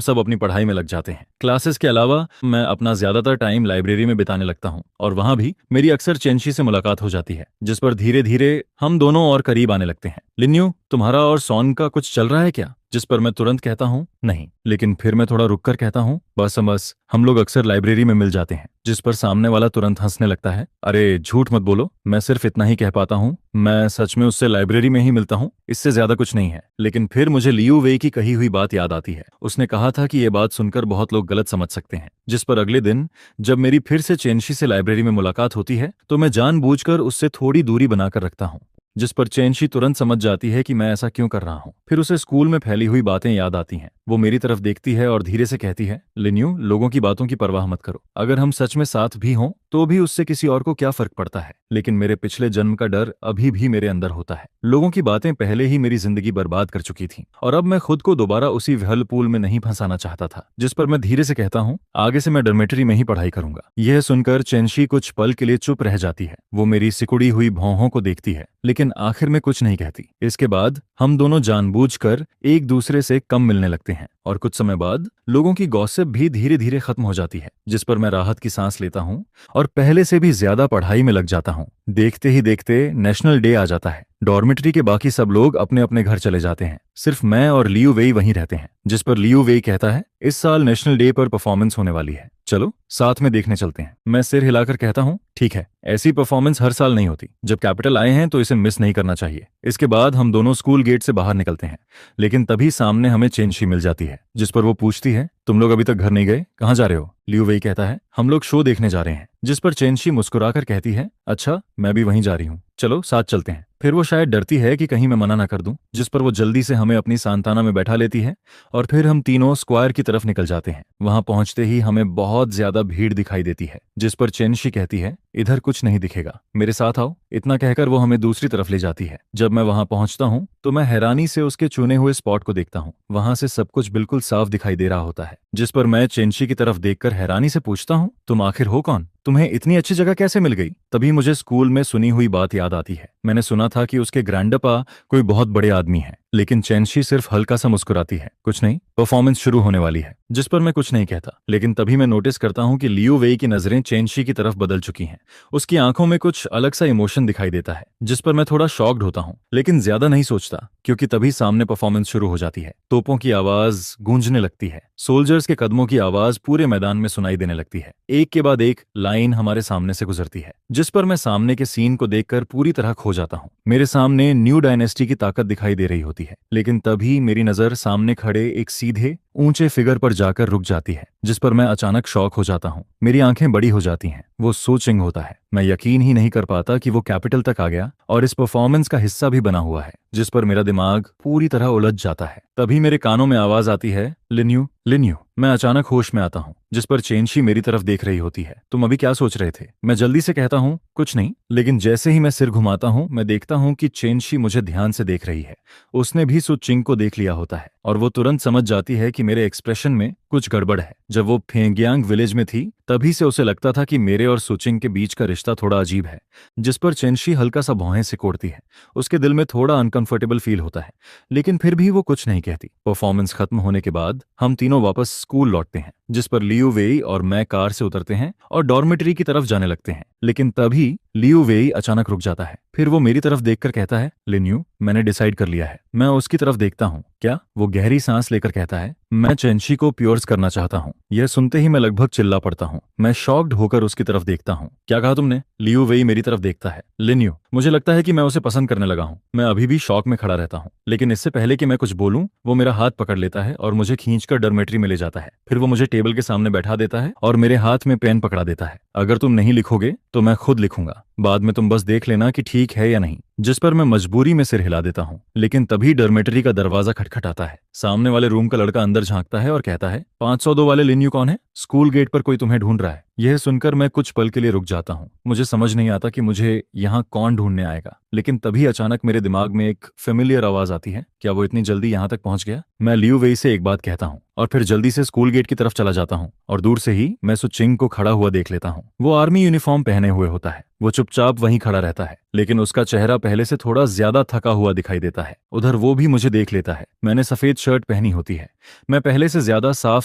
सब अपनी पढ़ाई में लग जाते हैं। क्लासेस के अलावा मैं अपना ज्यादातर टाइम लाइब्रेरी में बिताने लगता हूँ, और वहां भी मेरी अक्सर चेनशी से मुलाकात हो जाती है, जिस पर धीरे धीरे हम दोनों और करीब आने लगते हैं। लिन्यू, तुम्हारा और सॉन का कुछ चल रहा है क्या? जिस पर मैं तुरंत कहता हूँ नहीं, लेकिन फिर मैं थोड़ा रुक कर कहता हूँ बस हम लोग अक्सर लाइब्रेरी में मिल जाते हैं। जिस पर सामने वाला तुरंत हंसने लगता है। अरे झूठ मत बोलो, मैं सिर्फ इतना ही कह पाता हूँ, मैं सच में उससे लाइब्रेरी में ही मिलता हूँ, इससे ज्यादा कुछ नहीं है। लेकिन फिर मुझे लियू वेई की कही हुई बात याद आती है। उसने कहा था कि ये बात सुनकर बहुत लोग गलत समझ सकते हैं। जिस पर अगले दिन जब मेरी फिर से चेनशी से लाइब्रेरी में मुलाकात होती है, तो मैं जानबूझकर उससे थोड़ी दूरी बनाकर रखता हूँ। जिस पर चेनशी तुरंत समझ जाती है कि मैं ऐसा क्यों कर रहा हूँ। फिर उसे स्कूल में फैली हुई बातें याद आती हैं। वो मेरी तरफ देखती है और धीरे से कहती है, लिन्यू, लोगों की बातों की परवाह मत करो। अगर हम सच में साथ भी हों तो भी उससे किसी और को क्या फर्क पड़ता है। लेकिन मेरे पिछले जन्म का डर अभी भी मेरे अंदर होता है। लोगों की बातें पहले ही मेरी जिंदगी बर्बाद कर चुकी थी, और अब मैं खुद को दोबारा उसी व्हर्लपूल में नहीं फंसाना चाहता था। जिस पर मैं धीरे से कहता हूँ, आगे से मैं डॉर्मेटरी में ही पढ़ाई करूंगा। यह सुनकर चेनशी कुछ पल के लिए चुप रह जाती है। वो मेरी सिकुड़ी हुई भौहों को देखती है, लेकिन आखिर में कुछ नहीं कहती। इसके बाद हम दोनों जानबूझकर एक दूसरे से कम मिलने लगते हैं, और कुछ समय बाद लोगों की गॉसिप भी धीरे धीरे खत्म हो जाती है। जिस पर मैं राहत की सांस लेता हूँ और पहले से भी ज्यादा पढ़ाई में लग जाता हूँ। देखते ही देखते नेशनल डे आ जाता है। डॉर्मेटरी के बाकी सब लोग अपने अपने घर चले जाते हैं, सिर्फ मैं और लियू वेई वहीं रहते हैं। जिस पर लियू वेई कहता है, इस साल नेशनल डे पर परफॉर्मेंस होने वाली है, चलो साथ में देखने चलते हैं। मैं सिर हिलाकर कहता हूँ, ठीक है। ऐसी परफॉर्मेंस हर साल नहीं होती। जब कैपिटल आए हैं तो इसे मिस नहीं करना चाहिए। इसके बाद हम दोनों स्कूल गेट से बाहर निकलते हैं, लेकिन तभी सामने हमें चेनशी मिल जाती है। जिस पर वो पूछती है, तुम लोग अभी तक घर नहीं गए, कहाँ जा रहे हो? लियू वेई कहता है, हम लोग शो देखने जा रहे हैं। जिस पर चेनशी मुस्कुराकर कहती है, अच्छा, मैं भी वहीं जा रही हूँ, चलो साथ चलते हैं। फिर वो शायद डरती है कि कहीं मैं मना ना कर दूं। जिस पर वो जल्दी से हमें अपनी सांताना में बैठा लेती है, और फिर हम तीनों स्क्वायर की तरफ निकल जाते हैं। वहां पहुंचते ही हमें बहुत ज्यादा भीड़ दिखाई देती है। जिस पर चेनशी कहती है, इधर कुछ नहीं दिखेगा, मेरे साथ आओ। इतना कहकर वो हमें दूसरी तरफ ले जाती है। जब मैं वहां पहुंचता हूं तो मैं हैरानी से उसके चुने हुए स्पॉट को देखता हूं। वहां से सब कुछ बिल्कुल साफ दिखाई दे रहा होता है। जिस पर मैं चेनशी की तरफ देखकर हैरानी से पूछता हूं, तुम आखिर हो कौन? तुम्हें इतनी अच्छी जगह कैसे मिल गई? तभी मुझे स्कूल में सुनी हुई बात याद आती है। मैंने सुना था कि उसके ग्रैंडपा कोई बहुत बड़े आदमी है। लेकिन चेनशी सिर्फ हल्का सा मुस्कुराती है, कुछ नहीं, परफॉर्मेंस शुरू होने वाली है। जिस पर मैं कुछ नहीं कहता। लेकिन तभी मैं नोटिस करता हूं कि लियू वेई की नजरें चेनशी की तरफ बदल चुकी हैं। उसकी आंखों में कुछ अलग सा इमोशन दिखाई देता है। जिस पर मैं थोड़ा शॉक्ड होता हूं, लेकिन ज्यादा नहीं सोचता, क्योंकि तभी सामने परफॉर्मेंस शुरू हो जाती है। तोपों की आवाज गूंजने लगती है। सोल्जर्स के कदमों की आवाज पूरे मैदान में सुनाई देने लगती है। एक के बाद एक लाइन हमारे सामने से गुजरती है, जिस पर मैं सामने के सीन को देखकर पूरी तरह खो जाता हूँ। मेरे सामने न्यू डायनेस्टी की ताकत दिखाई दे रही होती है, लेकिन तभी मेरी नजर सामने खड़े एक सीधे ऊंचे फिगर पर जाकर रुक जाती है। जिस पर मैं अचानक शॉक हो जाता हूँ। मेरी आंखें बड़ी हो जाती हैं। वो सो चिंग होता है। मैं यकीन ही नहीं कर पाता कि वो कैपिटल तक आ गया और इस परफॉर्मेंस का हिस्सा भी बना हुआ है। जिस पर मेरा दिमाग पूरी तरह उलझ जाता है। तभी मेरे कानों में आवाज आती है, लिन्यू, लिन्यू। मैं अचानक होश में आता हूँ। जिस पर चेनशी मेरी तरफ देख रही होती है। तुम अभी क्या सोच रहे थे? मैं जल्दी से कहता हूँ, कुछ नहीं। लेकिन जैसे ही मैं सिर घुमाता हूँ, मैं देखता हूँ कि चेनशी मुझे ध्यान से देख रही है। उसने भी सु चिंग को देख लिया होता है, और वो तुरंत समझ जाती है कि मेरे एक्सप्रेशन में कुछ गड़बड़ है। जब वो फेंगियांग विलेज में थी, तभी से उसे लगता था कि मेरे और सुचिंग के बीच का रिश्ता थोड़ा अजीब है। जिस पर चेनशी हल्का सा भौहें सिकोड़ती है। उसके दिल में थोड़ा अनकंफर्टेबल फील होता है, लेकिन फिर भी वो कुछ नहीं कहती। परफॉर्मेंस खत्म होने के बाद हम तीनों वापस स्कूल लौटते हैं। जिस पर लियू वेई और मैं कार से उतरते हैं और डॉर्मेटरी की तरफ जाने लगते हैं। लेकिन तभी लियू वेई अचानक रुक जाता है। फिर वो मेरी तरफ देखकर कहता है, लिन्यू, मैंने डिसाइड कर लिया है। मैं उसकी तरफ देखता हूँ। क्या? वो गहरी सांस लेकर कहता है, मैं चेनशी को प्योर्स करना चाहता हूँ। यह सुनते ही मैं लगभग चिल्ला पड़ता हूँ। मैं शॉक्ड होकर उसकी तरफ देखता हूँ। क्या कहा तुमने? लियू वेई मेरी तरफ देखता है। लिन्यू, मुझे लगता है कि मैं उसे पसंद करने लगा हूँ। मैं अभी भी शॉक में खड़ा रहता हूँ, लेकिन इससे पहले कि मैं कुछ बोलूं, वो मेरा हाथ पकड़ लेता है और मुझे खींचकर डॉर्मेटरी में ले जाता है। फिर वो मुझे टेबल के सामने बैठा देता है और मेरे हाथ में पेन पकड़ा देता है। अगर तुम नहीं लिखोगे तो मैं खुद लिखूंगा, बाद में तुम बस देख लेना कि ठीक है या नहीं। जिस पर मैं मजबूरी में सिर हिला देता हूँ। लेकिन तभी डॉर्मेटरी का दरवाजा खटखटाता है। सामने वाले रूम का लड़का अंदर झांकता है और कहता है, 502 वाले लिन्यू कौन है? स्कूल गेट पर कोई तुम्हें ढूंढ रहा है। यह सुनकर मैं कुछ पल के लिए रुक जाता हूँ। मुझे समझ नहीं आता कि मुझे यहाँ कौन ढूंढने आएगा, लेकिन तभी अचानक मेरे दिमाग में एक फेमिलियर आवाज आती है। क्या वो इतनी जल्दी यहाँ तक पहुंच गया? मैं लियू वेई से एक बात कहता हूँ और फिर जल्दी से स्कूल गेट की तरफ चला जाता हूँ और दूर से ही मैं सुचिंग को खड़ा हुआ देख लेता हूँ। वो आर्मी यूनिफॉर्म पहने हुए होता है। वो चुपचाप वहीं खड़ा रहता है, लेकिन उसका चेहरा पहले से थोड़ा ज्यादा थका हुआ दिखाई देता है। उधर वो भी मुझे देख लेता है। मैंने सफेद शर्ट पहनी होती है। मैं पहले से ज्यादा साफ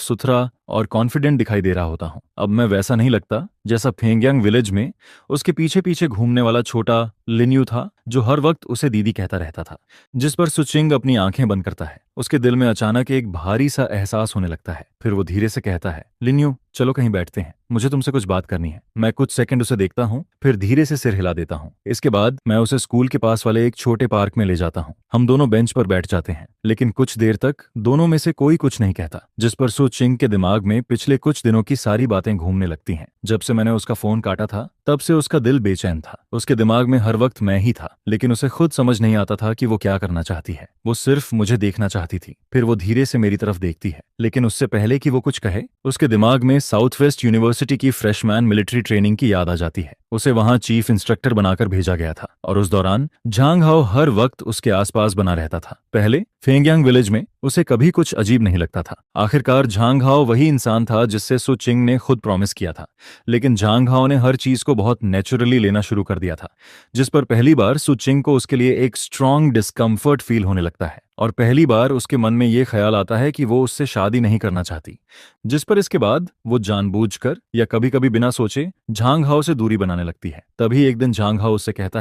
सुथरा और कॉन्फिडेंट दिखाई दे रहा होता हूँ। अब मैं वैसा नहीं लगता जैसा फेंगयांग विलेज में उसके पीछे पीछे घूमने वाला छोटा लिन्यू था, जो हर वक्त उसे दीदी कहता रहता था। जिस पर सुचिंग अपनी आंखें बंद करता है। उसके दिल में अचानक एक भारी सा एहसास होने लगता है। फिर वो धीरे से कहता है, लिन्यू चलो कहीं बैठते हैं, मुझे तुमसे कुछ बात करनी है। मैं कुछ सेकंड उसे देखता हूँ, फिर धीरे से सिर हिला देता हूँ। इसके बाद मैं उसे स्कूल के पास वाले एक छोटे पार्क में ले जाता हूँ। हम दोनों बेंच पर बैठ जाते हैं, लेकिन कुछ देर तक दोनों में से कोई कुछ नहीं कहता, जिस पर सुचिंग के दिमाग में पिछले कुछ दिनों की सारी बातें घूमने लगती हैं। जब से मैंने उसका फोन काटा था, तब से उसका दिल बेचैन था। उसके दिमाग में हर वक्त मैं ही था, लेकिन उसे खुद समझ नहीं आता था कि वो क्या करना चाहती है। वो सिर्फ मुझे देखना चाहती थी। फिर वो धीरे से मेरी तरफ देखती है, लेकिन उससे पहले कि वो कुछ कहे, उसके दिमाग में साउथ वेस्ट यूनिवर्सिटी की फ्रेशमैन मिलिट्री ट्रेनिंग की याद आ जाती है। उसे वहां चीफ इंस्ट्रक्टर बनाकर भेजा गया था और उस दौरान झांग हाओ हर वक्त उसके आसपास बना रहता था। पहले फेंगयांग विलेज में उसे कभी कुछ अजीब नहीं लगता था। आखिरकार झांग हाओ वही इंसान था जिससे सुचिंग ने खुद प्रॉमिस किया था। लेकिन झांग हाओ ने हर चीज को बहुत नेचुरली लेना शुरू कर दिया था, जिस पर पहली बार सुचिंग को उसके लिए एक स्ट्रॉन्ग डिस्कम्फर्ट फील होने लगता है और पहली बार उसके मन में ये ख्याल आता है कि वो उससे शादी नहीं करना चाहती। जिस पर इसके बाद वो जानबूझकर या कभी कभी बिना सोचे झांग हाओ से दूरी बनाने लगती है। तभी एक दिन झांग हाओ उससे कहता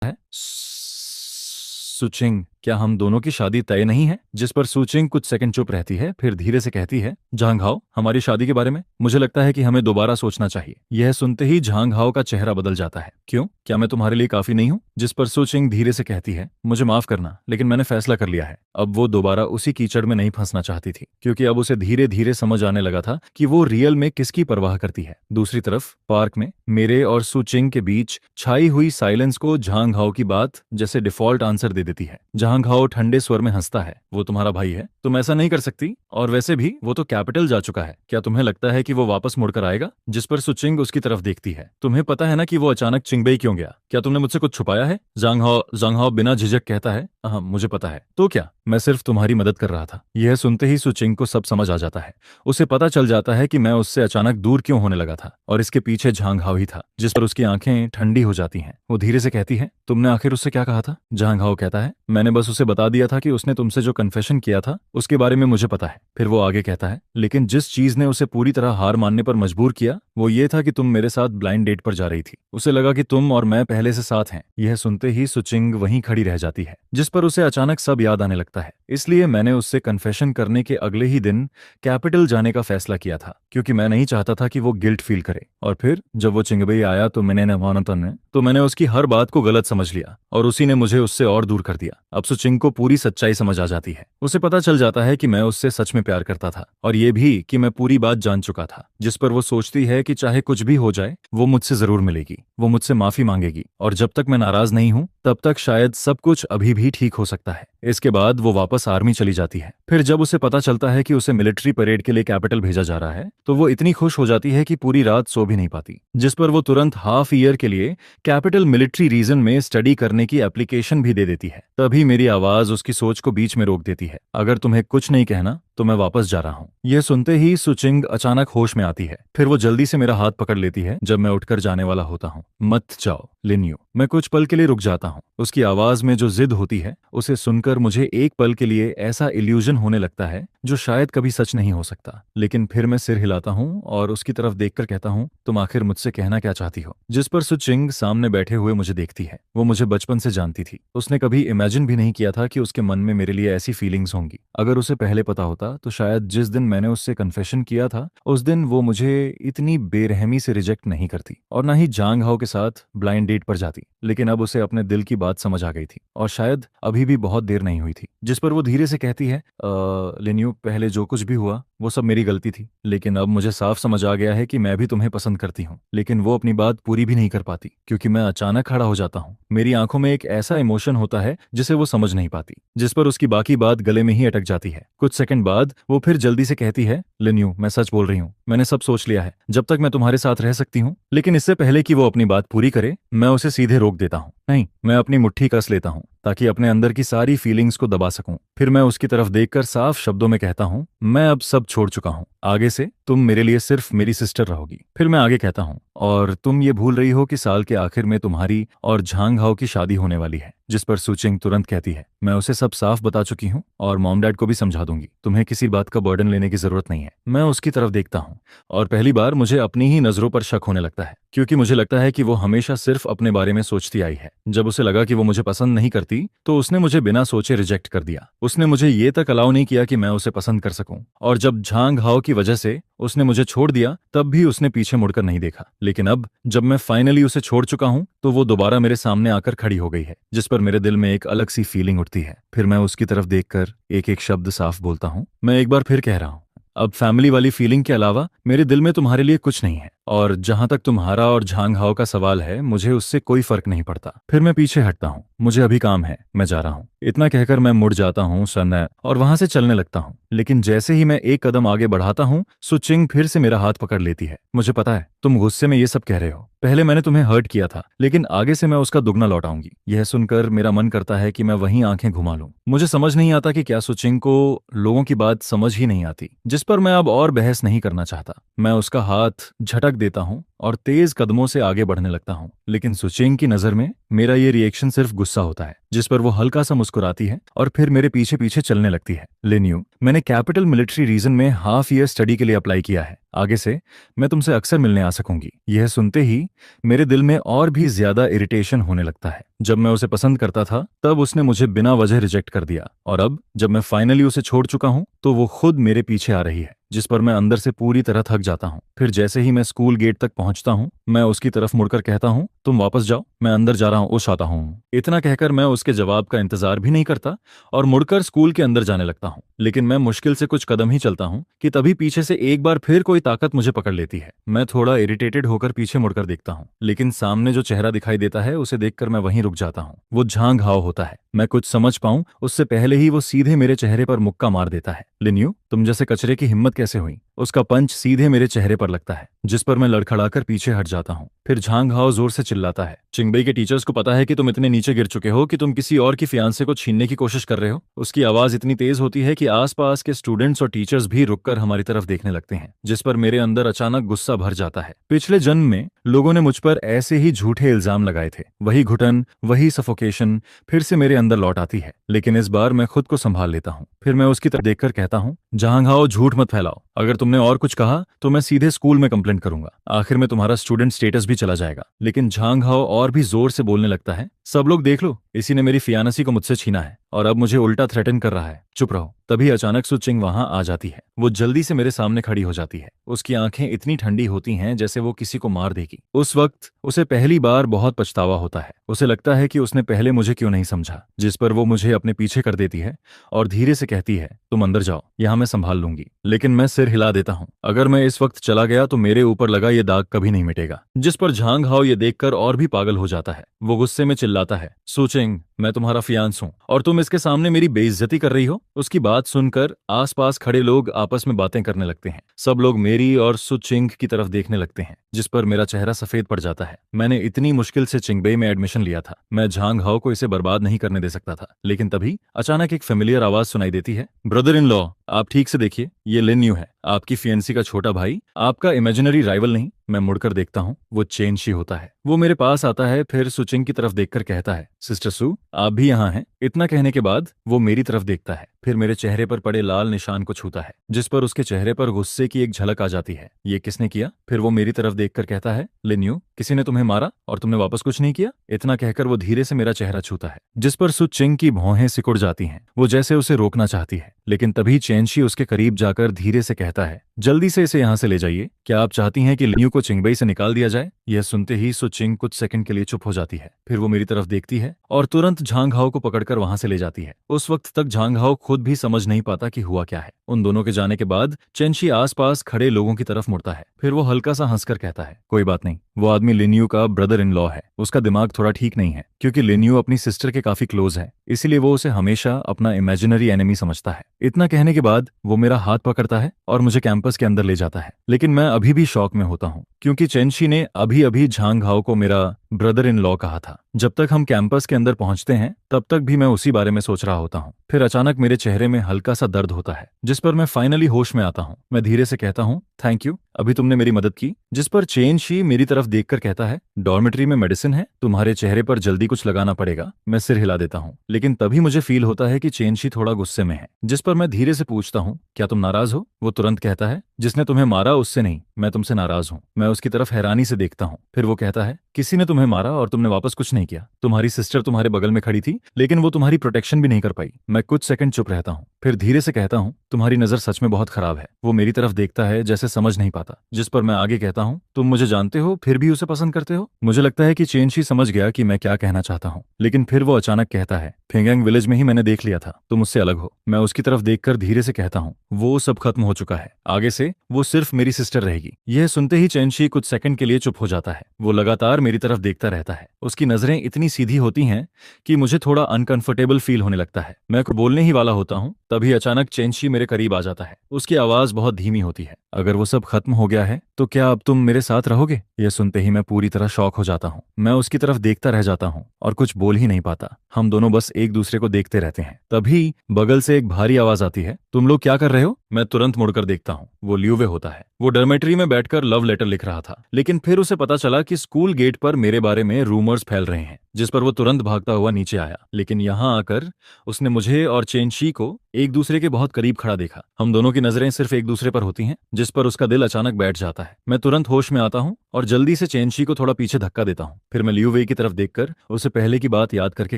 है, सुचिंग क्या हम दोनों की शादी तय नहीं है? जिस पर सुचिंग कुछ सेकंड चुप रहती है, फिर धीरे से कहती है, झांग हाओ हमारी शादी के बारे में मुझे लगता है कि हमें दोबारा सोचना चाहिए। यह सुनते ही झांग हाओ का चेहरा बदल जाता है। क्यों? क्या मैं तुम्हारे लिए काफी नहीं हूँ? जिस पर सुचिंग धीरे से कहती है, मुझे माफ करना, लेकिन मैंने फैसला कर लिया है। अब वो दोबारा उसी कीचड़ में नहीं फंसना चाहती थी, क्योंकि अब उसे धीरे धीरे समझ आने लगा था कि वो रियल में किसकी परवाह करती है। दूसरी तरफ पार्क में मेरे और सुचिंग के बीच छाई हुई साइलेंस को झांग हाओ की बात जैसे डिफॉल्ट आंसर दे देती है। झांग हाओ ठंडे स्वर में हंसता है, वो तुम्हारा भाई है, तुम ऐसा नहीं कर सकती, और वैसे भी वो तो कैपिटल जा चुका है। क्या तुम्हें लगता है कि वो वापस मुड़कर आएगा? जिस पर सुचिंग उसकी तरफ देखती है, तुम्हें पता है ना कि वो अचानक चिंगबई क्यों गया? क्या तुमने मुझसे कुछ छुपाया है? झांग हाओ बिना झिझक कहता है, हाँ मुझे पता है। तो क्या? मैं सिर्फ तुम्हारी मदद कर रहा था। यह सुनते ही सुचिंग को सब समझ आ जाता है। उसे पता चल जाता है कि मैं उससे अचानक दूर क्यों होने लगा था, और इसके पीछे झांग हाओ ही था। जिस पर उसकी आंखें ठंडी हो जाती हैं। वो धीरे से कहती है, तुमने आखिर उससे क्या कहा था? झांग हाओ कहता है, मैंने बस उसे बता दिया था कि उसने तुमसे जो कन्फेशन किया था उसके बारे में मुझे पता है। फिर वो आगे कहता है, लेकिन जिस चीज ने उसे पूरी तरह हार मानने पर मजबूर किया वो ये था कि तुम मेरे साथ ब्लाइंड डेट पर जा रही थी। उसे लगा कि तुम और मैं पहले से साथ हैं। यह सुनते ही सुचिंग वहीं खड़ी रह जाती है, जिस पर उसे अचानक सब याद आने लगता है। इसलिए मैंने उससे कन्फेशन करने के अगले ही दिन कैपिटल जाने का फैसला किया था, क्योंकि मैं नहीं चाहता था कि वो गिल्ट फील करे। और फिर जब वो चिंगबई आया तो मैंने उसकी हर बात को गलत समझ लिया और उसी ने मुझे उससे और दूर कर दिया। अब सुचिंग को पूरी सच्चाई समझ आ जाती है। उसे पता चल जाता है कि मैं उससे सच में प्यार करता था, और ये भी कि मैं पूरी बात जान चुका था। जिस पर वो सोचती है कि चाहे कुछ भी हो जाए वो मुझसे जरूर मिलेगी, वो मुझसे माफी मांगेगी, और जब तक मैं नाराज नहीं हूं तब तक शायद सब कुछ अभी भी ठीक हो सकता है। इसके बाद वो वापस आर्मी चली जाती है। फिर जब उसे पता चलता है कि उसे मिलिट्री परेड के लिए कैपिटल भेजा जा रहा है, तो वो इतनी खुश हो जाती है कि पूरी रात सो भी नहीं पाती। जिस पर वो तुरंत हाफ ईयर के लिए कैपिटल मिलिट्री रीजन में स्टडी करने की एप्लीकेशन भी दे देती है। तभी मेरी आवाज उसकी सोच को बीच में रोक देती है, अगर तुम्हें कुछ नहीं कहना तो मैं वापस जा रहा हूँ। यह सुनते ही सुचिंग अचानक होश में आती है। फिर वो जल्दी से मेरा हाथ पकड़ लेती है जब मैं उठकर जाने वाला होता हूँ। मत जाओ लिन्यू। मैं कुछ पल के लिए रुक जाता हूँ। उसकी आवाज में जो जिद होती है उसे सुनकर मुझे एक पल के लिए ऐसा इल्यूजन होने लगता है जो शायद कभी सच नहीं हो सकता। लेकिन फिर मैं सिर हिलाता हूँ और उसकी तरफ देखकर कहता हूँ, तुम आखिर मुझसे कहना क्या चाहती हो? जिस पर सुचिंग सामने बैठे हुए मुझे देखती है। वो मुझे बचपन से जानती थी। उसने कभी इमेजिन भी नहीं किया था कि उसके मन में मेरे लिए ऐसी फीलिंग्स होंगी। अगर उसे पहले पता होता तो शायद जिस दिन मैंने उससे कन्फेशन किया था उस दिन वो मुझे इतनी बेरहमी से रिजेक्ट नहीं करती, और ना ही झांग हाओ के साथ ब्लाइंड डेट पर जाती। लेकिन अब उसे अपने दिल की बात समझ आ गई थी, और शायद अभी भी बहुत देर नहीं हुई थी। जिस पर वो धीरे से कहती है, लिन्यू पहले जो कुछ भी हुआ वो सब मेरी गलती थी, लेकिन अब मुझे साफ समझ आ गया है कि मैं भी तुम्हें पसंद करती हूँ। लेकिन वो अपनी बात पूरी भी नहीं कर पाती क्योंकि मैं अचानक खड़ा हो जाता हूँ। मेरी आंखों में एक ऐसा इमोशन होता है जिसे वो समझ नहीं पाती, जिस पर उसकी बाकी बात गले में ही अटक जाती है। कुछ सेकंड बाद वो फिर जल्दी से कहती है, लिन्यू, मैं सच बोल रही हूँ, मैंने सब सोच लिया है। जब तक मैं तुम्हारे साथ रह सकती हूँ। लेकिन इससे पहले कि वो अपनी बात पूरी करे, मैं उसे सीधे रोक देता हूँ। नहीं, मैं अपनी मुट्ठी कस लेता हूँ ताकि अपने अंदर की सारी फीलिंग्स को दबा सकूं। फिर मैं उसकी तरफ देखकर साफ शब्दों में कहता हूँ, मैं अब सब छोड़ चुका हूँ। आगे से तुम मेरे लिए सिर्फ मेरी सिस्टर रहोगी। फिर मैं आगे कहता हूँ, और तुम ये भूल रही हो कि साल के आखिर में तुम्हारी और झांग हाओ की शादी होने वाली है। जिस पर सुचिंग तुरंत कहती है, मैं उसे सब साफ बता चुकी हूँ और मॉम डैड को भी समझा दूंगी। तुम्हें किसी बात का बर्डन लेने की जरूरत नहीं है। मैं उसकी तरफ देखता हूँ और पहली बार मुझे अपनी ही नजरों पर शक होने लगता है, क्योंकि मुझे लगता है कि वो हमेशा सिर्फ अपने बारे में सोचती आई है। जब उसे लगा कि वो मुझे पसंद नहीं करती तो उसने मुझे बिना सोचे रिजेक्ट कर दिया। उसने मुझे ये तक अलाउ नहीं किया कि मैं उसे पसंद कर सकूं। और जब झांग हाओ की वजह से उसने मुझे छोड़ दिया, तब भी उसने पीछे मुड़कर नहीं देखा। लेकिन अब जब मैं फाइनली उसे छोड़ चुका हूं तो वो दोबारा मेरे सामने आकर खड़ी हो गई है, जिस पर मेरे दिल में एक अलग सी फीलिंग उठती है। फिर मैं उसकी तरफ देखकर एक एक शब्द साफ बोलता हूं, मैं एक बार फिर कह रहा हूं, अब फैमिली वाली फीलिंग के अलावा मेरे दिल में तुम्हारे लिए कुछ नहीं है। और जहां तक तुम्हारा और झांग हाओ का सवाल है, मुझे उससे कोई फर्क नहीं पड़ता। फिर मैं पीछे हटता हूँ, मुझे अभी काम है, मैं जा रहा हूँ। इतना कहकर मैं मुड़ जाता हूँ सन्ना और वहां से चलने लगता हूँ। लेकिन जैसे ही मैं एक कदम आगे बढ़ाता हूँ, सुचिंग फिर से मेरा हाथ पकड़ लेती है। मुझे पता है तुम गुस्से में ये सब कह रहे हो, पहले मैंने तुम्हें हर्ट किया था, लेकिन आगे से मैं उसका दुगना लौटाऊंगी। यह सुनकर मेरा मन करता है कि मैं वहीं आंखें घुमा लूं। मुझे समझ नहीं आता कि क्या सुचिंग को लोगों की बात समझ ही नहीं आती, जिस पर मैं अब और बहस नहीं करना चाहता। मैं उसका हाथ झटक देता हूँ और तेज कदमों से आगे बढ़ने लगता हूँ। लेकिन सुचिंग की नजर में मेरा ये रिएक्शन सिर्फ गुस्सा होता है, जिस पर वो हल्का सा मुस्कुराती है और फिर मेरे पीछे पीछे चलने लगती है। लिन्यू, मैंने कैपिटल मिलिट्री रीजन में हाफ ईयर स्टडी के लिए अप्लाई किया है। आगे से मैं तुमसे अक्सर मिलने आ सकूंगी। यह सुनते ही मेरे दिल में और भी ज्यादा इरिटेशन होने लगता है। जब मैं उसे पसंद करता था तब उसने मुझे बिना वजह रिजेक्ट कर दिया, और अब जब मैं फाइनली उसे छोड़ चुका हूं तो वो खुद मेरे पीछे आ रही है, जिस पर मैं अंदर से पूरी तरह थक जाता हूं। फिर जैसे ही मैं स्कूल गेट तक पहुंचता हूं, मैं उसकी तरफ मुड़कर कहता हूं, तुम वापस जाओ, मैं अंदर जा रहा हूं, उस आता हूं। इतना कहकर मैं उसके जवाब का इंतजार भी नहीं करता और मुड़कर स्कूल के अंदर जाने लगता हूं। लेकिन मैं मुश्किल से कुछ कदम ही चलता हूं कि तभी पीछे से एक बार फिर कोई ताकत मुझे पकड़ लेती है। मैं थोड़ा इरिटेटेड होकर पीछे मुड़कर देखता हूं, लेकिन सामने जो चेहरा दिखाई देता है उसे देखकर मैं वहीं रुक जाता हूं। वो झांग हाओ होता है। मैं कुछ समझ पाऊं उससे पहले ही वो सीधे मेरे चेहरे पर मुक्का मार देता है। लिन्यू, तुम जैसे कचरे की हिम्मत कैसे हुई? उसका पंच सीधे मेरे चेहरे पर लगता है, जिस पर मैं लड़खड़ाकर पीछे हट जाता हूँ। फिर झांग हाओ जोर से चिल्लाता है, चिंगबई के टीचर्स को पता है कि तुम इतने नीचे गिर चुके हो कि तुम किसी और की फियांसे को छीनने की कोशिश कर रहे हो। उसकी आवाज इतनी तेज होती है कि आसपास के स्टूडेंट्स और टीचर्स भी रुककर हमारी तरफ देखने लगते हैं, जिस पर मेरे अंदर अचानक गुस्सा भर जाता है। पिछले जन्म में लोगों ने मुझ पर ऐसे ही झूठे इल्जाम लगाए थे। वही घुटन, वही सफोकेशन फिर से मेरे अंदर लौट आती है। लेकिन इस बार मैं खुद को संभाल लेता हूँ। फिर मैं उसकी तरफ देखकर कहता हूँ, झांग हाओ, झूठ मत फैलाओ। अगर तुमने और कुछ कहा तो मैं सीधे स्कूल में कंप्लेंट करूंगा। आखिर में तुम्हारा स्टूडेंट स्टेटस भी चला जाएगा। लेकिन झांग हाओ और भी जोर से बोलने लगता है, सब लोग देख लो, इसी ने मेरी फियानसी को मुझसे छीना है और अब मुझे उल्टा थ्रेटन कर रहा है। चुप रहो। तभी अचानक सुचिंग वहां आ जाती है। वो जल्दी से मेरे सामने खड़ी हो जाती है। उसकी आंखें इतनी ठंडी होती हैं जैसे वो किसी को मार देगी। उस वक्त उसे पहली बार बहुत पछतावा होता है। उसे लगता है कि उसने पहले मुझे क्यों नहीं समझा, जिस पर वो मुझे अपने पीछे कर देती है और धीरे से कहती है, तुम अंदर जाओ, यहां मैं संभाल लूंगी। लेकिन मैं सिर हिला देता हूं। अगर मैं इस वक्त चला गया तो मेरे ऊपर लगा ये दाग कभी नहीं मिटेगा। जिस पर झांग हाओ ये देखकर और भी पागल हो जाता है। वो गुस्से में चिल्लाता है, सुचिंग, मैं तुम्हारा फियांस हूं और तुम इसके सामने मेरी बेइज्जती कर रही हो। उसकी बात सुनकर आसपास खड़े लोग आपस में बातें करने लगते हैं। सब लोग मेरी और सुचिंग की तरफ देखने लगते हैं, जिस पर मेरा चेहरा सफेद पड़ जाता है। मैंने इतनी मुश्किल से चिंगबई में एडमिशन लिया था। मैं झांग हाओ को इसे बर्बाद नहीं करने दे सकता था। लेकिन तभी अचानक एक फेमिलियर आवाज सुनाई देती है, ब्रदर इन लॉ, आप ठीक से देखिए, ये लिन्यू है, आपकी फियंसी का छोटा भाई, आपका इमेजिनरी राइवल नहीं। मैं मुड़कर देखता हूँ, वो चेंशी होता है। वो मेरे पास आता है, फिर सुचिंग की तरफ देखकर कहता है, सिस्टर सू, आप भी यहाँ हैं? इतना कहने के बाद वो मेरी तरफ देखता है, फिर मेरे चेहरे पर पड़े लाल निशान को छूता है, जिस पर उसके चेहरे पर गुस्से की एक झलक आ जाती है। ये किसने किया? फिर वो मेरी तरफ देखकर कहता है, लिन्यू, किसी ने तुम्हें मारा और तुमने वापस कुछ नहीं किया? इतना कहकर वो धीरे से मेरा चेहरा छूता है, जिस पर सुचिंग की भौहें सिकुड़ जाती हैं। वो जैसे उसे रोकना चाहती है, लेकिन तभी चेंशी उसके करीब जाकर धीरे से कहता है, जल्दी से इसे यहाँ से ले जाइए। क्या आप चाहती हैं कि लिन्यू को चिंगबई से निकाल दिया जाए? यह सुनते ही सु चिंग कुछ सेकंड के लिए चुप हो जाती है। फिर वो मेरी तरफ देखती है और तुरंत झांग हाओ को पकड़कर वहां से ले जाती है। उस वक्त तक झांग हाओ खुद भी समझ नहीं पाता कि हुआ क्या है। उन दोनों के जाने के बाद चेंशी आसपास खड़े लोगों की तरफ मुड़ता है। फिर वो हल्का सा हंसकर कहता है, कोई बात नहीं, वो आदमी लिन्यू का ब्रदर इन लॉ है। उसका दिमाग थोड़ा ठीक नहीं है, क्योंकि लिन्यू अपनी सिस्टर के काफी क्लोज है, इसीलिए वो उसे हमेशा अपना इमेजिनरी एनिमी समझता है। इतना कहने के बाद वो मेरा हाथ पकड़ता है और मुझे कैंपस के अंदर ले जाता है। लेकिन मैं अभी भी शॉक में होता हूँ, क्योंकि चेंशी ने अभी अभी झांग हाओ को मेरा ब्रदर इन लॉ कहा था। जब तक हम कैंपस के अंदर पहुंचते हैं तब तक भी मैं उसी बारे में सोच रहा होता हूँ। फिर अचानक मेरे चेहरे में हल्का सा दर्द होता है, जिस पर मैं फाइनली होश में आता हूँ। मैं धीरे से कहता हूँ, थैंक यू, अभी तुमने मेरी मदद की। जिस पर चेंशी मेरी तरफ देखकर कहता है, डॉर्मेट्री में मेडिसिन है, तुम्हारे चेहरे पर जल्दी कुछ लगाना पड़ेगा। मैं सिर हिला देता हूँ, लेकिन तभी मुझे फील होता है कि चेंशी थोड़ा गुस्से में है। जिस पर मैं धीरे से पूछता हूँ, क्या तुम नाराज हो? वो तुरंत कहता है, जिसने तुम्हें मारा उससे नहीं, मैं तुमसे नाराज हूँ। मैं उसकी तरफ हैरानी से देखता हूँ। फिर वो कहता है, किसी ने तुम्हें मारा और तुमने वापस कुछ नहीं किया। तुम्हारी सिस्टर तुम्हारे बगल में खड़ी थी, लेकिन वो तुम्हारी प्रोटेक्शन भी नहीं कर पाई। मैं कुछ सेकंड चुप रहता हूँ, फिर धीरे से कहता हूँ, तुम्हारी नजर सच में बहुत खराब है। वो मेरी तरफ देखता है जैसे समझ नहीं पाता। जिस पर मैं आगे कहता हूँ, तुम मुझे जानते हो फिर भी उसे पसंद करते हो? मुझे लगता है कि चेंशी समझ गया कि मैं क्या कहना चाहता हूँ, लेकिन फिर वो अचानक कहता है, फेंगेंग विलेज में ही मैंने देख लिया था, तुम उससे अलग हो। मैं उसकी तरफ देखकर धीरे से कहता हूँ, वो सब खत्म हो चुका है, आगे से वो सिर्फ मेरी सिस्टर रहेगी। यह सुनते ही चेंशी कुछ सेकंड के लिए चुप हो जाता है। वो लगातार मेरी तरफ देखता रहता है। उसकी नजरें इतनी सीधी होती हैं कि मुझे थोड़ा अनकंफर्टेबल फील होने लगता है। मैं कुछ बोलने ही वाला होता हूँ, तभी अचानक चेंशी मेरे करीब आ जाता है। उसकी आवाज बहुत धीमी होती है, अगर वो सब खत्म हो गया है तो क्या अब तुम मेरे साथ रहोगे? यह सुनते ही मैं पूरी तरह शॉक हो जाता हूँ। मैं उसकी तरफ देखता रह जाता हूँ और कुछ बोल ही नहीं पाता। हम दोनों बस एक दूसरे को देखते रहते हैं। तभी बगल से एक भारी आवाज आती है, तुम लोग क्या कर रहे हो? मैं तुरंत मुड़कर देखता हूँ। वो ल्यूवे होता है। वो डॉर्मेट्री में बैठकर लव लेटर लिख रहा था, लेकिन फिर उसे पता चला कि स्कूल गेट पर मेरे बारे में रूमर्स फैल रहे हैं, जिस पर वो तुरंत भागता हुआ नीचे आया। लेकिन यहाँ आकर उसने मुझे और चेंशी को एक दूसरे के बहुत करीब खड़ा देखा। हम दोनों की नजरें सिर्फ एक दूसरे पर होती हैं, जिस पर उसका दिल अचानक बैठ जाता है। मैं तुरंत होश में आता हूँ और जल्दी से चेंशी को थोड़ा पीछे धक्का देता हूँ। फिर मैं लियू वेई की तरफ देखकर उसे पहले की बात याद करके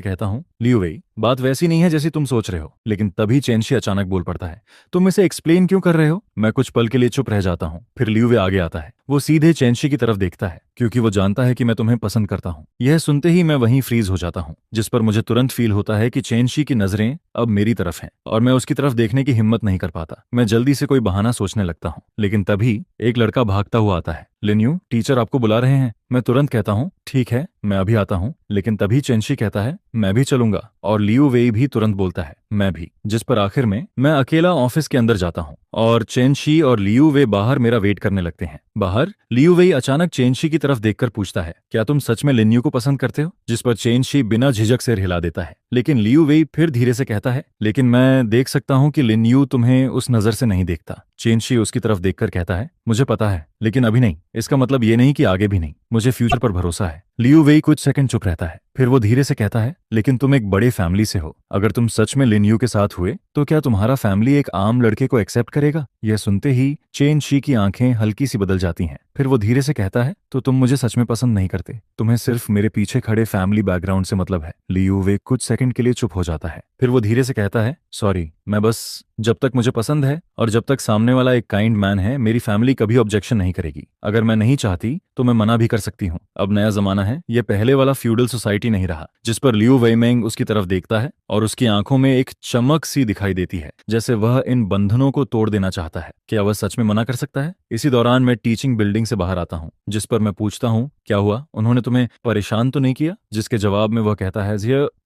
कहता हूँ, लियू वेई, बात वैसी नहीं है जैसी तुम सोच रहे हो। लेकिन तभी चेंशी अचानक बोल पड़ता है, तुम इसे एक्सप्लेन क्यों कर रहे हो? मैं कुछ पल के लिए चुप रह जाता हूँ। फिर लियू वे आगे आता है। वो सीधे चेंशी की तरफ देखता है, क्योंकि वो जानता है कि मैं तुम्हें पसंद करता हूँ। यह सुनते ही मैं वहीं फ्रीज हो जाता हूँ, जिस पर मुझे तुरंत फील होता है कि चेंशी की नजरें अब मेरी तरफ हैं और मैं उसकी तरफ देखने की हिम्मत नहीं कर पाता। मैं जल्दी से कोई बहाना सोचने लगता हूँ, लेकिन तभी एक लड़का भागता हुआ आता है। लिन्यू, टीचर आपको बुला रहे हैं। मैं तुरंत कहता हूँ, ठीक है, मैं अभी आता हूँ। लेकिन तभी चेंशी कहता है, मैं भी चलूंगा। और लियू वेई भी तुरंत बोलता है, मैं भी। जिस पर आखिर में मैं अकेला ऑफिस के अंदर जाता हूँ और चेंशी और लियू वे बाहर मेरा वेट करने लगते हैं। बाहर लियू वेई अचानक चेंशी की तरफ देखकर पूछता है, क्या तुम सच में लिन्यू को पसंद करते हो? जिस पर चेंशी बिना झिझक सिर हिला देता है। लेकिन लियू वेई फिर धीरे से कहता है, लेकिन मैं देख सकता हूँ कि लिन्यू तुम्हें उस नजर से नहीं देखता। चेंशी उसकी तरफ देखकर कहता है, मुझे पता है, लेकिन अभी नहीं। इसका मतलब ये नहीं कि आगे भी नहीं। मुझे फ्यूचर पर भरोसा है। लियू वेई कुछ सेकंड चुप रहता है, फिर वो धीरे से कहता है, लेकिन तुम एक बड़े फैमिली से हो। अगर तुम सच में लिन्यू के साथ हुए तो क्या तुम्हारा फैमिली एक आम लड़के को एक्सेप्ट करेगा? यह सुनते ही चेंशी की आंखें हल्की सी बदल जाती हैं। फिर वो धीरे से कहता है, तो तुम मुझे सच में पसंद नहीं करते, तुम्हें सिर्फ मेरे पीछे खड़े फैमिली बैकग्राउंड से मतलब है। लियू वे कुछ सेकंड के लिए चुप हो जाता है। फिर वो धीरे से कहता है, सॉरी, मैं बस, जब तक मुझे पसंद है और जब तक सामने वाला एक काइंड मैन है, मेरी फैमिली कभी ऑब्जेक्शन नहीं करेगी। अगर मैं नहीं चाहती तो मैं मना भी कर सकती हूँ। अब नया जमाना है, ये पहले वाला फ्यूडल सोसाइटी नहीं रहा। जिस पर लियू वेइमेंग उसकी तरफ देखता है और उसकी आंखों में एक चमक सी दिखाई देती है, जैसे वह इन बंधनों को तोड़ देना चाहता है। क्या वह सच में मना कर सकता है? इसी दौरान मैं टीचिंग बिल्डिंग से बाहर आता हूँ, जिस पर मैं पूछता हूँ, क्या हुआ? उन्होंने तुम्हें परेशान तो नहीं किया? जिसके जवाब में वह कहता है,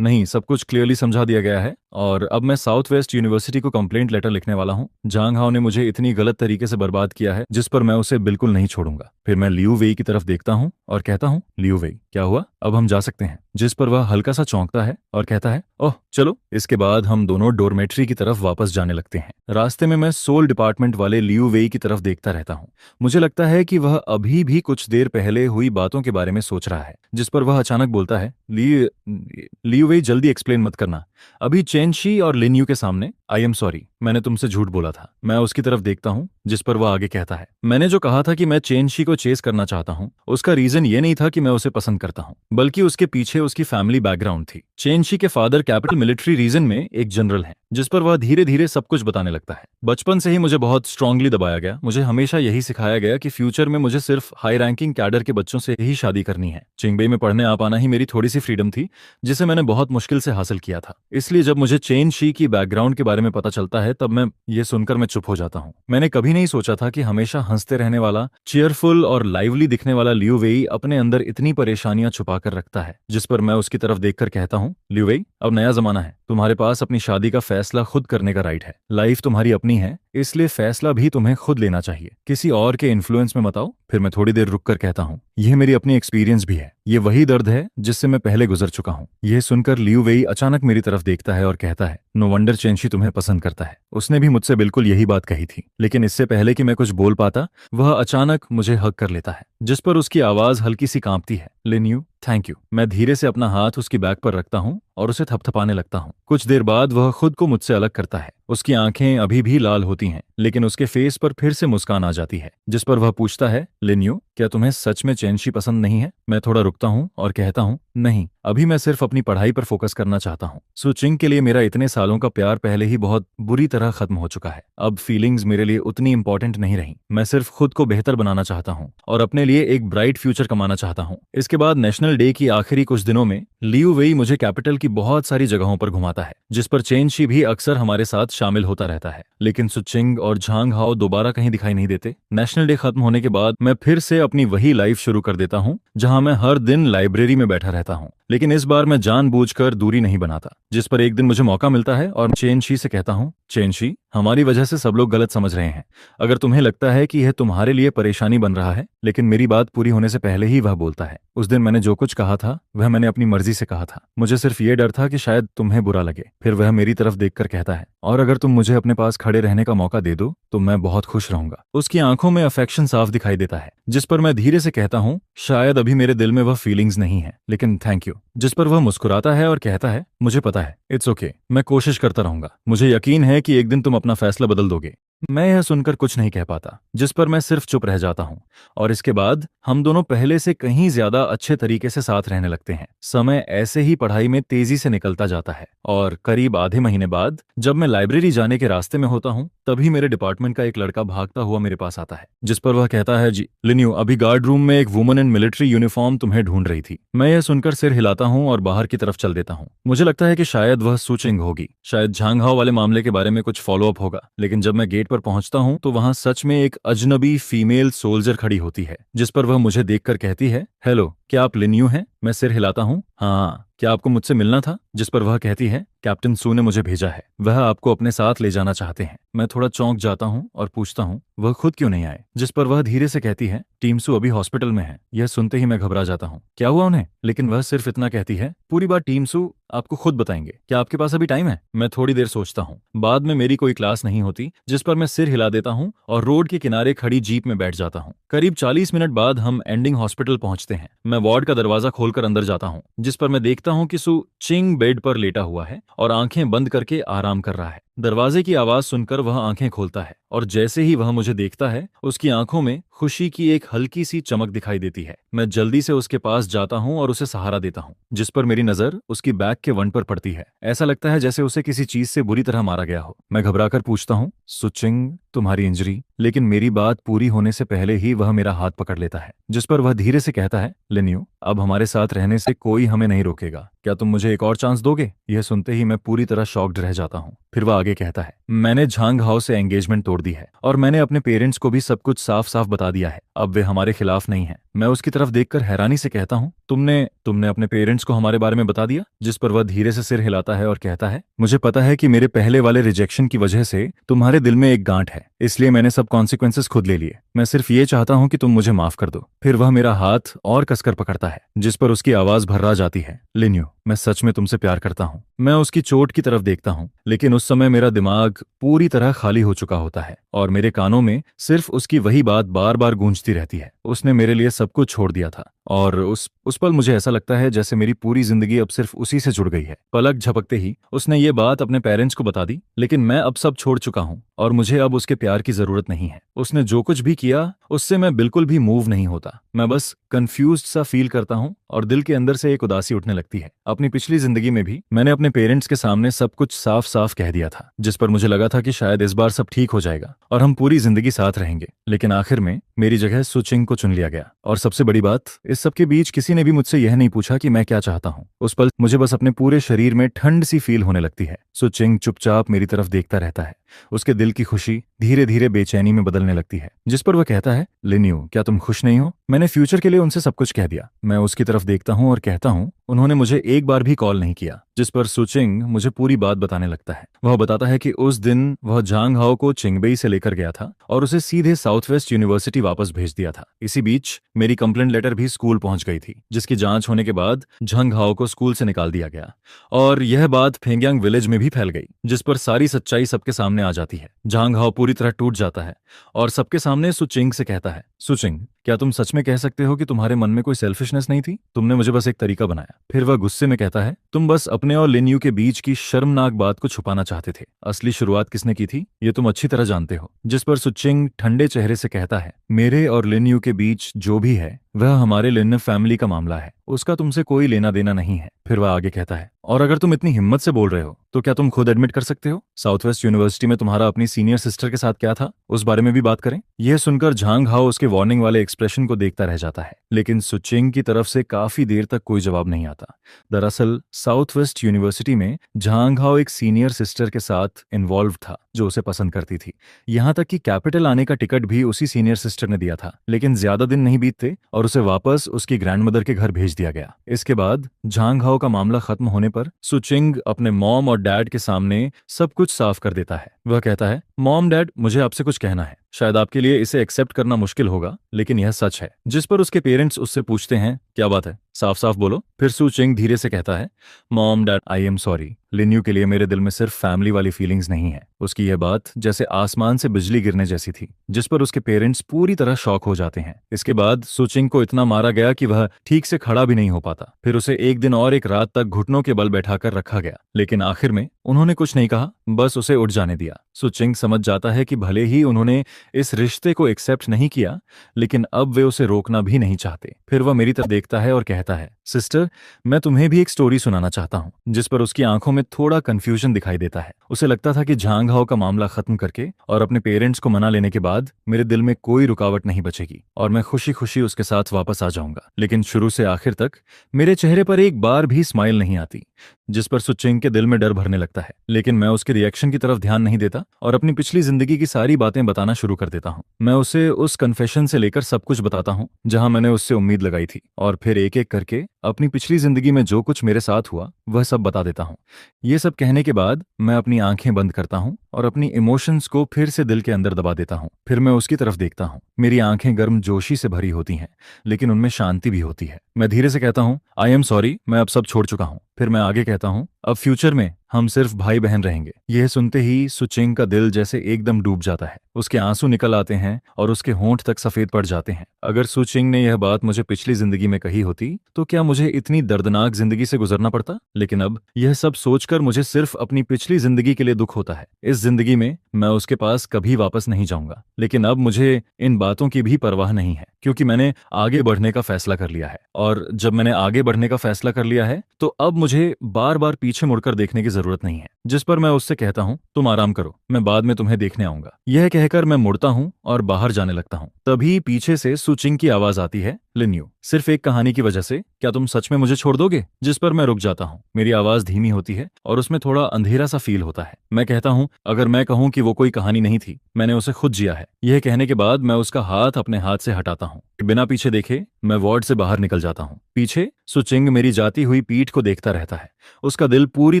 नहीं, सब कुछ क्लियरली समझा दिया गया है और अब मैं साउथ वेस्ट यूनिवर्सिटी को कंप्लेंट लेटर लिखने वाला हूँ। झांग हाओ ने मुझे इतनी गलत तरीके से बर्बाद किया है, जिस पर मैं उसे बिल्कुल नहीं छोड़ूंगा। फिर मैं लियू वेई की तरफ देखता हूँ और कहता हूँ, लियू वेई, क्या हुआ? अब हम जा सकते हैं? जिस पर वह हल्का सा चौंकता है और कहता है, ओह चलो। इसके बाद हम दोनों डोरमेट्री की तरफ वापस जाने लगते हैं। रास्ते में मैं सोल डिपार्टमेंट वाले लियू वेई की तरफ देखता रहता हूँ। मुझे लगता है कि वह अभी भी कुछ देर पहले हुई बातों के बारे में सोच रहा है। जिस पर वह अचानक बोलता है, लियू वेई, जल्दी एक्सप्लेन मत करना, अभी चेंशी और लिन्यू के सामने। आई एम सॉरी, मैंने तुमसे झूठ बोला था। मैं उसकी तरफ देखता हूँ, जिस पर वह आगे कहता है, मैंने जो कहा था कि मैं चेंशी को चेस करना चाहता हूँ, उसका रीजन ये नहीं था कि मैं उसे पसंद करता हूँ, बल्कि उसके पीछे उसकी फैमिली बैकग्राउंड थी। चेंशी के फादर कैपिटल मिलिट्री रीजन में एक जनरल हैं, जिस पर वह धीरे धीरे सब कुछ बताने लगता है। बचपन से ही मुझे बहुत स्ट्रांगली दबाया गया, मुझे हमेशा यही सिखाया गया कि फ्यूचर में मुझे सिर्फ हाई रैंकिंग कैडर के बच्चों से ही शादी करनी है। चिंगबई में पढ़ने आ पाना ही मेरी थोड़ी सी फ्रीडम थी, जिसे मैंने बहुत मुश्किल से हासिल किया था। इसलिए जब मुझे चेन शी की बैकग्राउंड के बारे में पता चलता है, तब मैं ये सुनकर मैं चुप हो जाता हूँ। मैंने कभी नहीं सोचा था कि हमेशा हंसते रहने वाला, चीयरफुल और लाइवली दिखने वाला लियू वेई अपने अंदर इतनी परेशानियां छुपा कर रखता है। जिस पर मैं उसकी तरफ देखकर कहता हूँ, लियू वेई, अब नया जमाना है, तुम्हारे पास अपनी शादी का फैसला खुद करने का राइट है। लाइफ तुम्हारी अपनी है, इसलिए फैसला भी तुम्हें खुद लेना चाहिए, किसी और के इन्फ्लुएंस में मत आओ। फिर मैं थोड़ी देर रुक कर कहता हूँ, यह मेरी अपनी एक्सपीरियंस भी है, ये वही दर्द है जिससे मैं पहले गुजर चुका हूँ। यह सुनकर लियू वेई अचानक मेरी तरफ देखता है और कहता है, नो वंडर चेंशी तुम्हें पसंद करता है। उसने भी मुझसे बिल्कुल यही बात कही थी, लेकिन इससे पहले कि मैं कुछ बोल पाता, वह अचानक मुझे हग कर लेता है, जिस पर उसकी आवाज हल्की सी कांपती है। लिन्यू, थैंक यू। मैं धीरे से अपना हाथ उसकी बैक पर रखता हूँ और उसे थपथपाने लगता हूँ। कुछ देर बाद वह खुद को मुझसे अलग करता है। उसकी आंखें अभी भी लाल होती हैं, लेकिन उसके फेस पर फिर से मुस्कान आ जाती है, जिस पर वह पूछता है, लिन्यू, क्या तुम्हें सच में चेंशी पसंद नहीं है? मैं थोड़ा रुकता हूँ और कहता हूँ, नहीं, अभी मैं सिर्फ अपनी पढ़ाई पर फोकस करना चाहता हूँ। सुचिंग के लिए मेरा इतने सालों का प्यार पहले ही बहुत बुरी तरह खत्म हो चुका है। अब फीलिंग्स मेरे लिए उतनी इंपॉर्टेंट नहीं रही। मैं सिर्फ खुद को बेहतर बनाना चाहता हूँ और अपने लिए एक ब्राइट फ्यूचर कमाना चाहता हूँ। इसके बाद नेशनल डे की आखिरी कुछ दिनों में लियू वेई मुझे कैपिटल की बहुत सारी जगहों पर घुमाता है, जिस पर चेंशी भी अक्सर हमारे साथ शामिल होता रहता है। लेकिन सुचिंग और झांग हाओ दोबारा कहीं दिखाई नहीं देते। नेशनल डे खत्म होने के बाद मैं फिर से अपनी वही लाइफ शुरू कर देता हूँ, जहां मैं हर दिन लाइब्रेरी में बैठा रहता हूँ। लेकिन इस बार मैं जानबूझकर दूरी नहीं बनाता। जिस पर एक दिन मुझे मौका मिलता है और चेनशी से कहता हूँ, चेनशी, हमारी वजह से सब लोग गलत समझ रहे हैं। अगर तुम्हें लगता है कि यह तुम्हारे लिए परेशानी बन रहा है, लेकिन मेरी बात पूरी होने से पहले ही वह बोलता है, उस दिन मैंने जो कुछ कहा था वह मैंने अपनी मर्जी से कहा था। मुझे सिर्फ ये डर था कि शायद तुम्हें बुरा लगे। फिर वह मेरी तरफ देखकर कहता है, और अगर तुम मुझे अपने पास खड़े रहने का मौका दे दो तो मैं बहुत खुश रहूंगा। उसकी आंखों में अफेक्शन साफ दिखाई देता है, जिस पर मैं धीरे से कहता हूँ, शायद अभी मेरे दिल में वह फीलिंग्स नहीं है, लेकिन थैंक यू। जिस पर वह मुस्कुराता है और कहता है, मुझे पता है, इट्स ओके, मैं कोशिश करता रहूंगा। मुझे यकीन है कि एक दिन तुम अपना फैसला बदल दोगे। मैं यह सुनकर कुछ नहीं कह पाता, जिस पर मैं सिर्फ चुप रह जाता हूँ। और इसके बाद हम दोनों पहले से कहीं ज्यादा अच्छे तरीके से साथ रहने लगते हैं। समय ऐसे ही पढ़ाई में तेजी से निकलता जाता है और करीब आधे महीने बाद जब मैं लाइब्रेरी जाने के रास्ते में होता हूँ, तभी मेरे डिपार्टमेंट का एक लड़का भागता हुआ मेरे पास आता है, जिस पर वह कहता है, जी लिन्यू, अभी गार्ड रूम में एक वुमन इन मिलिट्री यूनिफॉर्म तुम्हें ढूंढ रही थी। मैं यह सुनकर सिर हिलाता हूँ और बाहर की तरफ चल देता हूँ। मुझे लगता है कि शायद वह सुचिंग होगी, शायद झांगहाओ वाले मामले के बारे में कुछ फॉलोअप होगा। लेकिन जब मैं गेट पर पहुंचता हूं तो वहां सच में एक अजनबी फीमेल सोल्जर खड़ी होती है, जिस पर वह मुझे देखकर कहती है, हेलो, क्या आप लिन्यू हैं? मैं सिर हिलाता हूँ, हाँ। क्या आपको मुझसे मिलना था? जिस पर वह कहती है, कैप्टन सू ने मुझे भेजा है, वह आपको अपने साथ ले जाना चाहते हैं। मैं थोड़ा चौंक जाता हूँ और पूछता हूँ, वह खुद क्यों नहीं आए? जिस पर वह धीरे से कहती है, टीम सू अभी हॉस्पिटल में है। यह सुनते ही मैं घबरा जाता हूँ, क्या हुआ उन्हें? लेकिन वह सिर्फ इतना कहती है, पूरी बात टीम सू आपको खुद बताएंगे। क्या आपके पास अभी टाइम है? मैं थोड़ी देर सोचता हूँ। बाद में मेरी कोई क्लास नहीं होती, जिस पर मैं सिर हिला देता हूँ और रोड के किनारे खड़ी जीप में बैठ जाता हूँ। करीब 40 मिनट बाद हम एंडिंग हॉस्पिटल पहुंचते हैं। मैं वार्ड का दरवाजा खोलकर अंदर जाता हूँ, जिस पर मैं देखता हूँ कि सू चिंग बेड पर लेटा हुआ है और आंखें बंद करके आराम कर रहा है। दरवाजे की आवाज सुनकर वह आंखें खोलता है और जैसे ही वह मुझे देखता है, उसकी आंखों में खुशी की एक हल्की सी चमक दिखाई देती है। मैं जल्दी से उसके पास जाता हूँ और उसे सहारा देता हूँ, जिस पर मेरी नजर उसकी बैक के वंड पर पड़ती है। ऐसा लगता है जैसे उसे किसी चीज से बुरी तरह मारा गया हो। मैं घबराकर पूछता हूँ, सुचिंग, तुम्हारी इंजरी? लेकिन मेरी बात पूरी होने से पहले ही वह मेरा हाथ पकड़ लेता है, जिस पर वह धीरे से कहता है, लिन्यू, अब हमारे साथ रहने से कोई हमें नहीं रोकेगा। क्या तुम मुझे एक और चांस दोगे? यह सुनते ही मैं पूरी तरह शॉक्ड रह जाता हूँ। फिर वह आगे कहता है, मैंने झांगहाओ से एंगेजमेंट तोड़ दी है और मैंने अपने पेरेंट्स को भी सब कुछ साफ साफ बता दिया है। अब वे हमारे खिलाफ नहीं हैं। मैं उसकी तरफ देखकर हैरानी से कहता हूँ, तुमने अपने पेरेंट्स को हमारे बारे में बता दिया? जिस पर वह धीरे से सिर हिलाता है और कहता है, मुझे पता है कि मेरे पहले वाले रिजेक्शन की वजह से तुम्हारे दिल में एक गांठ है, इसलिए मैंने सब कॉन्सिक्वेंसेस खुद ले लिए। मैं सिर्फ ये चाहता हूँ कि तुम मुझे माफ कर दो। फिर वह मेरा हाथ और कसकर पकड़ता है, जिस पर उसकी आवाज भर्रा जाती है, लिन्यू, मैं सच में तुमसे प्यार करता हूँ। मैं उसकी चोट की तरफ देखता हूँ, लेकिन उस समय मेरा दिमाग पूरी तरह खाली हो चुका होता है और मेरे कानों में सिर्फ उसकी वही बात बार बार गूंजती रहती है, उसने मेरे लिए सब कुछ छोड़ दिया था, और उस पल मुझे ऐसा लगता है जैसे मेरी पूरी जिंदगी अब सिर्फ उसी से जुड़ गई है। पलक झपकते ही उसने ये बात अपने पेरेंट्स को बता दी, लेकिन मैं अब सब छोड़ चुका हूँ और मुझे अब उसके प्यार की जरूरत नहीं है। उसने जो कुछ भी किया उससे मैं बिल्कुल भी मूव नहीं होता। मैं बस कंफ्यूज्ड सा फील करता हूँ और दिल के अंदर से एक उदासी उठने लगती है। अपनी पिछली जिंदगी में भी मैंने अपने पेरेंट्स के सामने सब कुछ साफ साफ कह दिया था, जिस पर मुझे लगा था कि शायद इस बार सब ठीक हो जाएगा और हम पूरी जिंदगी साथ रहेंगे। लेकिन आखिर में मेरी जगह सुचिंग को चुन लिया गया। और सबसे बड़ी बात, इस सब के बीच किसी ने भी मुझसे यह नहीं पूछा कि मैं क्या चाहता हूँ। उस पल मुझे बस अपने पूरे शरीर में ठंड सी फील होने लगती है। सुचिंग चुपचाप मेरी तरफ देखता रहता है। उसके दिल की खुशी धीरे धीरे बेचैनी में बदलने लगती है, जिस पर वह कहता है, लिन्यू, क्या तुम खुश नहीं हो? मैंने फ्यूचर के लिए उनसे सब कुछ कह दिया। मैं उसकी तरफ देखता हूँ और कहता हूँ, उन्होंने मुझे एक बार भी कॉल नहीं किया। जिस पर सुचिंग मुझे पूरी बात बताने लगता है। वह बताता है कि उस दिन वह झांग हाओ को चिंगबई से लेकर गया था और उसे सीधे साउथ वेस्ट यूनिवर्सिटी वापस भेज दिया था। इसी बीच मेरी कंप्लेंट लेटर भी स्कूल पहुंच गई थी, जिसकी जांच होने के बाद झांग हाओ को स्कूल से निकाल दिया गया और यह बात फेंगयांग विलेज में भी फैल गई, जिस पर सारी सच्चाई सबके सामने आ जाती है। झांग हाओ पूरी तरह टूट जाता है और सबके सामने सुचिंग से कहता है, सुचिंग, क्या तुम सच में कह सकते हो कि तुम्हारे मन में कोई सेल्फिशनेस नहीं थी? तुमने मुझे बस एक तरीका बनाया। फिर वह गुस्से में कहता है, तुम बस अपने और लिन्यू के बीच की शर्मनाक बात को छुपाना चाहते थे। असली शुरुआत किसने की थी ये तुम अच्छी तरह जानते हो। जिस पर सुचिंग ठंडे चेहरे से कहता है, मेरे और लिन्यू के बीच जो भी है वह हमारे लिन्यू फैमिली का मामला है, उसका तुमसे कोई लेना देना नहीं है। फिर वह आगे कहता है, और अगर तुम इतनी हिम्मत से बोल रहे हो तो क्या तुम खुद एडमिट कर सकते हो साउथ वेस्ट यूनिवर्सिटी में तुम्हारा अपनी सीनियर सिस्टर के साथ क्या था, उस बारे में भी बात करें। यह सुनकर झांग हाओ उसके वार्निंग वाले एक्सप्रेशन को देखता रह जाता है, लेकिन सुचिंग की तरफ से काफी देर तक कोई जवाब नहीं आता। दरअसल साउथ वेस्ट यूनिवर्सिटी में झांग हाओ एक सीनियर सिस्टर के साथ इन्वॉल्व था जो उसे पसंद करती थी। यहां तक कि कैपिटल आने का टिकट भी उसी सीनियर सिस्टर ने दिया था। लेकिन ज्यादा दिन नहीं बीतते और उसे वापस उसकी ग्रैंडमदर के घर भेज दिया गया। इसके बाद झांग हाओ का मामला खत्म होने पर सुचिंग अपने मॉम और डैड के सामने सब कुछ साफ कर देता है। वह कहता है, मॉम डैड, मुझे आपसे कुछ कहना है। शायद आपके लिए इसे एक्सेप्ट करना मुश्किल होगा, लेकिन यह सच है। जिस पर उसके पेरेंट्स उससे पूछते हैं, क्या बात है, साफ साफ बोलो। फिर सुचिंग धीरे से कहता है, mom dad, I am sorry. लिन्यू के लिए मेरे दिल में सिर्फ फैमिली वाली फीलिंग्स नहीं है। उसकी यह बात जैसे आसमान से बिजली गिरने जैसी थी, जिस पर उसके पेरेंट्स पूरी तरह शॉक हो जाते हैं। इसके बाद सुचिंग को इतना मारा गया कि वह ठीक से खड़ा भी नहीं हो पाता। फिर उसे एक दिन और एक रात तक घुटनों के बल बैठाकर रखा गया, लेकिन आखिर में उन्होंने कुछ नहीं कहा, बस उसे उठ जाने दिया। सुचिंग समझ जाता है कि भले ही उन्होंने इस रिश्ते को एक्सेप्ट नहीं किया, लेकिन अब वे उसे रोकना भी नहीं चाहते। फिर वह मेरी तरफ देखता है और कहता है, सिस्टर, मैं तुम्हें भी एक स्टोरी सुनाना चाहता हूँ। जिस पर उसकी आंखों में थोड़ा कंफ्यूजन दिखाई देता है। उसे लगता था कि झांग हाओ का मामला खत्म करके और अपने पेरेंट्स को मना लेने के बाद मेरे दिल में कोई रुकावट नहीं बचेगी और मैं खुशी खुशी उसके साथ वापस आ जाऊंगा। लेकिन शुरू से आखिर तक मेरे चेहरे पर एक बार भी स्माइल नहीं आती, जिस पर सुचिंग के दिल में डर भरने लगता है। लेकिन मैं उसके रिएक्शन की तरफ ध्यान नहीं देता और अपनी पिछली जिंदगी की सारी बातें बताना शुरू कर देता हूँ। मैं उसे उस कन्फेशन से लेकर सब कुछ बताता हूँ जहां मैंने उससे उम्मीद लगाई थी, और फिर एक एक करके अपनी पिछली जिंदगी में जो कुछ मेरे साथ हुआ वह सब बता देता हूँ। ये सब कहने के बाद मैं अपनी आंखें बंद करता हूँ और अपनी इमोशंस को फिर से दिल के अंदर दबा देता हूँ। फिर मैं उसकी तरफ देखता हूँ। मेरी आंखें गर्म जोशी से भरी होती हैं, लेकिन उनमें शांति भी होती है। मैं धीरे से कहता हूँ, आई एम सॉरी, मैं अब सब छोड़ चुका हूँ। फिर मैं आगे कहता हूँ, अब फ्यूचर में हम सिर्फ भाई बहन रहेंगे। यह सुनते ही सुचिंग का दिल जैसे एकदम डूब जाता है। उसके आंसू निकल आते हैं और उसके होंठ तक सफेद पड़ जाते हैं। अगर सुचिंग ने यह बात मुझे पिछली जिंदगी में कही होती तो क्या मुझे इतनी दर्दनाक जिंदगी से गुजरना पड़ता? लेकिन अब यह सब सोचकर मुझे सिर्फ अपनी पिछली जिंदगी के लिए दुख होता है। इस जिंदगी में मैं उसके पास कभी वापस नहीं जाऊंगा, लेकिन अब मुझे इन बातों की भी परवाह नहीं है, क्योंकि मैंने आगे बढ़ने का फैसला कर लिया है। और जब मैंने आगे बढ़ने का फैसला कर लिया है तो अब मुझे बार बार पीछे मुड़कर देखने की जरूरत नहीं है। जिस पर मैं उससे कहता हूँ, तुम आराम करो, मैं बाद में तुम्हें देखने आऊंगा। यह कहकर मैं मुड़ता हूँ और बाहर जाने लगता हूँ। तभी पीछे से सुचिंग की आवाज आती है, लिन्यू, सिर्फ एक कहानी की वजह से क्या तुम सच में मुझे छोड़ दोगे? जिस पर मैं रुक जाता हूँ। मेरी आवाज धीमी होती है और उसमें थोड़ा अंधेरा सा फील होता है। मैं कहता हूँ, अगर मैं कहूँ कि वो कोई कहानी नहीं थी, मैंने उसे खुद जिया है। यह कहने के बाद मैं उसका हाथ अपने हाथ से हटाता हूँ। बिना पीछे देखे मैं वार्ड से बाहर निकल जाता हूँ। पीछे सुचिंग मेरी जाती हुई पीठ को देखता रहता है। उसका दिल पूरी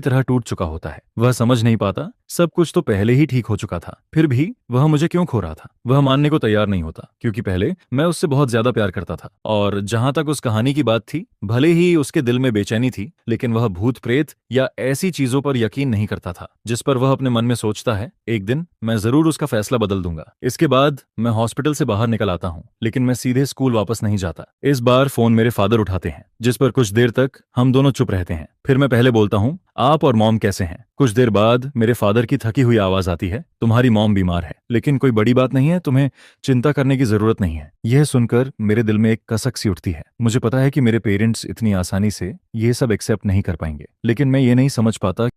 तरह टूट चुका होता है। वह समझ नहीं पाता सब कुछ तो पहले ही ठीक हो चुका था, फिर भी वह मुझे क्यों खो रहा था? वह मानने को तैयार नहीं होता, क्योंकि पहले मैं उससे बहुत ज्यादा प्यार करता था। और जहां तक उस कहानी की बात थी, भले ही उसके दिल में बेचैनी थी, लेकिन वह भूत प्रेत या ऐसी चीजों पर यकीन नहीं करता था जिस पर वह अपने मन में सोचता है एक दिन मैं जरूर उसका फैसला बदल दूंगा। इसके बाद मैं हॉस्पिटल से बाहर निकल आता हूँ, लेकिन मैं सीधे स्कूल वापस नहीं जाता। इस बार फोन मेरे फादर उठाते हैं, जिस पर कुछ देर तक हम दोनों चुप रहते हैं। फिर मैं पहले बोलता हूँ, आप और मॉम कैसे हैं? कुछ देर बाद मेरे फादर की थकी हुई आवाज आती है, तुम्हारी मॉम बीमार है, लेकिन कोई बड़ी बात नहीं है, तुम्हें चिंता करने की जरूरत नहीं है। यह सुनकर मेरे दिल में एक कसक सी उठती है। मुझे पता है कि मेरे पेरेंट्स इतनी आसानी से ये सब एक्सेप्ट नहीं कर पाएंगे, लेकिन मैं ये नहीं समझ पाता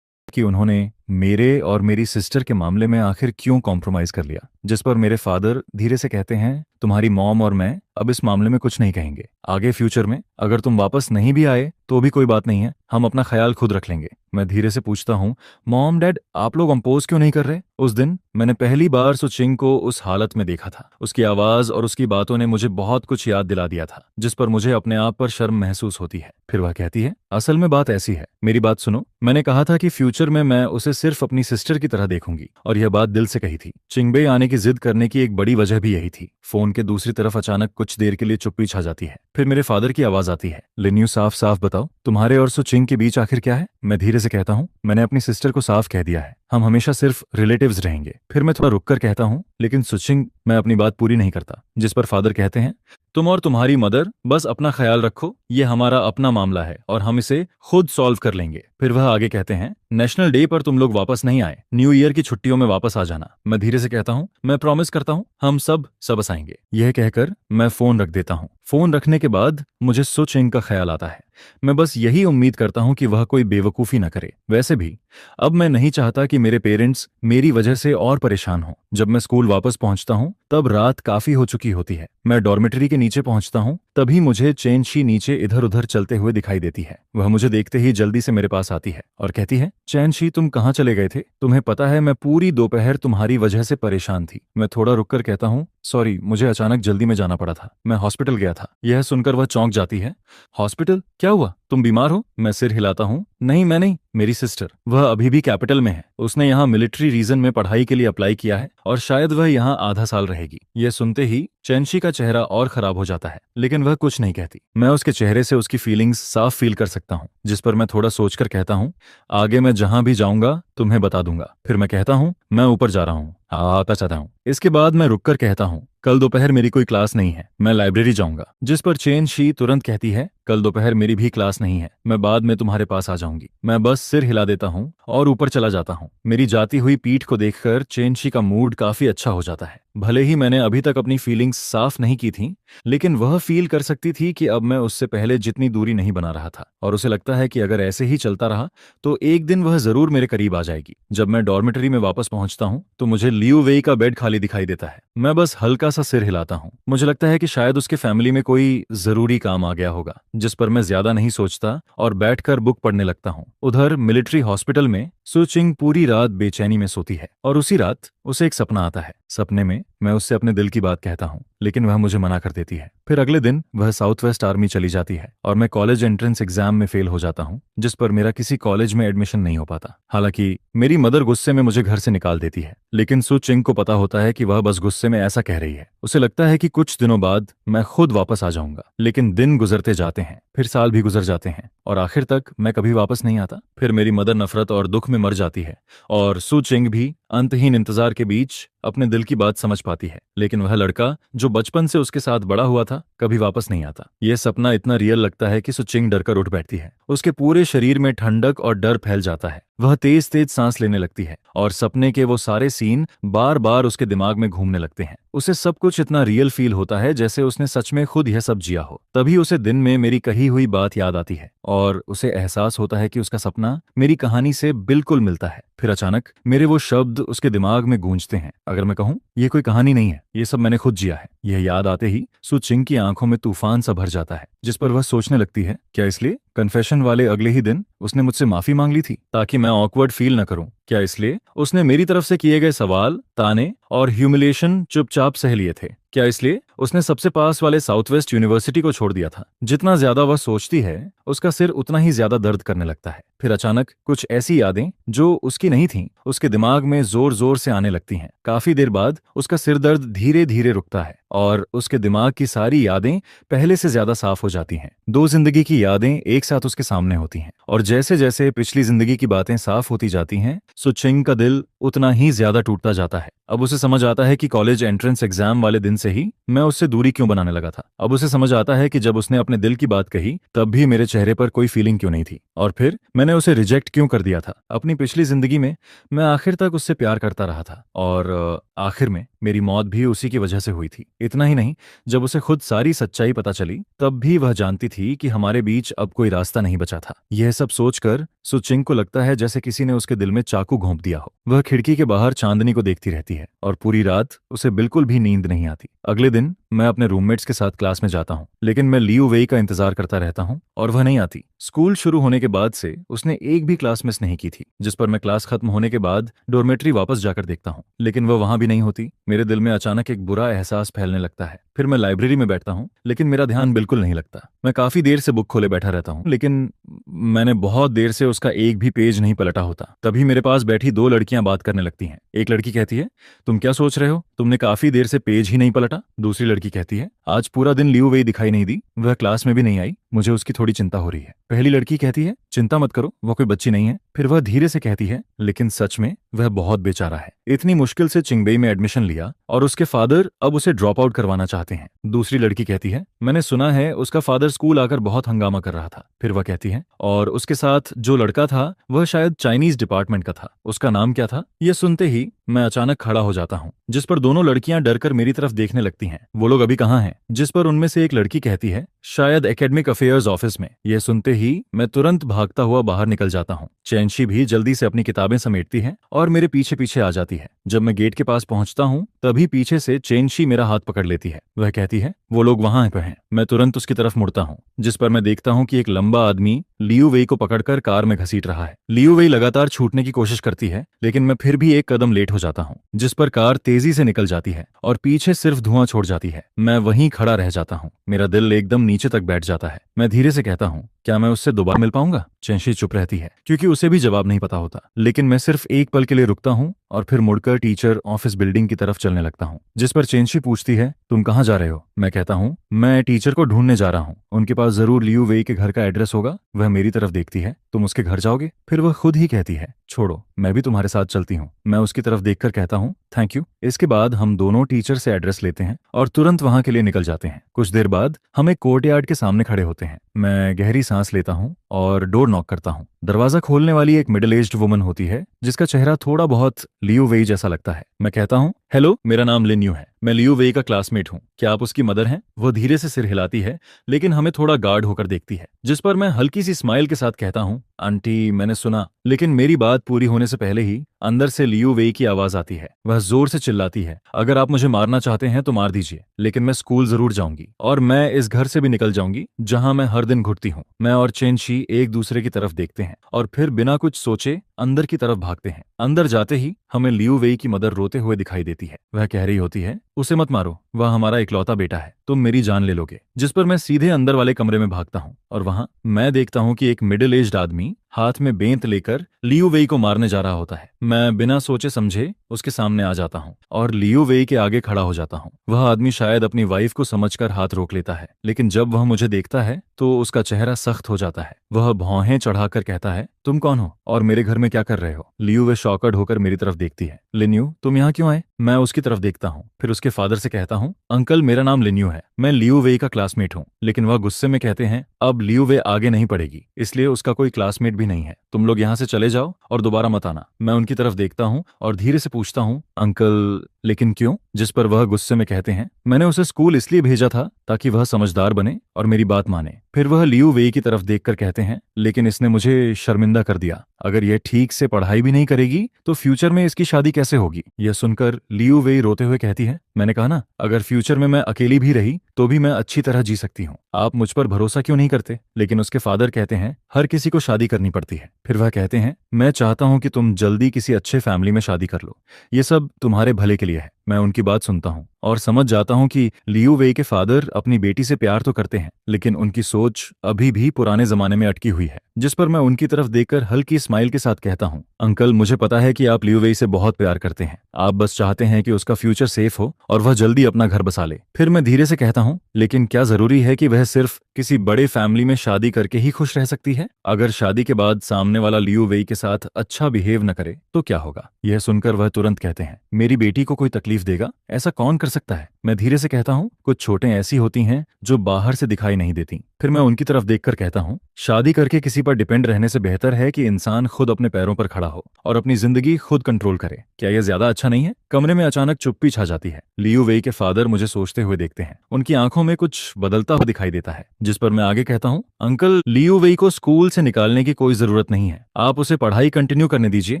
कि उन्होंने मेरे और मेरी सिस्टर के मामले में आखिर क्यों कॉम्प्रोमाइज कर लिया। जिस पर मेरे फादर धीरे से कहते हैं, तुम्हारी मॉम और मैं अब इस मामले में कुछ नहीं कहेंगे। आगे फ्यूचर में अगर तुम वापस नहीं भी आए तो भी कोई बात नहीं है, हम अपना ख्याल खुद रख लेंगे। मैं धीरे से पूछता हूँ, मॉम डैड आप लोग अम्पोज क्यों नहीं कर रहे? उस दिन मैंने पहली बार सुचिंग को उस हालत में देखा था। उसकी आवाज और उसकी बातों ने मुझे बहुत कुछ याद दिला दिया था, जिस पर मुझे अपने आप पर शर्म महसूस होती है। फिर वह कहती है, असल में बात ऐसी है, मेरी बात सुनो। मैंने कहा था कि फ्यूचर में मैं उसे सिर्फ अपनी सिस्टर की तरह देखूंगी, और यह बात दिल से कही थी। चिंगबे आने की जिद करने की एक बड़ी वजह भी यही थी। फोन के दूसरी तरफ अचानक कुछ देर के लिए चुप्पी छा जाती है। फिर मेरे फादर की आवाज आती है, लिन्यू साफ साफ बताओ, तुम्हारे और सुचिंग के बीच आखिर क्या है? मैं धीरे से कहता हूँ, मैंने अपनी सिस्टर को साफ कह दिया है, हम हमेशा सिर्फ रिलेटिव्स रहेंगे। फिर मैं थोड़ा रुककर कहता हूँ, लेकिन सुचिंग, मैं अपनी बात पूरी नहीं करता। जिस पर फादर कहते हैं, तुम और तुम्हारी मदर बस अपना ख्याल रखो, ये हमारा अपना मामला है और हम इसे खुद सॉल्व कर लेंगे। फिर वह आगे कहते हैं, नेशनल डे पर तुम लोग वापस नहीं आए, न्यू ईयर की छुट्टियों में वापस आ जाना। मैं धीरे से कहता हूँ, मैं प्रॉमिस करता हूँ, हम सब सबस आएंगे। यह कहकर मैं फोन रख देता हूँ। फोन रखने के बाद मुझे सुचिंग का ख्याल आता है। मैं बस यही उम्मीद करता हूँ कि वह कोई बेवकूफ़ी न करे। वैसे भी अब मैं नहीं चाहता कि मेरे पेरेंट्स मेरी वजह से और परेशान हों। जब मैं स्कूल वापस पहुंचता हूं तब रात काफी हो चुकी होती है। मैं डॉर्मेटरी के नीचे पहुंचता हूं, तभी मुझे चैनशी नीचे इधर उधर चलते हुए दिखाई देती है। वह मुझे देखते ही जल्दी से मेरे पास आती है और कहती है, चैनशी तुम कहाँ चले गए थे? तुम्हें पता है मैं पूरी दोपहर तुम्हारी वजह से परेशान थी। मैं थोड़ा रुककर कहता हूँ, सॉरी, मुझे अचानक जल्दी में जाना पड़ा था, मैं हॉस्पिटल गया था। यह सुनकर वह चौंक जाती है। हॉस्पिटल? क्या हुआ? तुम बीमार हो? मैं सिर हिलाता हूँ, नहीं मैं नहीं, मेरी सिस्टर। वह अभी भी कैपिटल में है, उसने यहाँ मिलिट्री रीजन में पढ़ाई के लिए अप्लाई किया है और शायद वह यहाँ आधा साल रहेगी। यह सुनते ही चैनशी का चेहरा और खराब हो जाता है, लेकिन वह कुछ नहीं कहती। मैं उसके चेहरे से उसकी फीलिंग्स साफ फील कर सकता हूँ। जिस पर मैं थोड़ा सोचकर कहता हूँ, आगे मैं जहां भी जाऊंगा तुम्हें बता दूंगा। फिर मैं कहता हूँ, मैं ऊपर जा रहा हूँ, आता चाहता हूँ। इसके बाद मैं रुककर कहता हूँ, कल दोपहर मेरी कोई क्लास नहीं है, मैं लाइब्रेरी जाऊंगा। जिस पर चैनशी तुरंत कहती है, कल दोपहर मेरी भी क्लास नहीं है, मैं बाद में तुम्हारे पास आ जाऊंगी। मैं बस सिर हिला देता हूँ और ऊपर चला जाता हूँ। मेरी जाती हुई पीठ को देखकर चैनशी का मूड काफी अच्छा हो जाता है। भले ही मैंने अभी तक अपनी फीलिंग्स साफ नहीं की थी, लेकिन वह फील कर सकती थी कि अब मैं उससे पहले जितनी दूरी नहीं बना रहा था, और उसे लगता है कि अगर ऐसे ही चलता रहा तो एक दिन वह जरूर मेरे करीब आ जाएगी। जब मैं डॉर्मेटरी में वापस पहुंचता हूं तो मुझे लियू वेई का बेड खाली दिखाई देता है। मैं बस हल्का सा सिर हिलाता हूं। मुझे लगता है कि शायद उसके फैमिली में कोई जरूरी काम आ गया होगा, जिस पर मैं ज्यादा नहीं सोचता और बैठकर बुक पढ़ने लगता हूं। उधर मिलिट्री हॉस्पिटल में सुचिंग पूरी रात बेचैनी में सोती है और उसी रात उसे एक सपना आता है। सपने में मैं उससे अपने दिल की बात कहता हूँ, लेकिन वह मुझे मना कर देती है। फिर अगले दिन वह साउथ वेस्ट आर्मी चली जाती है और मैं कॉलेज एंट्रेंस एग्जाम में फेल हो जाता हूँ, जिस पर मेरा किसी कॉलेज में एडमिशन नहीं हो पाता। हालांकि मेरी मदर गुस्से में मुझे घर से निकाल देती है, लेकिन सुचिंग को पता होता है कि वह बस गुस्से में ऐसा कह रही है। उसे लगता है कि कुछ दिनों बाद मैं खुद वापस आ जाऊंगा, लेकिन दिन गुजरते जाते हैं, फिर साल भी गुजर जाते हैं और आखिर तक मैं कभी वापस नहीं आता। फिर मेरी मदर नफरत और दुख में मर जाती है और सुचिंग भी अंतहीन इंतजार के बीच अपने दिल की बात समझ पाती है, लेकिन वह लड़का जो बचपन से उसके साथ बड़ा हुआ था कभी वापस नहीं आता। यह सपना इतना रियल लगता है कि सुचिंग डरकर उठ बैठती है। उसके पूरे शरीर में ठंडक और डर फैल जाता है। वह तेज तेज सांस लेने लगती है और सपने के वो सारे सीन बार बार उसके दिमाग में घूमने लगते हैं। उसे सब कुछ इतना रियल फील होता है जैसे उसने सच में खुद यह सब जिया हो। तभी उसे दिन में मेरी कही हुई बात याद आती है और उसे एहसास होता है कि उसका सपना मेरी कहानी से बिल्कुल मिलता है। फिर अचानक मेरे वो शब्द उसके दिमाग में गूंजते हैं, अगर मैं कहूँ ये कोई कहानी नहीं है, ये सब मैंने खुद जिया है। यह याद आते ही सुचिंग की आंखों में तूफान सा भर जाता है, जिस पर वह सोचने लगती है, क्या इसलिए कन्फेशन वाले अगले ही दिन उसने मुझसे माफी मांग ली थी ताकि मैं ऑकवर्ड फील न करूं। क्या इसलिए उसने मेरी तरफ से किए गए सवाल, ताने और ह्यूमिलिएशन चुपचाप सह लिए थे? क्या इसलिए उसने सबसे पास वाले साउथ वेस्ट यूनिवर्सिटी को छोड़ दिया था? जितना ज्यादा वह सोचती है उसका सिर उतना ही ज्यादा दर्द करने लगता है। फिर अचानक कुछ ऐसी यादें जो उसकी नहीं थीं उसके दिमाग में जोर जोर से आने लगती हैं। काफी देर बाद उसका सिर दर्द धीरे धीरे रुकता है और उसके दिमाग की सारी यादें पहले से ज्यादा साफ हो जाती हैं। दो जिंदगी की यादें एक साथ उसके सामने होती हैं और जैसे जैसे पिछली जिंदगी की बातें साफ होती जाती हैं, सुचिंग का दिल उतना ही ज्यादा टूटता जाता है। अब उसे समझ आता है कि कॉलेज एंट्रेंस एग्जाम वाले दिन से ही मैं उससे दूरी क्यों बनाने लगा था। अब उसे समझ आता है कि जब उसने अपने दिल की बात कही तब भी मेरे चेहरे पर कोई फीलिंग क्यों नहीं थी, और फिर मैंने उसे रिजेक्ट क्यों कर दिया था। अपनी पिछली जिंदगी में मैं आखिर तक उससे प्यार करता रहा था और आखिर में मेरी मौत भी उसी की वजह से हुई थी। इतना ही नहीं, जब उसे खुद सारी सच्चाई पता चली तब भी वह जानती थी कि हमारे बीच अब कोई रास्ता नहीं बचा था। यह सब सोचकर सुचिंग को लगता है जैसे किसी ने उसके दिल में चाकू घोंप दिया हो। वह खिड़की के बाहर चांदनी को देखती रहती है और पूरी रात उसे बिल्कुल भी नींद नहीं आती। अगले दिन मैं अपने रूममेट्स के साथ क्लास में जाता हूँ, लेकिन मैं लियू वेई का इंतजार करता रहता हूँ और वह नहीं आती। स्कूल शुरू होने के बाद से उसने एक भी क्लास मिस नहीं की थी, जिस पर मैं क्लास खत्म होने के बाद डॉर्मेट्री वापस जाकर देखता हूँ, लेकिन वह वहां भी नहीं होती। मेरे दिल में अचानक एक बुरा एहसास फैलने लगता है। फिर मैं लाइब्रेरी में बैठता हूँ, लेकिन मेरा ध्यान बिल्कुल नहीं लगता। मैं काफी देर से बुक खोले बैठा रहता हूँ, लेकिन मैंने बहुत देर से उसका एक भी पेज नहीं पलटा होता। तभी मेरे पास बैठी दो लड़कियां बात करने लगती हैं। एक लड़की कहती है, तुम क्या सोच रहे हो? तुमने काफी देर से पेज ही नहीं पलटा। दूसरी लड़की कहती है, आज पूरा दिन लियू वेई दिखाई नहीं दी, वह क्लास में भी नहीं आई, मुझे उसकी थोड़ी चिंता हो रही है। पहली लड़की कहती है, चिंता मत करो, वो कोई बच्ची नहीं है। फिर वह धीरे से कहती है, लेकिन सच में वह बहुत बेचारा है, इतनी मुश्किल से चिंगबेई में एडमिशन लिया और उसके फादर अब उसे ड्रॉप आउट करवाना चाहते हैं। दूसरी लड़की कहती है, मैंने सुना है उसका फादर स्कूल आकर बहुत हंगामा कर रहा था। फिर वह कहती है, और उसके साथ जो लड़का था वह शायद चाइनीज डिपार्टमेंट का था, उसका नाम क्या था? यह सुनते ही मैं अचानक खड़ा हो जाता हूँ, जिस पर दोनों लड़कियां डरकर मेरी तरफ देखने लगती हैं। वो लोग अभी कहाँ हैं? जिस पर उनमें से एक लड़की कहती है, शायद एकेडमिक अफेयर्स ऑफिस में। यह सुनते ही मैं तुरंत भागता हुआ बाहर निकल जाता हूँ। चैनशी भी जल्दी से अपनी किताबें समेटती है और मेरे पीछे पीछे आ जाती है। जब मैं गेट के पास पहुंचता हूँ तभी पीछे से चैनशी मेरा हाथ पकड़ लेती है। वह कहती है, वो लोग वहां पे हैं। मैं तुरंत उसकी तरफ मुड़ता हूँ, जिस पर मैं देखता हूँ कि एक लंबा आदमी लियू वेई को पकड़कर कार में घसीट रहा है। लियू वेई लगातार छूटने की कोशिश करती है, लेकिन मैं फिर भी एक कदम लेट हो जाता हूँ, जिस पर कार तेजी से निकल जाती है और पीछे सिर्फ धुआं छोड़ जाती है। मैं वहीं खड़ा रह जाता हूँ, मेरा दिल एकदम नीचे तक बैठ जाता है। मैं धीरे से कहता हूँ, क्या मैं उससे दोबारा मिल पाऊंगा? चैनशी चुप रहती है, क्योंकि उसे भी जवाब नहीं पता होता। लेकिन मैं सिर्फ एक पल के लिए रुकता हूँ और फिर मुड़कर टीचर ऑफिस बिल्डिंग की तरफ चलने लगता हूँ, जिस पर चैनशी पूछती है, तुम कहाँ जा रहे हो? मैं कहता हूँ, मैं टीचर को ढूंढने जा रहा हूँ, उनके पास जरूर लियू वेई के घर का एड्रेस होगा। वह मेरी तरफ देखती है, तुम उसके घर जाओगे? फिर वह खुद ही कहती है, छोड़ो, मैं भी तुम्हारे साथ चलती हूँ। मैं उसकी तरफ देखकर कहता हूँ, थैंक यू। इसके बाद हम दोनों टीचर से एड्रेस लेते हैं और तुरंत वहां के लिए निकल जाते हैं। कुछ देर बाद हम एक कोर्टयार्ड के सामने खड़े होते हैं। मैं गहरी सांस लेता हूँ और डोर नॉक करता हूँ। दरवाजा खोलने वाली एक मिडिल एज्ड वुमन होती है, जिसका चेहरा थोड़ा बहुत लियू वेई जैसा लगता है। मैं कहता हूँ, हेलो, मेरा नाम लिन्यू है, मैं लियू वेई का क्लासमेट हूँ, क्या आप उसकी मदर हैं? वो धीरे से सिर हिलाती है, लेकिन हमें थोड़ा गार्ड होकर देखती है, जिस पर मैं हल्की सी स्माइल के साथ कहता हूँ, आंटी, मैंने सुना। लेकिन मेरी बात पूरी होने से पहले ही अंदर से लियू वेई की आवाज आती है। वह जोर से चिल्लाती है, अगर आप मुझे मारना चाहते हैं तो मार दीजिए, लेकिन मैं स्कूल जरूर जाऊंगी और मैं इस घर से भी निकल जाऊंगी जहां मैं हर दिन घुटती हूँ। मैं और चैनशी एक दूसरे की तरफ देखते हैं और फिर बिना कुछ सोचे अंदर की तरफ भागते हैं। अंदर जाते ही हमें लियू वेई की मदर रोते हुए दिखाई देती है। वह कह रही होती है, उसे मत मारो, वह हमारा इकलौता बेटा है, तुम मेरी जान ले लोगे। जिस पर मैं सीधे अंदर वाले कमरे में भागता हूँ और वहां मैं देखता हूँ कि एक मिडिल एज्ड आदमी हाथ में बेंत लेकर लियू वेई को मारने जा रहा होता है। मैं बिना सोचे समझे उसके सामने आ जाता हूँ और लियू वेई के आगे खड़ा हो जाता हूँ। वह आदमी शायद अपनी वाइफ को समझकर हाथ रोक लेता है, लेकिन जब वह मुझे देखता है तो उसका चेहरा सख्त हो जाता है। वह भौहें चढ़ाकर कहता है, तुम कौन हो और मेरे घर में क्या कर रहे हो? लियू वे शॉकर्ड होकर मेरी तरफ देखती है। लिन्यू, तुम यहाँ क्यों आए? मैं उसकी तरफ देखता हूँ, फिर उसके फादर से कहता हूँ, अंकल, मेरा नाम लिन्यू है, मैं लियू वेई का क्लासमेट हूँ। लेकिन वह गुस्से में कहते हैं, अब लियू वे आगे नहीं पढ़ेगी, इसलिए उसका कोई क्लासमेट भी नहीं है, तुम लोग यहाँ से चले जाओ और दोबारा मत आना। मैं उनकी तरफ देखता हूँ और धीरे से पूछता हूँ, अंकल, लेकिन क्यों? जिस पर वह गुस्से में कहते हैं, मैंने उसे स्कूल इसलिए भेजा था ताकि वह समझदार बने और मेरी बात माने। फिर वह लियू वेई की तरफ देखकर कहते हैं, लेकिन इसने मुझे शर्मिंदा कर दिया। अगर यह ठीक से पढ़ाई भी नहीं करेगी तो फ्यूचर में इसकी शादी कैसे होगी? यह सुनकर लियू वेई रोते हुए कहती है, मैंने कहा ना, अगर फ्यूचर में मैं अकेली भी रही तो भी मैं अच्छी तरह जी सकती हूँ। आप मुझ पर भरोसा क्यों नहीं करते? लेकिन उसके फादर कहते हैं, हर किसी को शादी करनी पड़ती है। फिर वह कहते हैं, मैं चाहता हूं कि तुम जल्दी किसी अच्छे फैमिली में शादी कर लो। ये सब तुम्हारे भले के लिए है। मैं उनकी बात सुनता हूँ और समझ जाता हूँ कि लियू वेई के फादर अपनी बेटी से प्यार तो करते हैं, लेकिन उनकी सोच अभी भी पुराने जमाने में अटकी हुई है। जिस पर मैं उनकी तरफ देखकर हल्की स्माइल के साथ कहता हूँ, अंकल, मुझे पता है कि आप लियू वेई से बहुत प्यार करते हैं। आप बस चाहते हैं कि उसका फ्यूचर सेफ हो और वह जल्दी अपना घर बसा ले। फिर मैं धीरे से कहता हूँ, लेकिन क्या जरूरी है कि वह सिर्फ किसी बड़े फैमिली में शादी करके ही खुश रह सकती है? अगर शादी के बाद सामने वाला लियू वेई के साथ अच्छा बिहेव न करे तो क्या होगा? यह सुनकर वह तुरंत कहते हैं, मेरी बेटी को कोई तकलीफ देगा? ऐसा कौन कर सकता है? मैं धीरे से कहता हूँ, कुछ छोटें ऐसी होती हैं जो बाहर से दिखाई नहीं देती। फिर मैं उनकी तरफ देखकर कहता हूँ, शादी करके किसी पर डिपेंड रहने से बेहतर है कि इंसान खुद अपने पैरों पर खड़ा हो और अपनी जिंदगी खुद कंट्रोल करे। क्या यह ज्यादा अच्छा नहीं है? कमरे में अचानक चुप्पी छा जाती है। लियू वेई के फादर मुझे सोचते हुए देखते हैं। उनकी आंखों में कुछ बदलता हुआ दिखाई देता है। जिस पर मैं आगे कहता हूँ, अंकल, लियू वेई को स्कूल से निकालने की कोई जरूरत नहीं है। आप उसे पढ़ाई कंटिन्यू करने दीजिए,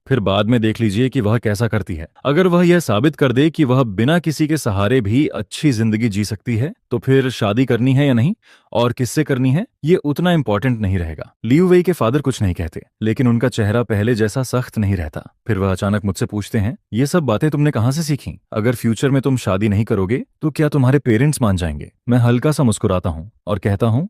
फिर बाद में देख लीजिए कि वह कैसा करती है। अगर वह यह साबित कर दे कि वह बिना किसी के सहारे भी अच्छी जिंदगी जी सकती है तो फिर शादी करनी है या नहीं और किससे करनी है ये उतना इंपॉर्टेंट नहीं रहेगा। लियू वेई के फादर कुछ नहीं कहते, लेकिन उनका चेहरा पहले जैसा सख्त नहीं रहता। फिर वह अचानक मुझसे पूछते हैं, ये सब बातें तुमने कहाँ से सीखी? अगर फ्यूचर में तुम शादी नहीं करोगे तो क्या तुम्हारे पेरेंट्स मान जाएंगे? मैं हल्का सा मुस्कुराता हूँ और कहता हूँ,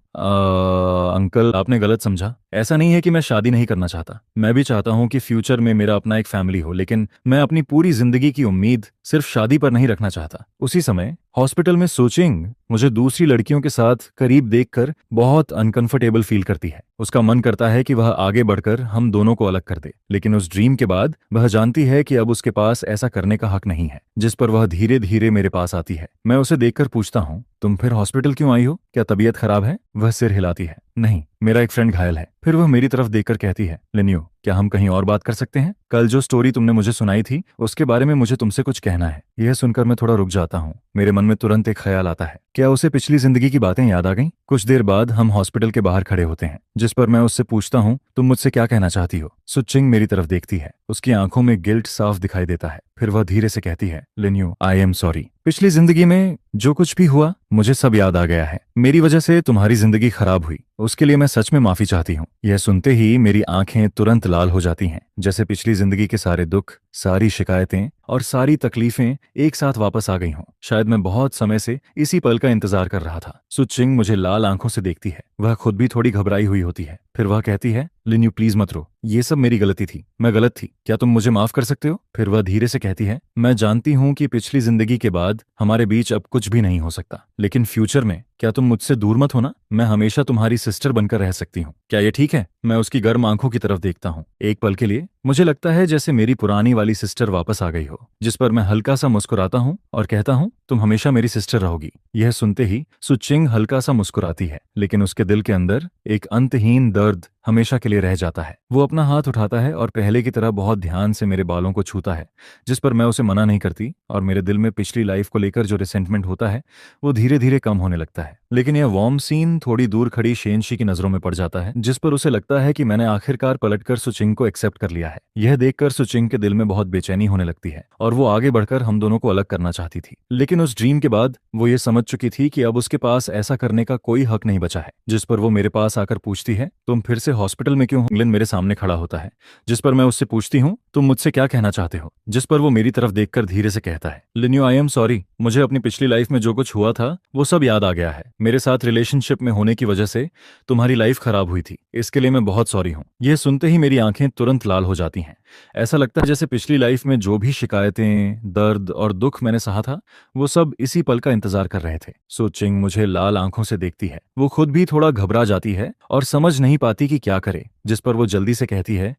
अंकल, आपने गलत समझा। ऐसा नहीं है कि मैं शादी नहीं करना चाहता। मैं भी चाहता हूँ कि फ्यूचर में मेरा अपना एक फैमिली हो, लेकिन मैं अपनी पूरी जिंदगी की उम्मीद सिर्फ शादी पर नहीं रखना चाहता। उसी समय हॉस्पिटल में सुचिंग मुझे दूसरी लड़कियों के साथ करीब देखकर बहुत अनकंफर्टेबल फील करती है। उसका मन करता है कि वह आगे बढ़कर हम दोनों को अलग कर दे, लेकिन उस ड्रीम के बाद वह जानती है कि अब उसके पास ऐसा करने का हक नहीं है। जिस पर वह धीरे धीरे मेरे पास आती है। मैं उसे देखकर पूछता हूँ, तुम फिर हॉस्पिटल क्यों आई हो? क्या तबीयत खराब है? वह सिर हिलाती है, नहीं, मेरा एक फ्रेंड घायल है। फिर वह मेरी तरफ देखकर कहती है, लिन्यू, क्या हम कहीं और बात कर सकते हैं? कल जो स्टोरी तुमने मुझे सुनाई थी उसके बारे में मुझे तुमसे कुछ कहना है। यह सुनकर मैं थोड़ा रुक जाता हूँ। मेरे मन में तुरंत एक ख्याल आता है, क्या उसे पिछली जिंदगी की बातें याद आ गईं? कुछ देर बाद हम हॉस्पिटल के बाहर खड़े होते हैं, जिस पर मैं उससे पूछता हूँ, तुम मुझसे क्या कहना चाहती हो? सुचिंग मेरी तरफ देखती है। उसकी आंखों में गिल्ट साफ दिखाई देता है। फिर वह धीरे से कहती है, लिन्यू, आई एम सॉरी। पिछली जिंदगी में जो कुछ भी हुआ मुझे सब याद आ गया है। मेरी वजह से तुम्हारी जिंदगी खराब हुई, उसके लिए मैं सच में माफी चाहती हूँ। यह सुनते ही मेरी आंखें तुरंत लाल हो जाती हैं, जैसे पिछली जिंदगी के सारे दुख, सारी शिकायतें और सारी तकलीफें एक साथ वापस आ गई हों। शायद मैं बहुत समय से इसी पल का इंतजार कर रहा था। सुचिंग मुझे लाल आंखों से देखती है। वह खुद भी थोड़ी घबराई हुई होती है। फिर वह कहती है, लिन्यू, प्लीज मत रो, ये सब मेरी गलती थी, मैं गलत थी, क्या तुम मुझे माफ कर सकते हो? फिर वह धीरे से कहती है, मैं जानती हूँ कि पिछली जिंदगी के बाद हमारे बीच अब कुछ भी नहीं हो सकता, लेकिन फ्यूचर में क्या तुम मुझसे दूर मत होना? मैं हमेशा तुम्हारी सिस्टर बनकर रह सकती हूँ, क्या ये ठीक है? मैं उसकी गर्म आंखों की तरफ देखता हूँ। एक पल के लिए मुझे लगता है जैसे मेरी पुरानी वाली सिस्टर वापस आ गई हो। जिस पर मैं हल्का सा मुस्कुराता हूँ और कहता हूँ, तुम हमेशा मेरी सिस्टर रहोगी। यह सुनते ही सुचिंग हल्का सा मुस्कुराती है, लेकिन उसके दिल के अंदर एक अंतहीन दर्द हमेशा के लिए रह जाता है। वो अपना हाथ उठाता है और पहले की तरह बहुत ध्यान से मेरे बालों को छूता है, जिस पर मैं उसे मना नहीं करती और मेरे दिल में पिछली लाइफ को लेकर जो रिसेंटमेंट होता है वो धीरे धीरे कम होने लगता है। लेकिन यह वार्म सीन थोड़ी दूर खड़ी शेनशी की नजरों में पड़ जाता है, जिस पर उसे लगता है कि मैंने आखिरकार पलटकर सुचिंग को एक्सेप्ट कर लिया है। यह देखकर सुचिंग के दिल में बहुत बेचैनी होने लगती है और वो आगे बढ़कर हम दोनों को अलग करना चाहती थी, लेकिन उस ड्रीम के बाद वो ये समझ चुकी थी कि अब उसके पास ऐसा करने का कोई हक नहीं बचा है। जिस पर वो मेरे पास आकर पूछती है, तुम फिर से हॉस्पिटल में क्यों? इंग्लैंड मेरे सामने खड़ा होता है, जिस पर मैं उससे पूछती हूँ, तुम मुझसे क्या कहना चाहते हो? जिस पर वो मेरी तरफ देखकर धीरे से कहता है, लिन्यू, आई एम सॉरी, मुझे अपनी पिछली लाइफ में जो कुछ हुआ था वो सब याद आ गया है। मेरे साथ रिलेशनशिप में होने की वजह से तुम्हारी लाइफ खराब हुई थी, इसके लिए मैं बहुत सॉरी हूँ। यह सुनते ही मेरी आंखें तुरंत लाल हो जाती हैं। ऐसा लगता है जैसे पिछली लाइफ में जो भी शिकायतें, दर्द और दुख मैंने सहा था वो सब इसी पल का इंतजार कर रहे थे। सुचिंग मुझे लाल आंखों से देखती है। वो खुद भी थोड़ा घबरा जाती है और समझ नहीं पाती कि क्या करे, जिस पर वो जल्दी से कहती है,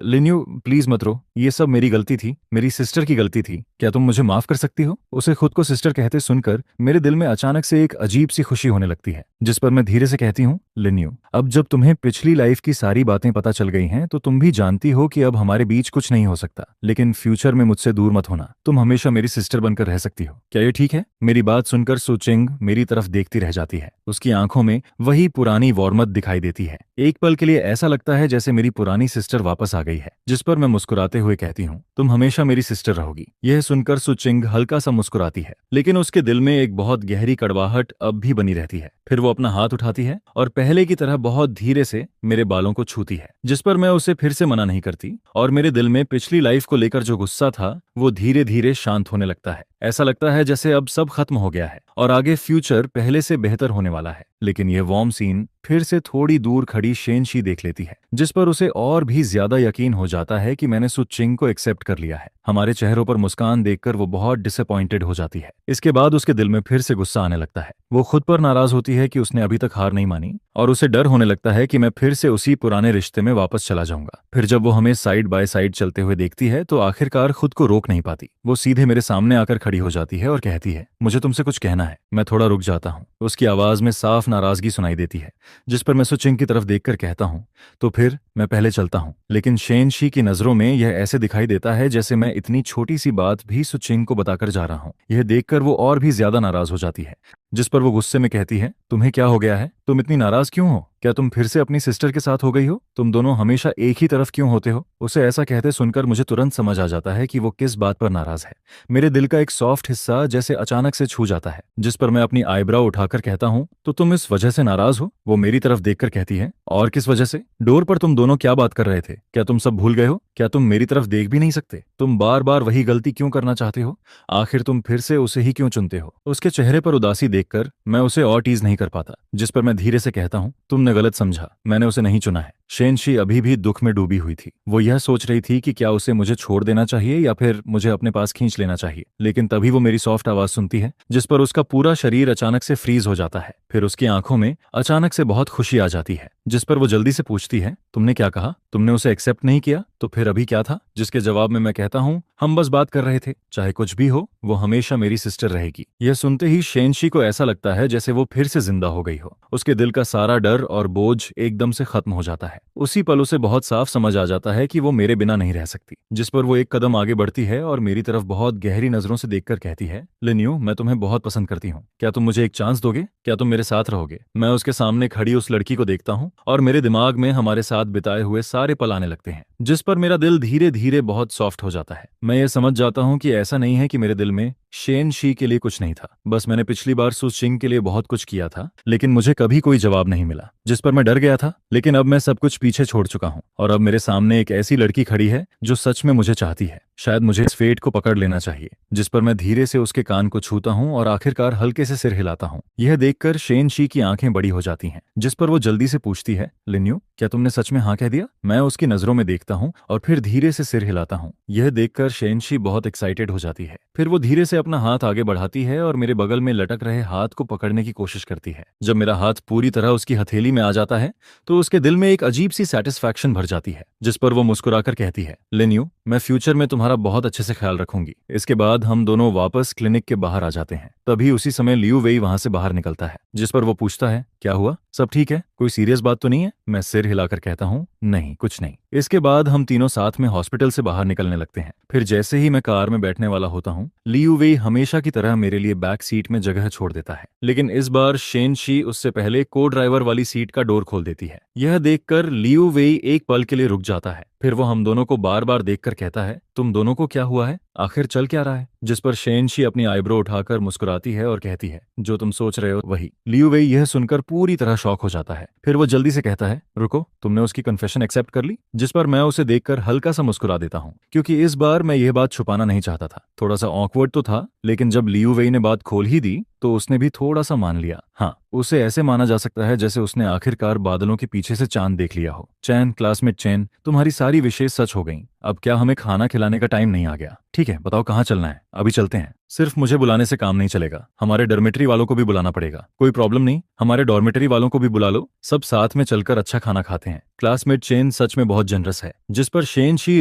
लिन्यू, प्लीज मत रो, ये सब मेरी गलती थी, मेरी सिस्टर की गलती थी, क्या तुम मुझे माफ कर सकती हो? उसे खुद को सिस्टर कहते सुनकर मेरे दिल में अचानक से एक अजीब सी खुशी होने लगती है, जिस पर मैं धीरे से कहती हूँ, लिन्यू, अब जब तुम्हें पिछली लाइफ की सारी बातें पता चल गई हैं तो तुम भी जानती हो कि अब हमारे बीच कुछ नहीं हो सकता, लेकिन फ्यूचर में मुझसे दूर मत होना। तुम हमेशा मेरी सिस्टर बनकर रह सकती हो, क्या ये ठीक है? मेरी बात सुनकर सुचिंग मेरी तरफ देखती रह जाती है। उसकी आंखों में वही पुरानी वार्मथ दिखाई देती है। एक पल के लिए ऐसा लगता है जैसे मेरी पुरानी सिस्टर वापस आ गई है, जिस पर मैं मुस्कुराते हुए कहती हूँ, तुम हमेशा मेरी सिस्टर रहोगी। यह सुनकर सुचिंग हल्का सा मुस्कुराती है, लेकिन उसके दिल में एक बहुत गहरी कड़वाहट अब भी बनी रहती है। फिर वो अपना हाथ उठाती है और पहले की तरह बहुत धीरे से मेरे बालों को छूती है, जिस पर मैं उसे फिर से मना नहीं करती, और मेरे दिल में पिछली लाइफ को लेकर जो गुस्सा था वो धीरे धीरे शांत होने लगता है। ऐसा लगता है जैसे अब सब खत्म हो गया है और आगे फ्यूचर पहले से बेहतर होने वाला है। लेकिन यह वार्म सीन फिर से थोड़ी दूर खड़ी शेनशी देख लेती है, जिस पर उसे और भी ज्यादा यकीन हो जाता है कि मैंने सुचिंग को एक्सेप्ट कर लिया है। हमारे चेहरों पर मुस्कान देखकर वो बहुत डिसअपॉइंटेड हो जाती है। इसके बाद उसके दिल में फिर से गुस्सा आने लगता है। वो खुद पर नाराज होती है कि उसने अभी तक हार नहीं मानी, और उसे डर होने लगता है कि मैं फिर से उसी पुराने रिश्ते में वापस चला जाऊंगा। फिर जब वो हमें साइड बाय साइड चलते हुए देखती है तो आखिरकार खुद को रोक नहीं पाती। वो सीधे मेरे सामने आकर खड़ी हो जाती है और कहती है, मुझे तुमसे कुछ कहना है। मैं थोड़ा रुक जाता हूँ। उसकी आवाज में साफ नाराजगी सुनाई देती है, जिस पर मैं सुचिंग की तरफ देखकर कहता हूँ, तो फिर मैं पहले चलता हूँ। लेकिन शेनशी की नजरों में यह ऐसे दिखाई देता है जैसे मैं इतनी छोटी सी बात भी सुचिंग को बताकर जा रहा हूँ। यह देखकर वो और भी ज्यादा नाराज हो जाती है, जिस पर वो गुस्से में कहती है, तुम्हें क्या हो गया है? तुम इतनी नाराज क्यों हो? क्या तुम फिर से अपनी सिस्टर के साथ हो गई हो? तुम दोनों हमेशा एक ही तरफ क्यों होते हो? उसे ऐसा कहते सुनकर मुझे तुरंत समझ आ जाता है कि वो किस बात पर नाराज है। मेरे दिल का एक सॉफ्ट हिस्सा जैसे अचानक से छू जाता है, जिस पर मैं अपनी आईब्रो उठाकर कहता हूँ, तो तुम इस वजह से नाराज हो? वो मेरी तरफ देखकर कहती है, और किस वजह से? डोर पर तुम दोनों क्या बात कर रहे थे? क्या तुम सब भूल गए हो? क्या तुम मेरी तरफ देख भी नहीं सकते? तुम बार बार वही गलती क्यों करना चाहते हो? आखिर तुम फिर से उसे ही क्यों चुनते हो? उसके चेहरे पर उदासी देखकर मैं उसे और टीज नहीं कर पाता, जिस पर मैं धीरे से कहता हूँ, तुमने गलत समझा, मैंने उसे नहीं चुना है। शेनशी अभी भी दुख में डूबी हुई थी। वो यह सोच रही थी कि क्या उसे मुझे छोड़ देना चाहिए या फिर मुझे अपने पास खींच लेना चाहिए। लेकिन तभी वो मेरी सॉफ्ट आवाज सुनती है, जिस पर उसका पूरा शरीर अचानक से फ्रीज हो जाता है। फिर उसकी आंखों में अचानक से बहुत खुशी आ जाती है, जिस पर वो जल्दी से पूछती है, तुमने क्या कहा? तुमने उसे एक्सेप्ट नहीं किया? तो फिर अभी क्या था? जिसके जवाब में मैं कहता हूँ, हम बस बात कर रहे थे, चाहे कुछ भी हो वो हमेशा मेरी सिस्टर रहेगी। यह सुनते ही शेनशी को ऐसा लगता है जैसे वो फिर से जिंदा हो गई हो। उसके दिल का सारा डर और बोझ एकदम से खत्म हो जाता है। उसी पल उसे बहुत साफ समझ आ जाता है कि वो मेरे बिना नहीं रह सकती, जिस पर वो एक कदम आगे बढ़ती है और मेरी तरफ बहुत गहरी नजरों से देखकर कहती है, लिन्यू, मैं तुम्हें बहुत पसंद करती हूँ। क्या तुम मुझे एक चांस दोगे? क्या तुम मेरे साथ रहोगे? मैं उसके सामने खड़ी उस लड़की को देखता हूँ और मेरे दिमाग में हमारे साथ बिताए हुए सारे पल आने लगते हैं, जिस पर मेरा दिल धीरे धीरे बहुत सॉफ्ट हो जाता है। मैं ये समझ जाता हूँ कि ऐसा नहीं है कि मेरे दिल में शेनशी के लिए कुछ नहीं था, बस मैंने पिछली बार सुचिंग के लिए बहुत कुछ किया था, लेकिन मुझे कभी कोई जवाब नहीं मिला, जिस पर मैं डर गया था। लेकिन अब मैं सब कुछ पीछे छोड़ चुका हूँ और अब मेरे सामने एक ऐसी लड़की खड़ी है जो सच में मुझे चाहती है। शायद मुझे इस फेट को पकड़ लेना चाहिए। जिस पर मैं धीरे से उसके कान को छूता हूँ और आखिरकार हल्के से सिर हिलाता हूँ। यह देखकर शेनशी की आंखें बड़ी हो जाती हैं, जिस पर वो जल्दी से पूछती है, लिन्यू, क्या तुमने सच में हाँ कह दिया? मैं उसकी नजरों में देखता हूँ और फिर धीरे से सिर हिलाता हूँ। यह देखकर शेनशी बहुत एक्साइटेड हो जाती है। फिर वो धीरे से अपना हाथ आगे बढ़ाती है और मेरे बगल में लटक रहे हाथ को पकड़ने की कोशिश करती है। जब मेरा हाथ पूरी तरह उसकी हथेली में आ जाता है तो उसके दिल में एक अजीब सी सेटिस्फैक्शन भर जाती है, जिस पर वो मुस्कुराकर कहती है, लिन्यू, मैं फ्यूचर में तुम्हारा बहुत अच्छे से ख्याल रखूंगी। इसके बाद हम दोनों वापस क्लिनिक के बाहर आ जाते हैं। तभी उसी समय लियू वेई वहां से बाहर निकलता है, जिस पर वो पूछता है, क्या हुआ? सब ठीक है? कोई सीरियस बात तो नहीं है? मैं सिर हिलाकर कहता हूँ, नहीं, कुछ नहीं। इसके बाद हम तीनों साथ में हॉस्पिटल से बाहर निकलने लगते हैं। फिर जैसे ही मैं कार में बैठने वाला होता हूँ, लियू वेई हमेशा की तरह मेरे लिए बैक सीट में जगह छोड़ देता है। लेकिन इस बार शेनशी उससे पहले को ड्राइवर वाली सीट का डोर खोल देती है। यह देखकर लियू वेई एक पल के लिए रुक जाता है। फिर वो हम दोनों को बार बार देखकर कहता है, तुम दोनों को क्या हुआ है? आखिर चल क्या रहा है? जिस पर शेनशी अपनी आईब्रो उठाकर मुस्कुराती है और कहती है, जो तुम सोच रहे हो वही। लियू वेई यह सुनकर पूरी तरह शॉक हो जाता है। फिर वो जल्दी से कहता है, रुको, तुमने उसकी कन्फेशन एक्सेप्ट कर ली? जिस पर मैं उसे देखकर हल्का सा मुस्कुरा देता हूँ, क्योंकि इस बार मैं यह बात छुपाना नहीं चाहता था। थोड़ा सा ऑकवर्ड तो था, लेकिन जब लियू वेई ने बात खोल ही दी तो उसने भी थोड़ा सा मान लिया। हाँ, उसे ऐसे माना जा सकता है जैसे उसने आखिरकार बादलों के पीछे से चांद देख लिया हो। चैन, क्लासमेट चैन, तुम्हारी सारी विशेष सच हो गईं। अब क्या हमें खाना खिलाने का टाइम नहीं आ गया? ठीक है, बताओ कहाँ चलना है? अभी चलते हैं। सिर्फ मुझे बुलाने से काम नहीं चलेगा, हमारे डॉर्मेटरी वालों को भी बुलाना पड़ेगा। कोई प्रॉब्लम नहीं, हमारे डॉर्मेटरी वालों को भी बुला लो, सब साथ में चलकर अच्छा खाना खाते हैं। क्लासमेट चेन सच में बहुत जनरस है। जिस पर शेनशी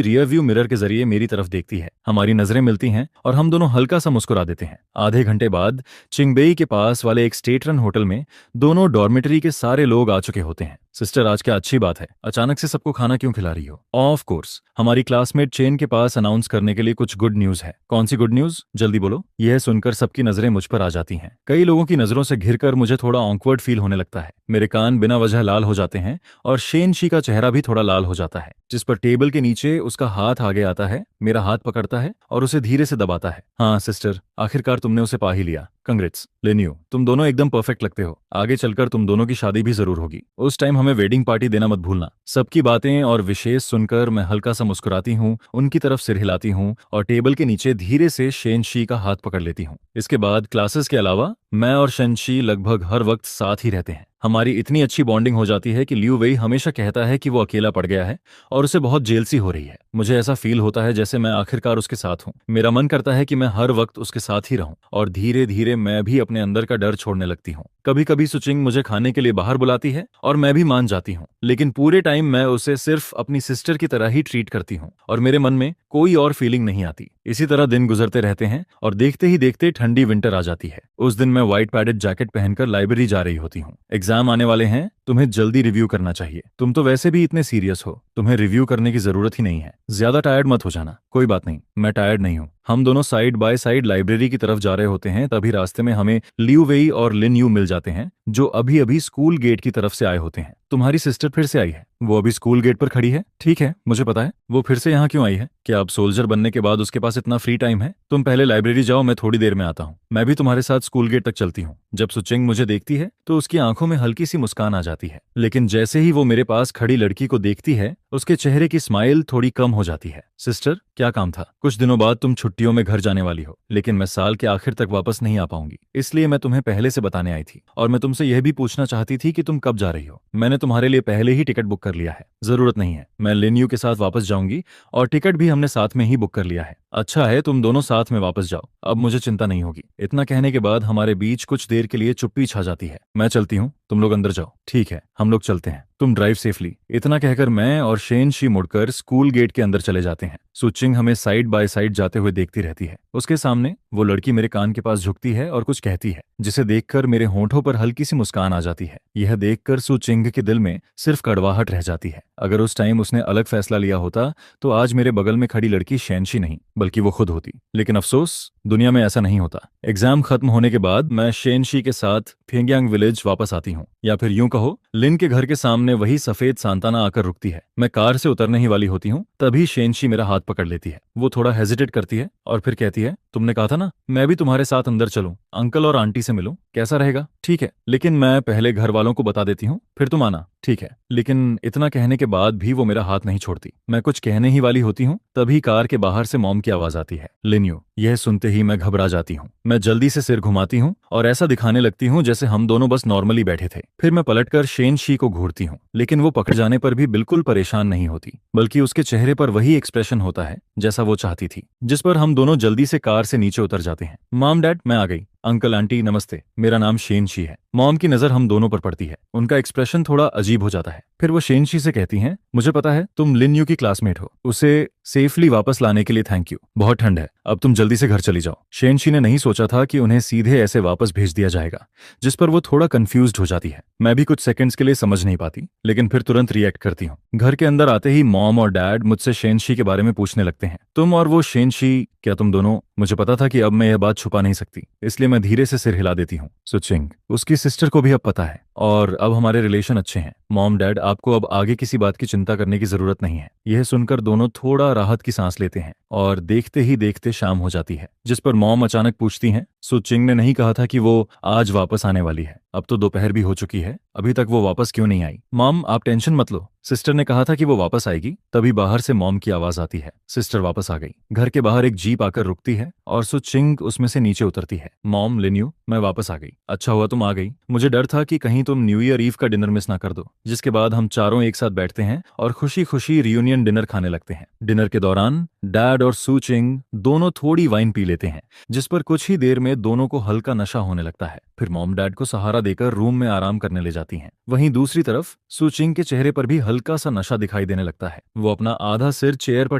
रियर व्यू मिरर के जरिए मेरी तरफ देखती है। हमारी नजरें मिलती हैं और हम दोनों हल्का सा मुस्कुरा देते हैं। आधे घंटे बाद चिंगबेई के पास वाले एक स्टेट रन होटल में दोनों डॉर्मेटरी के सारे लोग आ चुके होते हैं। सिस्टर, आज क्या अच्छी बात है, अचानक से सबको खाना क्यों खिला रही हो? ऑफ कोर्स, हमारी क्लासमेट चेन के पास अनाउंस करने के लिए कुछ गुड न्यूज है। कौन सी गुड न्यूज, जल्दी बोलो। यह सुनकर सबकी नजरें मुझ पर आ जाती हैं। कई लोगों की नजरों से घिरकर मुझे थोड़ा ऑकवर्ड फील होने लगता है। मेरे कान बिना वजह लाल हो जाते हैं और शेनशी का चेहरा भी थोड़ा लाल हो जाता है। जिस पर टेबल के नीचे उसका हाथ आगे आता है, मेरा हाथ पकड़ता है और उसे धीरे से दबाता है। हाँ सिस्टर, आखिरकार तुमने उसे पा ही लिया। कंग्रेट्स लिन्यू, तुम दोनों एकदम परफेक्ट लगते हो। आगे चलकर तुम दोनों की शादी भी जरूर होगी। उस टाइम हमें वेडिंग पार्टी देना मत भूलना। सबकी बातें और विशेष सुनकर मैं हल्का सा मुस्कुराती हूँ, उनकी तरफ सिर हिलाती हूँ और टेबल के नीचे धीरे से शेनशी का हाथ पकड़ लेती हूँ। इसके बाद क्लासेस के अलावा मैं और शेनशी लगभग हर वक्त साथ ही रहते हैं। हमारी इतनी अच्छी बॉन्डिंग हो जाती है कि लियू वेई हमेशा कहता है कि वो अकेला पड़ गया है और उसे बहुत जेलसी हो रही है। मुझे ऐसा फील होता है जैसे मैं आखिरकार उसके साथ हूँ। मेरा मन करता है कि मैं हर वक्त उसके साथ ही रहूं और धीरे धीरे मैं भी अपने अंदर का डर छोड़ने लगती हूँ। कभी कभी सुचिंग मुझे खाने के लिए बाहर बुलाती है और मैं भी मान जाती हूँ, लेकिन पूरे टाइम मैं उसे सिर्फ अपनी सिस्टर की तरह ही ट्रीट करती हूँ और मेरे मन में कोई और फीलिंग नहीं आती। इसी तरह दिन गुजरते रहते हैं और देखते ही देखते ठंडी विंटर आ जाती है। उस दिन मैं व्हाइट पैडेड जैकेट पहनकर लाइब्रेरी जा रही होती हूँ। एग्जाम आने वाले हैं, तुम्हें जल्दी रिव्यू करना चाहिए। तुम तो वैसे भी इतने सीरियस हो, तुम्हें रिव्यू करने की जरूरत ही नहीं है। ज्यादा टायर्ड मत हो जाना। कोई बात नहीं, मैं टायर्ड नहीं हूँ। हम दोनों साइड बाय साइड लाइब्रेरी की तरफ जा रहे होते हैं, तभी रास्ते में हमें लियू वेई और लिन यू मिल जाते हैं, जो अभी अभी स्कूल गेट की तरफ से आए होते हैं। तुम्हारी सिस्टर फिर से आई है? वो अभी स्कूल गेट पर खड़ी है? ठीक है, मुझे पता है। वो फिर से यहाँ क्यों आई है? क्या अब सोल्जर बनने के बाद उसके पास इतना फ्री टाइम है? तुम पहले लाइब्रेरी जाओ, मैं थोड़ी देर में आता हूँ। मैं भी तुम्हारे साथ स्कूल गेट तक चलती हूँ। जब सुचिंग मुझे देखती है तो उसकी आंखों में हल्की सी मुस्कान आ जाती है, लेकिन जैसे ही वो मेरे पास खड़ी लड़की को देखती है, उसके चेहरे की स्माइल थोड़ी कम हो जाती है। सिस्टर, क्या काम था? कुछ दिनों बाद तुम छुट्टियों में घर जाने वाली हो, लेकिन मैं साल के आखिर तक वापस नहीं आ पाऊंगी, इसलिए मैं तुम्हें पहले से बताने आई थी और मैं तुमसे यह भी पूछना चाहती थी कि तुम कब जा रही हो। मैंने तुम्हारे लिए पहले ही टिकट बुक कर लिया है। जरूरत नहीं है, मैं लिन्यू के साथ वापस जाऊंगी और टिकट भी हमने साथ में ही बुक कर लिया है। अच्छा है, तुम दोनों साथ में वापस जाओ, अब मुझे चिंता नहीं होगी। इतना कहने के बाद हमारे बीच कुछ देर के लिए चुप्पी छा जाती है। मैं चलती हूँ, तुम लोग अंदर जाओ। ठीक है, हम लोग चलते हैं, तुम ड्राइव सेफली। इतना कहकर मैं और शेनशी मुड़कर स्कूल गेट के अंदर चले जाते हैं। सुचिंग हमें साइड बाय साइड जाते हुए देखती रहती है। उसके सामने वो लड़की मेरे कान के पास झुकती है और कुछ कहती है, जिसे देखकर मेरे होंठों पर हल्की सी मुस्कान आ जाती है। यह देखकर सुचिंग के दिल में सिर्फ कड़वाहट रह जाती है। अगर उस टाइम उसने अलग फैसला लिया होता तो आज मेरे बगल में खड़ी लड़की शेनशी नहीं बल्कि वो खुद होती। लेकिन अफसोस, दुनिया में ऐसा नहीं होता। एग्जाम खत्म होने के बाद मैं शेनशी के साथ फेंगयांग विलेज वापस आती हूँ, या फिर यूं कहो, लिन के घर के सामने वही सफेद सांताना आकर रुकती है। मैं कार से उतरने ही वाली होती हूँ, तभी शेनशी मेरा हाथ पकड़ लेती है। वो थोड़ा हेजिटेट करती है और फिर कहती है, तुमने कहा था ना मैं भी तुम्हारे साथ अंदर चलूं, अंकल और आंटी से मिलूं, कैसा रहेगा? ठीक है, लेकिन मैं पहले घर वालों को बता देती हूँ, फिर तुम आना। ठीक है। लेकिन इतना कहने के बाद भी वो मेरा हाथ नहीं छोड़ती। मैं कुछ कहने ही वाली होती हूँ, तभी कार के बाहर से मॉम की आवाज आती है, लिन्यू। यह सुनते ही मैं घबरा जाती हूँ। मैं जल्दी से सिर घुमाती हूँ और ऐसा दिखाने लगती हूँ जैसे हम दोनों बस नॉर्मली बैठे थे। फिर मैं पलटकर शेनशी को घूरती हूँ, लेकिन वो पकड़ जाने पर भी बिल्कुल परेशान नहीं होती, बल्कि उसके चेहरे पर वही एक्सप्रेशन होता है जैसा वो चाहती थी। जिस पर हम दोनों जल्दी से कार से नीचे उतर जाते हैं। मॉम, डैड, मैं आ गई। अंकल, आंटी, नमस्ते, मेरा नाम शेनशी है। मॉम की नजर हम दोनों पर पड़ती है। उनका एक्सप्रेशन थोड़ा अजीब हो जाता है। फिर वो शेनशी से कहती हैं, मुझे पता है तुम लिन्यू की क्लासमेट हो, उसे सेफली वापस लाने के लिए थैंक यू। बहुत ठंड है, अब तुम जल्दी से घर चली जाओ। शेनशी ने नहीं सोचा था कि उन्हें सीधे ऐसे वापस भेज दिया जाएगा, जिस पर वो थोड़ा कंफ्यूज्ड हो जाती है। मैं भी कुछ सेकंड्स के लिए समझ नहीं पाती, लेकिन फिर तुरंत रिएक्ट करती हूँ। घर के अंदर आते ही मॉम और डैड मुझसे शेनशी के बारे में पूछने लगते हैं। तुम और वो शेनशी, क्या तुम दोनों? मुझे पता था कि अब मैं यह बात छुपा नहीं सकती, इसलिए मैं धीरे से सिर हिला देती हूँ। सुचिंग, उसकी सिस्टर को भी अब पता है और अब हमारे रिलेशन अच्छे हैं। मॉम, डैड, आपको अब आगे किसी बात की चिंता करने की जरूरत नहीं है। यह सुनकर दोनों थोड़ा राहत की सांस लेते हैं और देखते ही देखते शाम हो जाती है। जिस पर मॉम अचानक पूछती हैं, सुचिंग ने नहीं कहा था कि वो आज वापस आने वाली है? अब तो दोपहर भी हो चुकी है, अभी तक वो वापस क्यों नहीं आई? मॉम, आप टेंशन मत लो, सिस्टर ने कहा था कि वो वापस आएगी। तभी बाहर से मॉम की आवाज आती है, सिस्टर वापस आ गई। घर के बाहर एक जीप आकर रुकती है और सुचिंग उसमें से नीचे उतरती है। मॉम, लिन्यू, मैं वापस आ गई। अच्छा हुआ तुम आ गई, मुझे डर था कि कहीं तुम न्यू ईयर ईव का डिनर मिस ना कर दो। जिसके बाद हम चारों एक साथ बैठते हैं और खुशी खुशी रियूनियन डिनर खाने लगते हैं। डिनर के दौरान डैड और सुचिंग दोनों थोड़ी वाइन पी लेते हैं, जिस पर कुछ ही देर में दोनों को हल्का नशा होने लगता है। फिर मॉम डैड को सहारा देकर रूम में आराम करने ले जाती हैं। वहीं दूसरी तरफ सुचिंग के चेहरे पर भी हल्का सा नशा दिखाई देने लगता है। वो अपना आधा सिर चेयर पर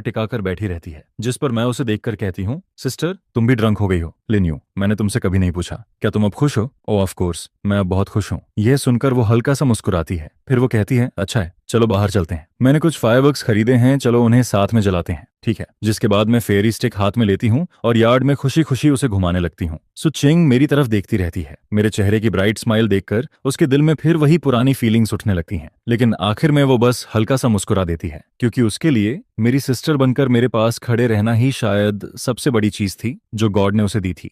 टिकाकर बैठी रहती है, जिस पर मैं उसे देखकर कहती हूँ, सिस्टर तुम भी ड्रंक हो गई हो। लिन्यू, मैंने तुमसे कभी नहीं पूछा, क्या तुम अब खुश हो? ओह ऑफ कोर्स, मैं अब बहुत खुश हूँ। यह सुनकर वो हल्का सा मुस्कुराती है। फिर वो कहती है, अच्छा है, चलो बाहर चलते हैं, मैंने कुछ फायरवर्क्स खरीदे हैं, चलो उन्हें साथ में जलाते हैं। ठीक है। जिसके बाद मैं फेरी स्टिक हाथ में लेती हूँ और यार्ड में खुशी खुशी उसे घुमाने लगती हूँ। सुचिंग मेरी तरफ देखती रहती है। मेरे चेहरे की ब्राइट स्माइल देखकर उसके दिल में फिर वही पुरानी फीलिंग्स उठने लगती हैं। लेकिन आखिर में वो बस हल्का सा मुस्कुरा देती है, क्योंकि उसके लिए मेरी सिस्टर बनकर मेरे पास खड़े रहना ही शायद सबसे बड़ी चीज थी जो गॉड ने उसे दी थी।